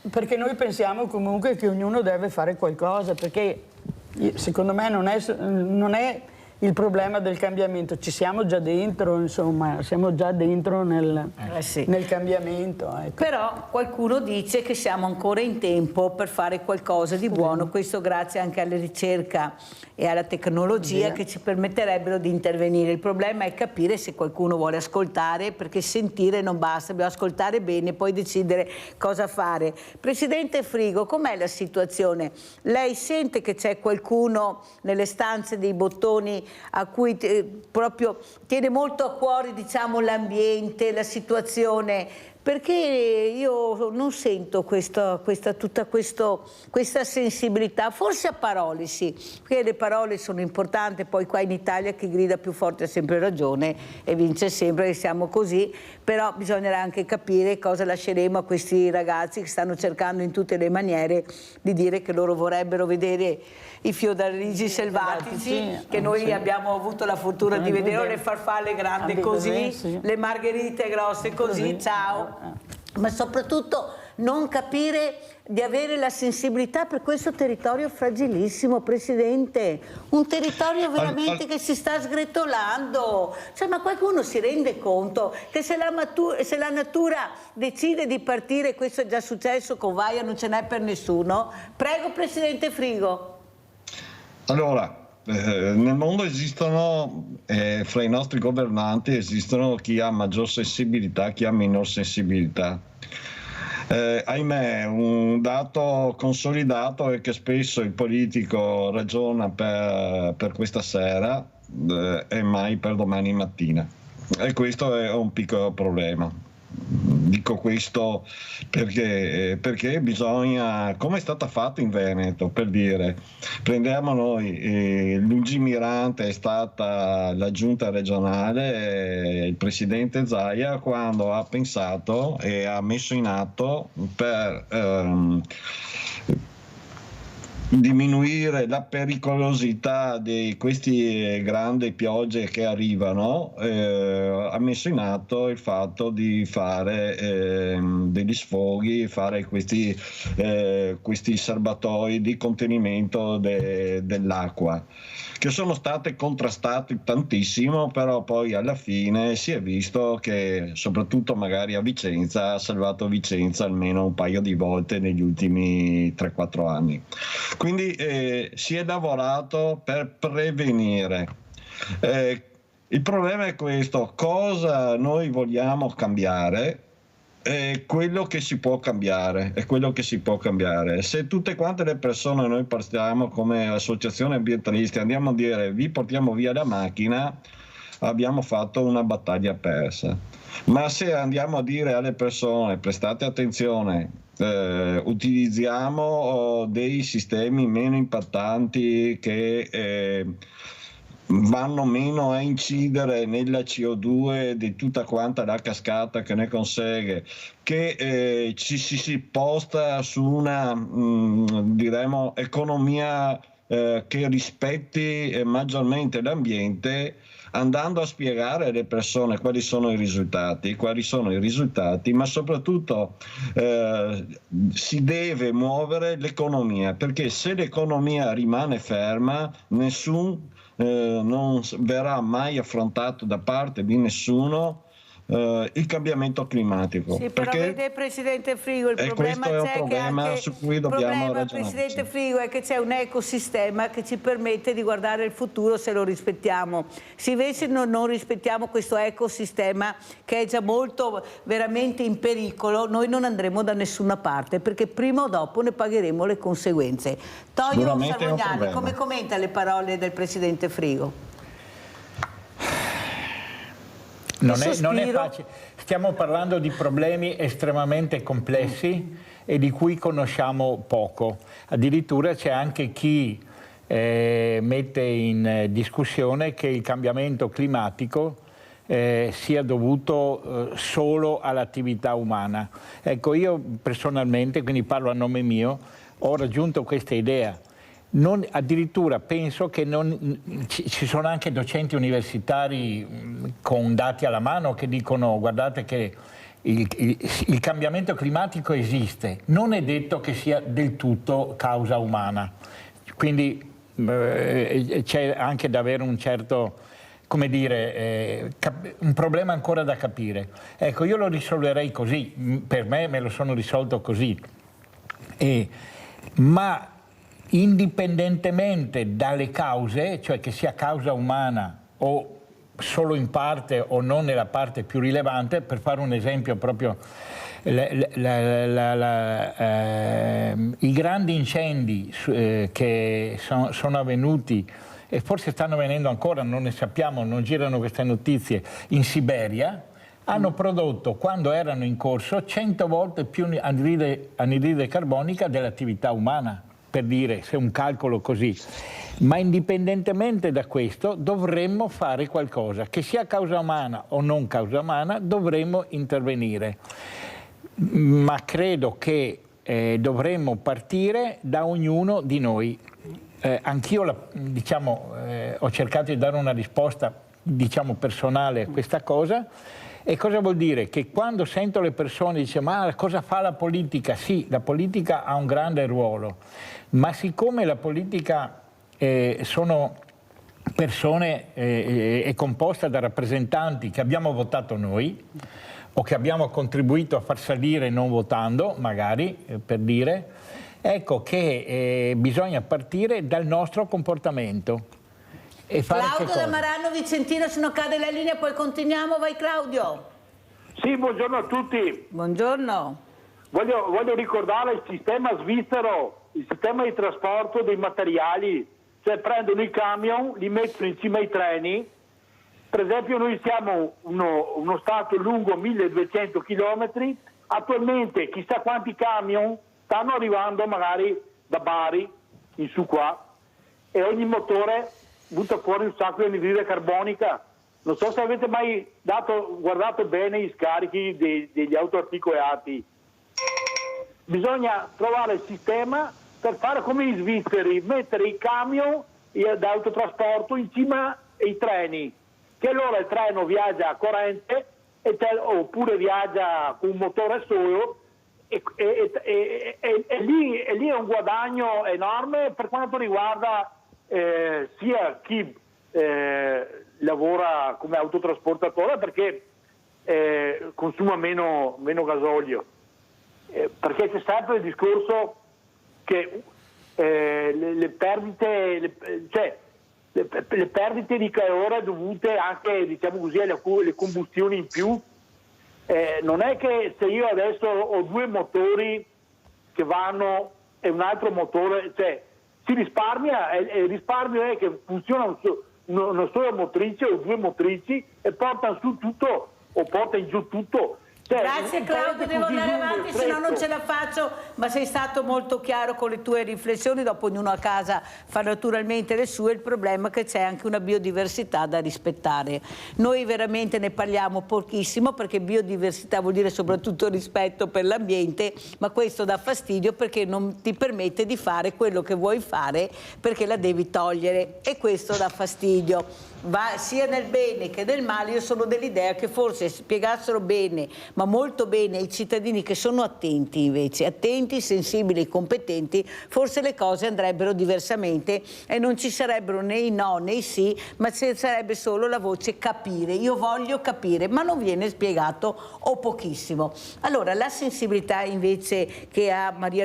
perché noi pensiamo comunque che ognuno deve fare qualcosa, perché secondo me non è il problema del cambiamento, ci siamo già dentro, insomma, siamo già dentro nel cambiamento. Ecco. Però qualcuno dice che siamo ancora in tempo per fare qualcosa di buono, questo grazie anche alla ricerca e alla tecnologia che ci permetterebbero di intervenire. Il problema è capire se qualcuno vuole ascoltare, perché sentire non basta, dobbiamo ascoltare bene e poi decidere cosa fare. Presidente Frigo, com'è la situazione? Lei sente che c'è qualcuno nelle stanze dei bottoni a cui proprio tiene molto a cuore, diciamo, l'ambiente, la situazione? Perché io non sento questa sensibilità, forse a parole sì, perché le parole sono importanti, poi qua in Italia chi grida più forte ha sempre ragione e vince sempre, che siamo così, però bisognerà anche capire cosa lasceremo a questi ragazzi che stanno cercando in tutte le maniere di dire che loro vorrebbero vedere i fiordalisi selvatici, che noi abbiamo avuto la fortuna di vedere, le farfalle grandi così, le margherite grosse così, ciao. Ma soprattutto non capire di avere la sensibilità per questo territorio fragilissimo, Presidente, un territorio veramente che si sta sgretolando. Cioè, ma qualcuno si rende conto che se la natura decide di partire, questo è già successo con Vaia, non ce n'è per nessuno. Prego, Presidente Frigo. Allora, nel mondo esistono, fra i nostri governanti esistono chi ha maggior sensibilità, chi ha minor sensibilità. Ahimè, un dato consolidato è che spesso il politico ragiona per questa sera e mai per domani mattina. E questo è un piccolo problema. Dico questo perché bisogna, come è stata fatta in Veneto, per dire, prendiamo noi, lungimirante è stata la giunta regionale, il presidente Zaia, quando ha pensato e ha messo in atto per diminuire la pericolosità di queste grandi piogge che arrivano, ha messo in atto il fatto di fare degli sfoghi, fare questi serbatoi di contenimento dell'acqua, che sono state contrastate tantissimo, però poi alla fine si è visto che soprattutto magari a Vicenza ha salvato Vicenza almeno un paio di volte negli ultimi 3-4 anni. Quindi si è lavorato per prevenire. Il problema è questo: cosa noi vogliamo cambiare? Quello che si può cambiare è quello che si può cambiare. Se tutte quante le persone, noi partiamo come associazione ambientalisti, andiamo a dire vi portiamo via la macchina, abbiamo fatto una battaglia persa. Ma se andiamo a dire alle persone prestate attenzione, utilizziamo dei sistemi meno impattanti che vanno meno a incidere nella CO2 di tutta quanta la cascata che ne consegue, che ci si posta su una diremo economia che rispetti maggiormente l'ambiente, andando a spiegare alle persone quali sono i risultati, ma soprattutto si deve muovere l'economia, perché se l'economia rimane ferma, non verrà mai affrontato da parte di nessuno il cambiamento climatico. Sì, però vede Presidente Frigo, il problema questo è un c'è problema che anche, su cui dobbiamo ragionare. Presidente Frigo, è che c'è un ecosistema che ci permette di guardare il futuro se lo rispettiamo. Se invece non rispettiamo questo ecosistema, che è già molto veramente in pericolo, noi non andremo da nessuna parte, perché prima o dopo ne pagheremo le conseguenze. Toglio Salvognani, come commenta le parole del Presidente Frigo? Non è facile. Stiamo parlando di problemi estremamente complessi e di cui conosciamo poco. Addirittura c'è anche chi mette in discussione che il cambiamento climatico sia dovuto solo all'attività umana. Ecco, io personalmente, quindi parlo a nome mio, ho raggiunto questa idea. Addirittura penso che ci sono anche docenti universitari con dati alla mano che dicono guardate che il cambiamento climatico esiste, non è detto che sia del tutto causa umana, quindi c'è anche da avere un certo, come dire, un problema ancora da capire. Ecco, io lo risolverei così, per me lo sono risolto così, ma indipendentemente dalle cause, cioè che sia causa umana o solo in parte o non nella parte più rilevante, per fare un esempio proprio, i grandi incendi che sono avvenuti e forse stanno avvenendo ancora, non ne sappiamo, non girano queste notizie, in Siberia, hanno prodotto, quando erano in corso, 100 volte più anidride carbonica dell'attività umana, per dire, se un calcolo così. Ma indipendentemente da questo dovremmo fare qualcosa, che sia causa umana o non causa umana, dovremmo intervenire. Ma credo che dovremmo partire da ognuno di noi. Anch'io ho cercato di dare una risposta personale a questa cosa. E cosa vuol dire? Che quando sento le persone dice ma cosa fa la politica? Sì, la politica ha un grande ruolo, ma siccome la politica sono persone è composta da rappresentanti che abbiamo votato noi o che abbiamo contribuito a far salire non votando, magari, per dire, ecco che bisogna partire dal nostro comportamento. Claudio da Marano Vicentino, se non cade la linea poi continuiamo, vai Claudio. Sì, buongiorno a tutti. Buongiorno. Voglio ricordare il sistema svizzero, il sistema di trasporto dei materiali, cioè prendono i camion, li mettono in cima ai treni. Per esempio noi siamo uno stato lungo 1200 km, attualmente chissà quanti camion stanno arrivando magari da Bari in su qua e ogni motore butta fuori un sacco di anidride carbonica. Non so se avete mai guardato bene gli scarichi degli autoarticolati. Bisogna trovare il sistema per fare come gli svizzeri, mettere i camion d'autotrasporto in cima ai treni, che allora il treno viaggia a corrente oppure viaggia con un motore solo e lì è un guadagno enorme per quanto riguarda sia chi lavora come autotrasportatore, perché consuma meno gasolio, perché c'è sempre il discorso che le perdite di calore dovute anche, diciamo così, alle combustioni in più, non è che se io adesso ho 2 motori che vanno e un altro motore, cioè si risparmia, e il risparmio è che funziona una sola motrice o 2 motrici e portano su tutto o portano in giù tutto. Grazie Claudio, devo andare avanti, se no non ce la faccio, ma sei stato molto chiaro con le tue riflessioni, dopo ognuno a casa fa naturalmente le sue, il problema è che c'è anche una biodiversità da rispettare. Noi veramente ne parliamo pochissimo perché biodiversità vuol dire soprattutto rispetto per l'ambiente, ma questo dà fastidio perché non ti permette di fare quello che vuoi fare perché la devi togliere e questo dà fastidio. Va sia nel bene che nel male. Io sono dell'idea che forse spiegassero bene, ma molto bene, ai cittadini che sono attenti invece, attenti, sensibili, competenti, forse le cose andrebbero diversamente e non ci sarebbero né i no né i sì, ma ci sarebbe solo la voce capire. Io voglio capire, ma non viene spiegato o pochissimo. Allora la sensibilità invece che ha Maria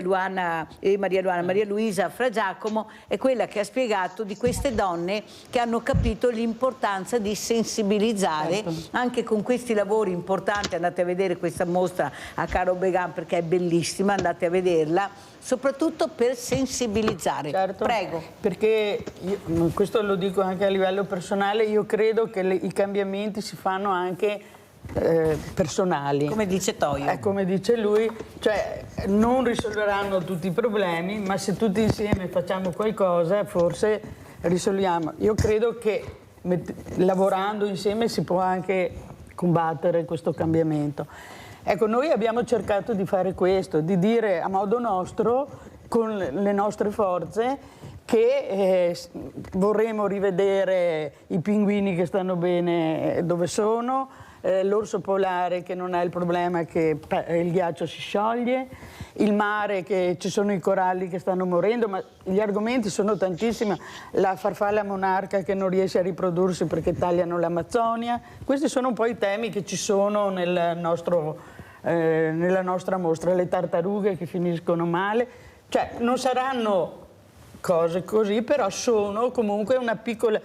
Luisa Fra Giacomo è quella che ha spiegato di queste donne che hanno capito l'importanza di sensibilizzare, anche con questi lavori importanti. Andate a vedere questa mostra a Caro Began perché è bellissima, andate a vederla, soprattutto per sensibilizzare. Certo, prego. Perché questo lo dico anche a livello personale, io credo che i cambiamenti si fanno anche personali. Come dice Toio. Come dice lui, cioè non risolveranno tutti i problemi, ma se tutti insieme facciamo qualcosa forse risolviamo. Io credo che lavorando insieme si può anche combattere questo cambiamento. Ecco, noi abbiamo cercato di fare questo, di dire a modo nostro, con le nostre forze, che vorremmo rivedere i pinguini che stanno bene dove sono, l'orso polare che non ha il problema che il ghiaccio si scioglie, il mare che ci sono i coralli che stanno morendo, ma gli argomenti sono tantissimi, la farfalla monarca che non riesce a riprodursi perché tagliano l'Amazzonia. Questi sono un po' i temi che ci sono nella nostra mostra, le tartarughe che finiscono male, cioè non saranno cose così, però sono comunque una piccola,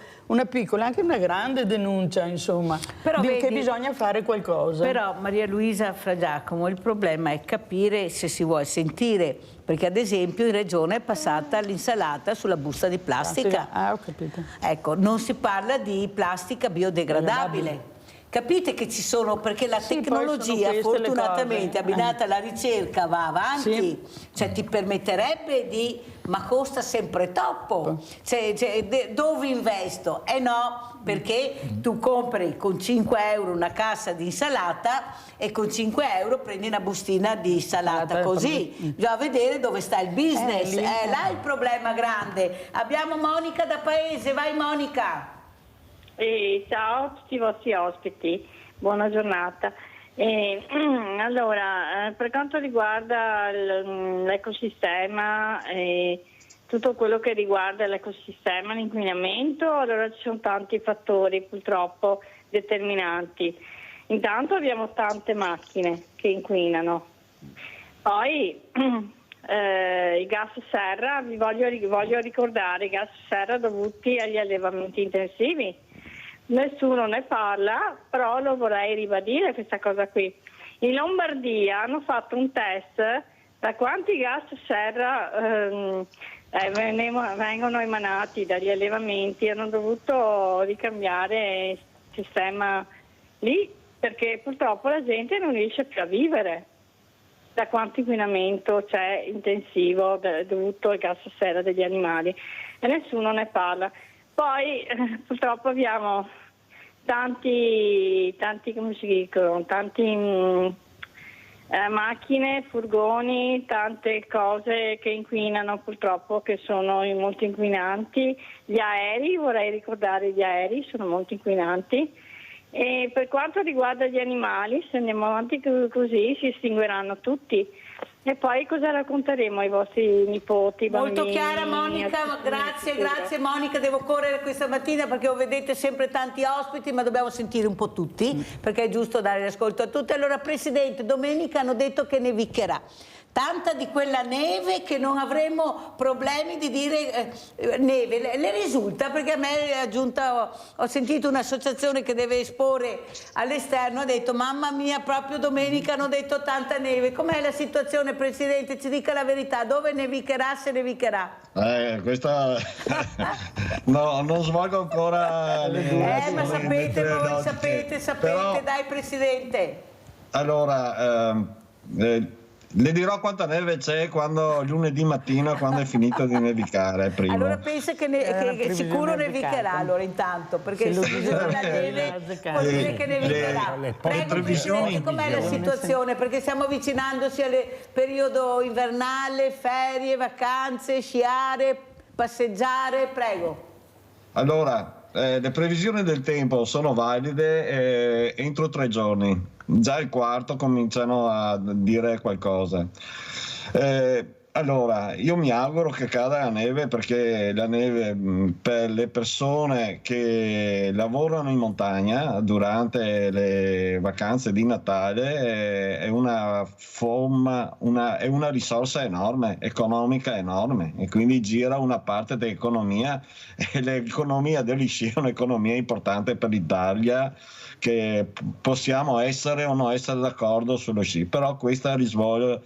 anche una grande denuncia, insomma, che bisogna fare qualcosa. Però Maria Luisa Fra Giacomo, il problema è capire se si vuole sentire, perché ad esempio in Regione è passata l'insalata sulla busta di plastica. Ho capito. Ecco, non si parla di plastica biodegradabile. Capite che ci sono, perché la tecnologia fortunatamente abbinata alla ricerca va avanti, cioè ti permetterebbe ma costa sempre troppo, dove investo? No, perché tu compri con 5 euro una cassa di insalata e con 5 euro prendi una bustina di insalata, così bisogna vedere dove sta il business, è là il problema grande. Abbiamo Monica da Paese, vai Monica. Ciao a tutti i vostri ospiti, buona giornata. Allora, per quanto riguarda l'ecosistema e tutto quello che riguarda l'ecosistema, l'inquinamento, allora ci sono tanti fattori purtroppo determinanti. Intanto abbiamo tante macchine che inquinano, poi i gas serra, vi voglio ricordare i gas serra dovuti agli allevamenti intensivi. Nessuno ne parla, però lo vorrei ribadire questa cosa qui. In Lombardia hanno fatto un test da quanti gas serra vengono emanati dagli allevamenti, hanno dovuto ricambiare il sistema lì perché purtroppo la gente non riesce più a vivere. Da quanto inquinamento c'è intensivo dovuto al gas serra degli animali e nessuno ne parla. Poi purtroppo abbiamo tanti come si dicono, tanti macchine, furgoni, tante cose che inquinano purtroppo, che sono molto inquinanti. Gli aerei, vorrei ricordare, gli aerei sono molto inquinanti. E per quanto riguarda gli animali, se andiamo avanti così si estingueranno tutti. E poi cosa racconteremo ai vostri nipoti, Molto bambini? chiara Monica, grazie Monica, devo correre questa mattina perché vedete sempre tanti ospiti, ma dobbiamo sentire un po' tutti perché è giusto dare l'ascolto a tutti. Allora Presidente, domenica hanno detto che nevicherà. Tanta di quella neve che non avremo problemi di dire neve. Le risulta? Perché a me è giunta, ho sentito un'associazione che deve esporre all'esterno, ha detto mamma mia, proprio domenica hanno detto tanta neve. Com'è la situazione, Presidente? Ci dica la verità, dove nevicherà, se nevicherà? Questa no, non svolgo ancora ma sapete, voi sapete, però... dai Presidente. Allora, le dirò quanta neve c'è quando lunedì mattina, quando è finito di nevicare. Prima. Allora pensa che sicuro nevicherà allora intanto, perché se bisogna la neve vuol dire che nevicherà. Prego Presidente, com'è la situazione? Perché stiamo avvicinandosi al periodo invernale, ferie, vacanze, sciare, passeggiare, prego. Allora, le previsioni del tempo sono valide entro 3 giorni. Già il quarto cominciano a dire qualcosa. Allora, io mi auguro che cada la neve, perché la neve per le persone che lavorano in montagna durante le vacanze di Natale è una risorsa enorme, economica enorme, e quindi gira una parte dell'economia, e l'economia degli sci è un'economia importante per l'Italia, che possiamo essere o non essere d'accordo sullo sci, però questa risvolge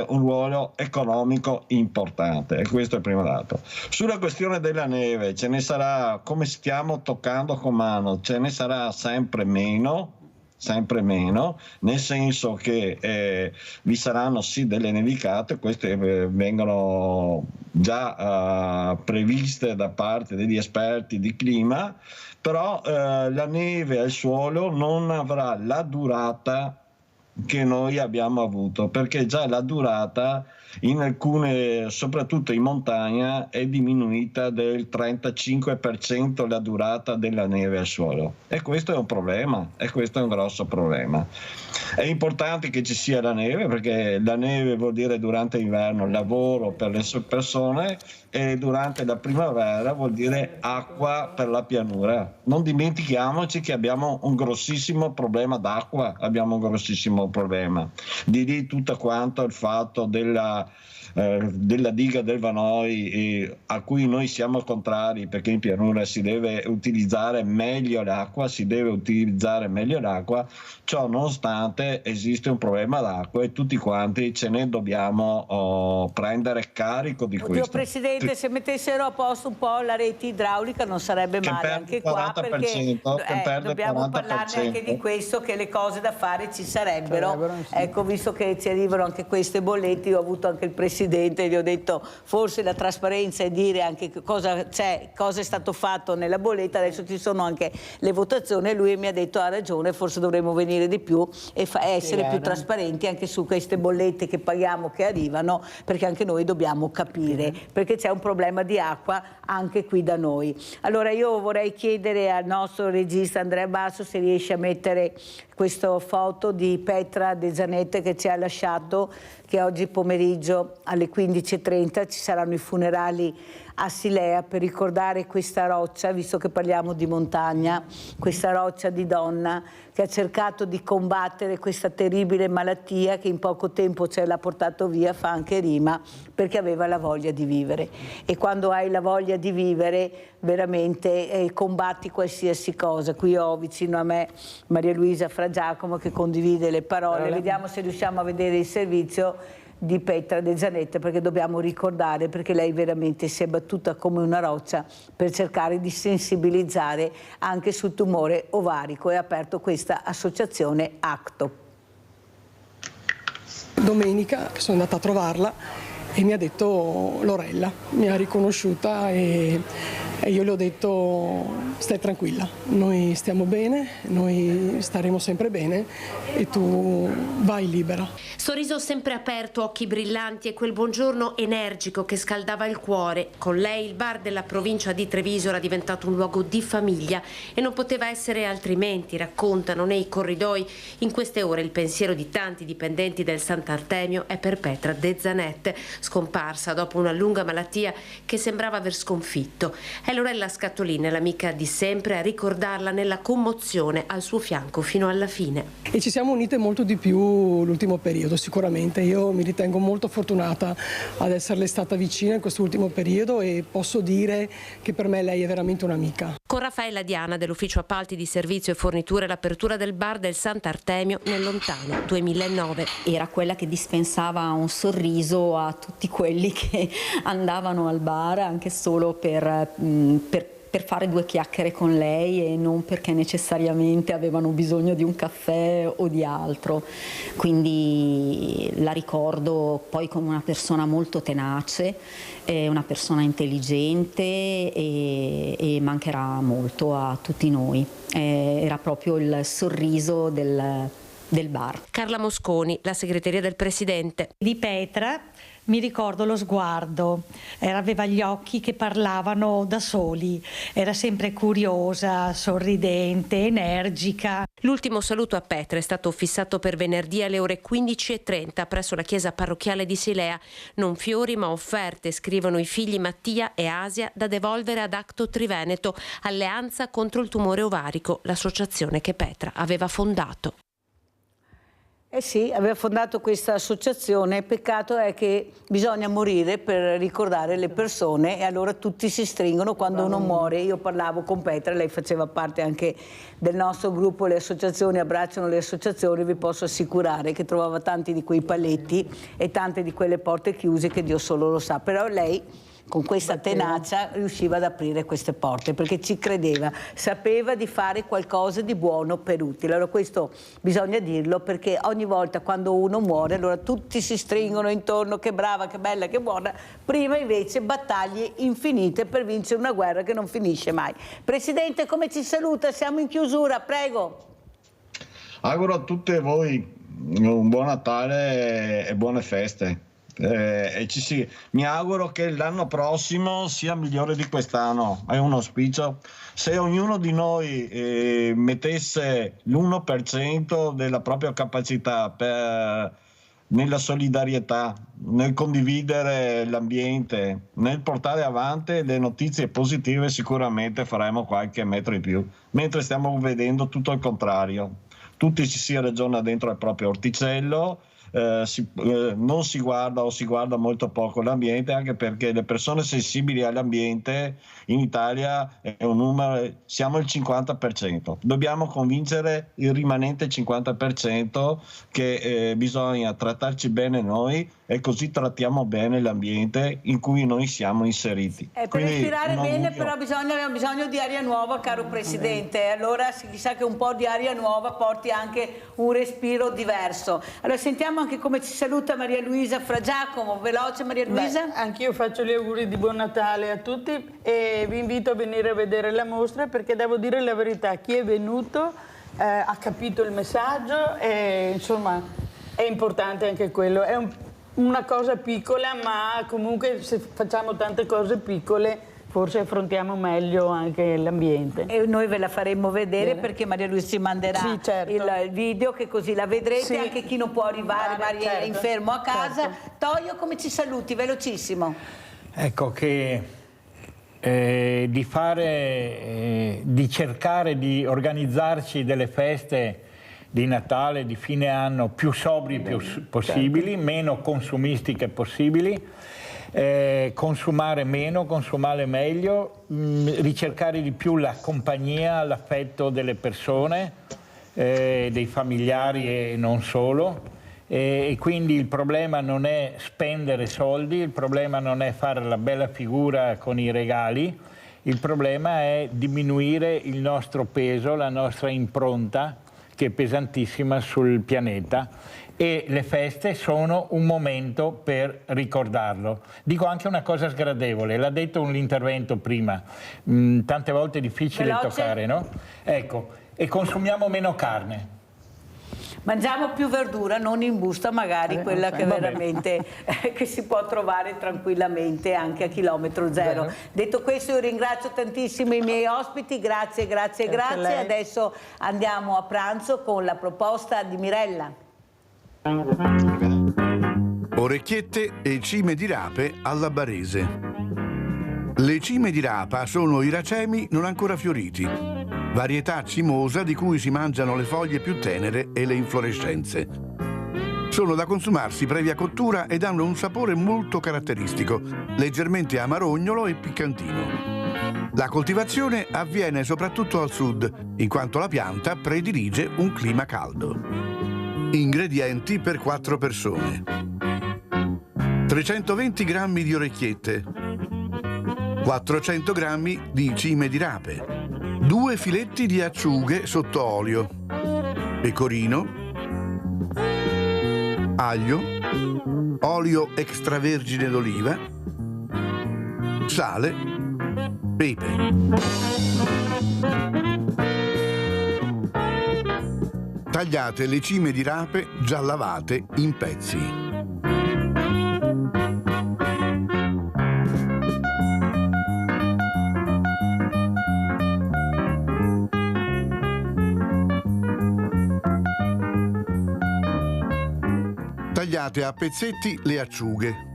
un ruolo economico importante, e questo è il primo dato. Sulla questione della neve, ce ne sarà, come stiamo toccando con mano, ce ne sarà sempre meno, nel senso che vi saranno sì delle nevicate, queste vengono già previste da parte degli esperti di clima, però la neve al suolo non avrà la durata che noi abbiamo avuto, perché già la durata in alcune, soprattutto in montagna, è diminuita del 35% la durata della neve al suolo, e questo è un problema, e questo è un grosso problema. È importante che ci sia la neve, perché la neve vuol dire durante l'inverno lavoro per le persone, e durante la primavera vuol dire acqua per la pianura. Non dimentichiamoci che abbiamo un grossissimo problema d'acqua, abbiamo un grossissimo problema. Di lì tutto quanto il fatto della diga del Vanoi, a cui noi siamo contrari, perché in pianura si deve utilizzare meglio l'acqua, ciò nonostante esiste un problema d'acqua e tutti quanti ce ne dobbiamo prendere carico di questo. Presidente, se mettessero a posto un po' la rete idraulica non sarebbe male anche qua, perché dobbiamo parlarne anche di questo, che le cose da fare ci sarebbero. Ecco, visto che ci arrivano anche queste bollette, io ho avuto anche il Presidente, gli ho detto forse la trasparenza è dire anche cosa c'è, cosa è stato fatto nella bolletta, adesso ci sono anche le votazioni, e lui mi ha detto ha ragione, forse dovremmo venire di più e essere più trasparenti anche su queste bollette che paghiamo, che arrivano, perché anche noi dobbiamo capire, perché c'è un problema di acqua anche qui da noi. Allora io vorrei chiedere al nostro regista Andrea Basso se riesce a mettere questa foto di Petra De Zanette che ci ha lasciato, che oggi pomeriggio alle 15:30 ci saranno i funerali a Silea per ricordare questa roccia, visto che parliamo di montagna, questa roccia di donna che ha cercato di combattere questa terribile malattia che in poco tempo ce l'ha portato via, fa anche rima, perché aveva la voglia di vivere. E quando hai la voglia di vivere veramente combatti qualsiasi cosa. Qui ho vicino a me Maria Luisa Fra Giacomo che condivide le parole. Vediamo se riusciamo a vedere il servizio di Petra De Zanette, perché dobbiamo ricordare, perché lei veramente si è battuta come una roccia per cercare di sensibilizzare anche sul tumore ovarico, e ha aperto questa associazione ACTO. Domenica sono andata a trovarla e mi ha detto Lorella, mi ha riconosciuta e e io le ho detto stai tranquilla, noi stiamo bene, noi staremo sempre bene e tu vai libera. Sorriso sempre aperto, occhi brillanti e quel buongiorno energico che scaldava il cuore. Con lei il bar della provincia di Treviso era diventato un luogo di famiglia e non poteva essere altrimenti, raccontano nei corridoi. In queste ore il pensiero di tanti dipendenti del Sant'Artemio è per Petra De Zanet, scomparsa dopo una lunga malattia che sembrava aver sconfitto. È Lorella Scatolin, l'amica di sempre, a ricordarla nella commozione al suo fianco fino alla fine. E ci siamo unite molto di più l'ultimo periodo, sicuramente. Io mi ritengo molto fortunata ad esserle stata vicina in quest'ultimo periodo e posso dire che per me lei è veramente un'amica. Con Raffaella Diana dell'ufficio appalti di servizio e forniture l'apertura del bar del Sant'Artemio nel lontano 2009. Era quella che dispensava un sorriso a tutti quelli che andavano al bar anche solo per fare due chiacchiere con lei e non perché necessariamente avevano bisogno di un caffè o di altro. Quindi la ricordo poi come una persona molto tenace, una persona intelligente e mancherà molto a tutti noi. Era proprio il sorriso del bar. Carla Mosconi, la segreteria del presidente. Di Petra mi ricordo lo sguardo, aveva gli occhi che parlavano da soli, era sempre curiosa, sorridente, energica. L'ultimo saluto a Petra è stato fissato per venerdì alle ore 15:30 presso la chiesa parrocchiale di Silea. Non fiori ma offerte, scrivono i figli Mattia e Asia, da devolvere ad Acto Triveneto, Alleanza contro il tumore ovarico, l'associazione che Petra aveva fondato. Eh sì, aveva fondato questa associazione, peccato è che bisogna morire per ricordare le persone e allora tutti si stringono quando uno muore. Io parlavo con Petra, lei faceva parte anche del nostro gruppo Le Associazioni Abbracciano le Associazioni, vi posso assicurare che trovava tanti di quei paletti e tante di quelle porte chiuse che Dio solo lo sa, però lei con questa tenacia riusciva ad aprire queste porte perché ci credeva, sapeva di fare qualcosa di buono per utile. Allora questo bisogna dirlo perché ogni volta quando uno muore allora tutti si stringono intorno, che brava, che bella, che buona, prima invece battaglie infinite per vincere una guerra che non finisce mai. Presidente, come ci saluta? Siamo in chiusura, prego. Auguro a tutte voi un buon Natale e buone feste. Mi auguro che l'anno prossimo sia migliore di quest'anno, è un auspicio. Se ognuno di noi mettesse l'1% della propria capacità nella solidarietà, nel condividere l'ambiente, nel portare avanti le notizie positive, sicuramente faremo qualche metro in più, mentre stiamo vedendo tutto il contrario. Tutti si ragiona dentro il proprio orticello, non si guarda o si guarda molto poco l'ambiente, anche perché le persone sensibili all'ambiente in Italia è un numero, siamo il 50%. Dobbiamo convincere il rimanente 50% che bisogna trattarci bene noi e così trattiamo bene l'ambiente in cui noi siamo inseriti. Per respirare bene però abbiamo bisogno di aria nuova, caro Presidente, allora chissà che un po' di aria nuova porti anche un respiro diverso. Allora sentiamo anche come ci saluta Maria Luisa Fra Giacomo, veloce Maria Luisa. Anch'io faccio gli auguri di buon Natale a tutti e vi invito a venire a vedere la mostra perché devo dire la verità, chi è venuto ha capito il messaggio e insomma è importante anche quello, è una cosa piccola ma comunque se facciamo tante cose piccole forse affrontiamo meglio anche l'ambiente. E noi ve la faremo vedere perché Maria Luisa ci manderà il video che così la vedrete, anche chi non può arrivare, magari è infermo a casa. Toio, come ci saluti? Velocissimo. Ecco che di cercare di organizzarci delle feste di Natale, di fine anno più sobri possibili, meno consumistiche possibili, consumare meno, consumare meglio, ricercare di più la compagnia, l'affetto delle persone, dei familiari e non solo. E quindi il problema non è spendere soldi, il problema non è fare la bella figura con i regali, il problema è diminuire il nostro peso, la nostra impronta, che è pesantissima sul pianeta, e le feste sono un momento per ricordarlo. Dico anche una cosa sgradevole, l'ha detto l'intervento prima, tante volte è difficile toccare, no? Ecco, e consumiamo meno carne. Mangiamo più verdura, non in busta magari, quella che veramente che si può trovare tranquillamente anche a chilometro zero. Detto questo, io ringrazio tantissimo i miei ospiti, grazie. Adesso andiamo a pranzo con la proposta di Mirella. Orecchiette e cime di rape alla barese. Le cime di rapa sono i racemi non ancora fioriti, varietà cimosa di cui si mangiano le foglie più tenere e le inflorescenze. Sono da consumarsi previa cottura ed hanno un sapore molto caratteristico, leggermente amarognolo e piccantino. La coltivazione avviene soprattutto al sud, in quanto la pianta predilige un clima caldo. Ingredienti per 4 persone: 320 g di orecchiette, 400 g di cime di rape, 2 filetti di acciughe sotto olio, pecorino, aglio, olio extravergine d'oliva, sale, pepe. Tagliate le cime di rape già lavate in pezzi. Tagliate a pezzetti le acciughe.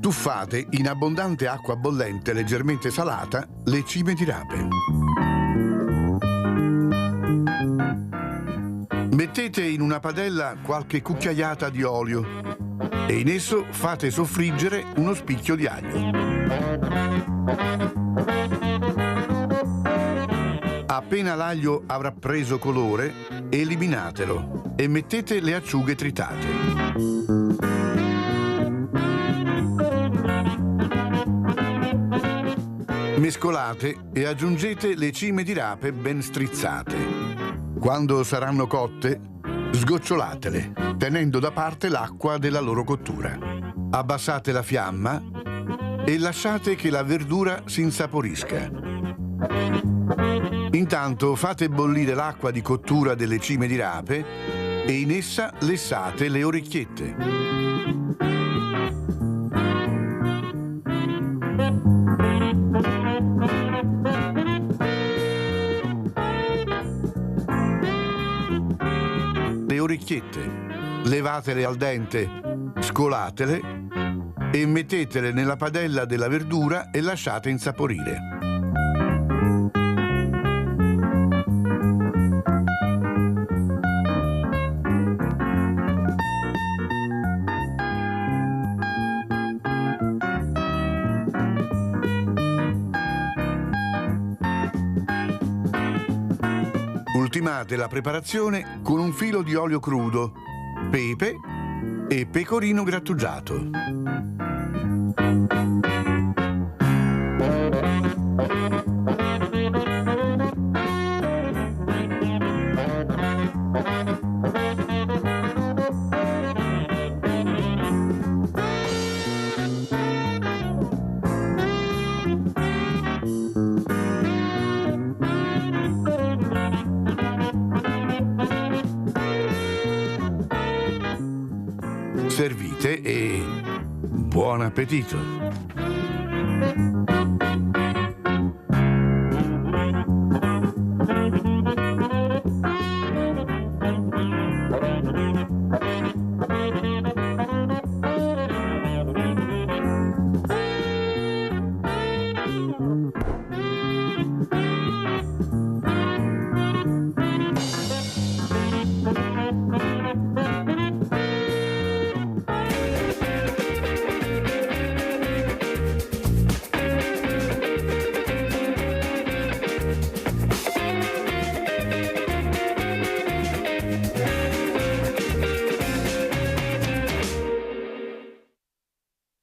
Tuffate in abbondante acqua bollente leggermente salata le cime di rape. Mettete in una padella qualche cucchiaiata di olio e in esso fate soffriggere uno spicchio di aglio. Appena l'aglio avrà preso colore, eliminatelo e mettete le acciughe tritate. Mescolate e aggiungete le cime di rape ben strizzate. Quando saranno cotte, sgocciolatele, tenendo da parte l'acqua della loro cottura. Abbassate la fiamma e lasciate che la verdura si insaporisca. Intanto fate bollire l'acqua di cottura delle cime di rape e in essa lessate le orecchiette. Le orecchiette, levatele al dente, scolatele e mettetele nella padella della verdura e lasciate insaporire. Ultimate la preparazione con un filo di olio crudo, pepe e pecorino grattugiato. Servite e buon appetito!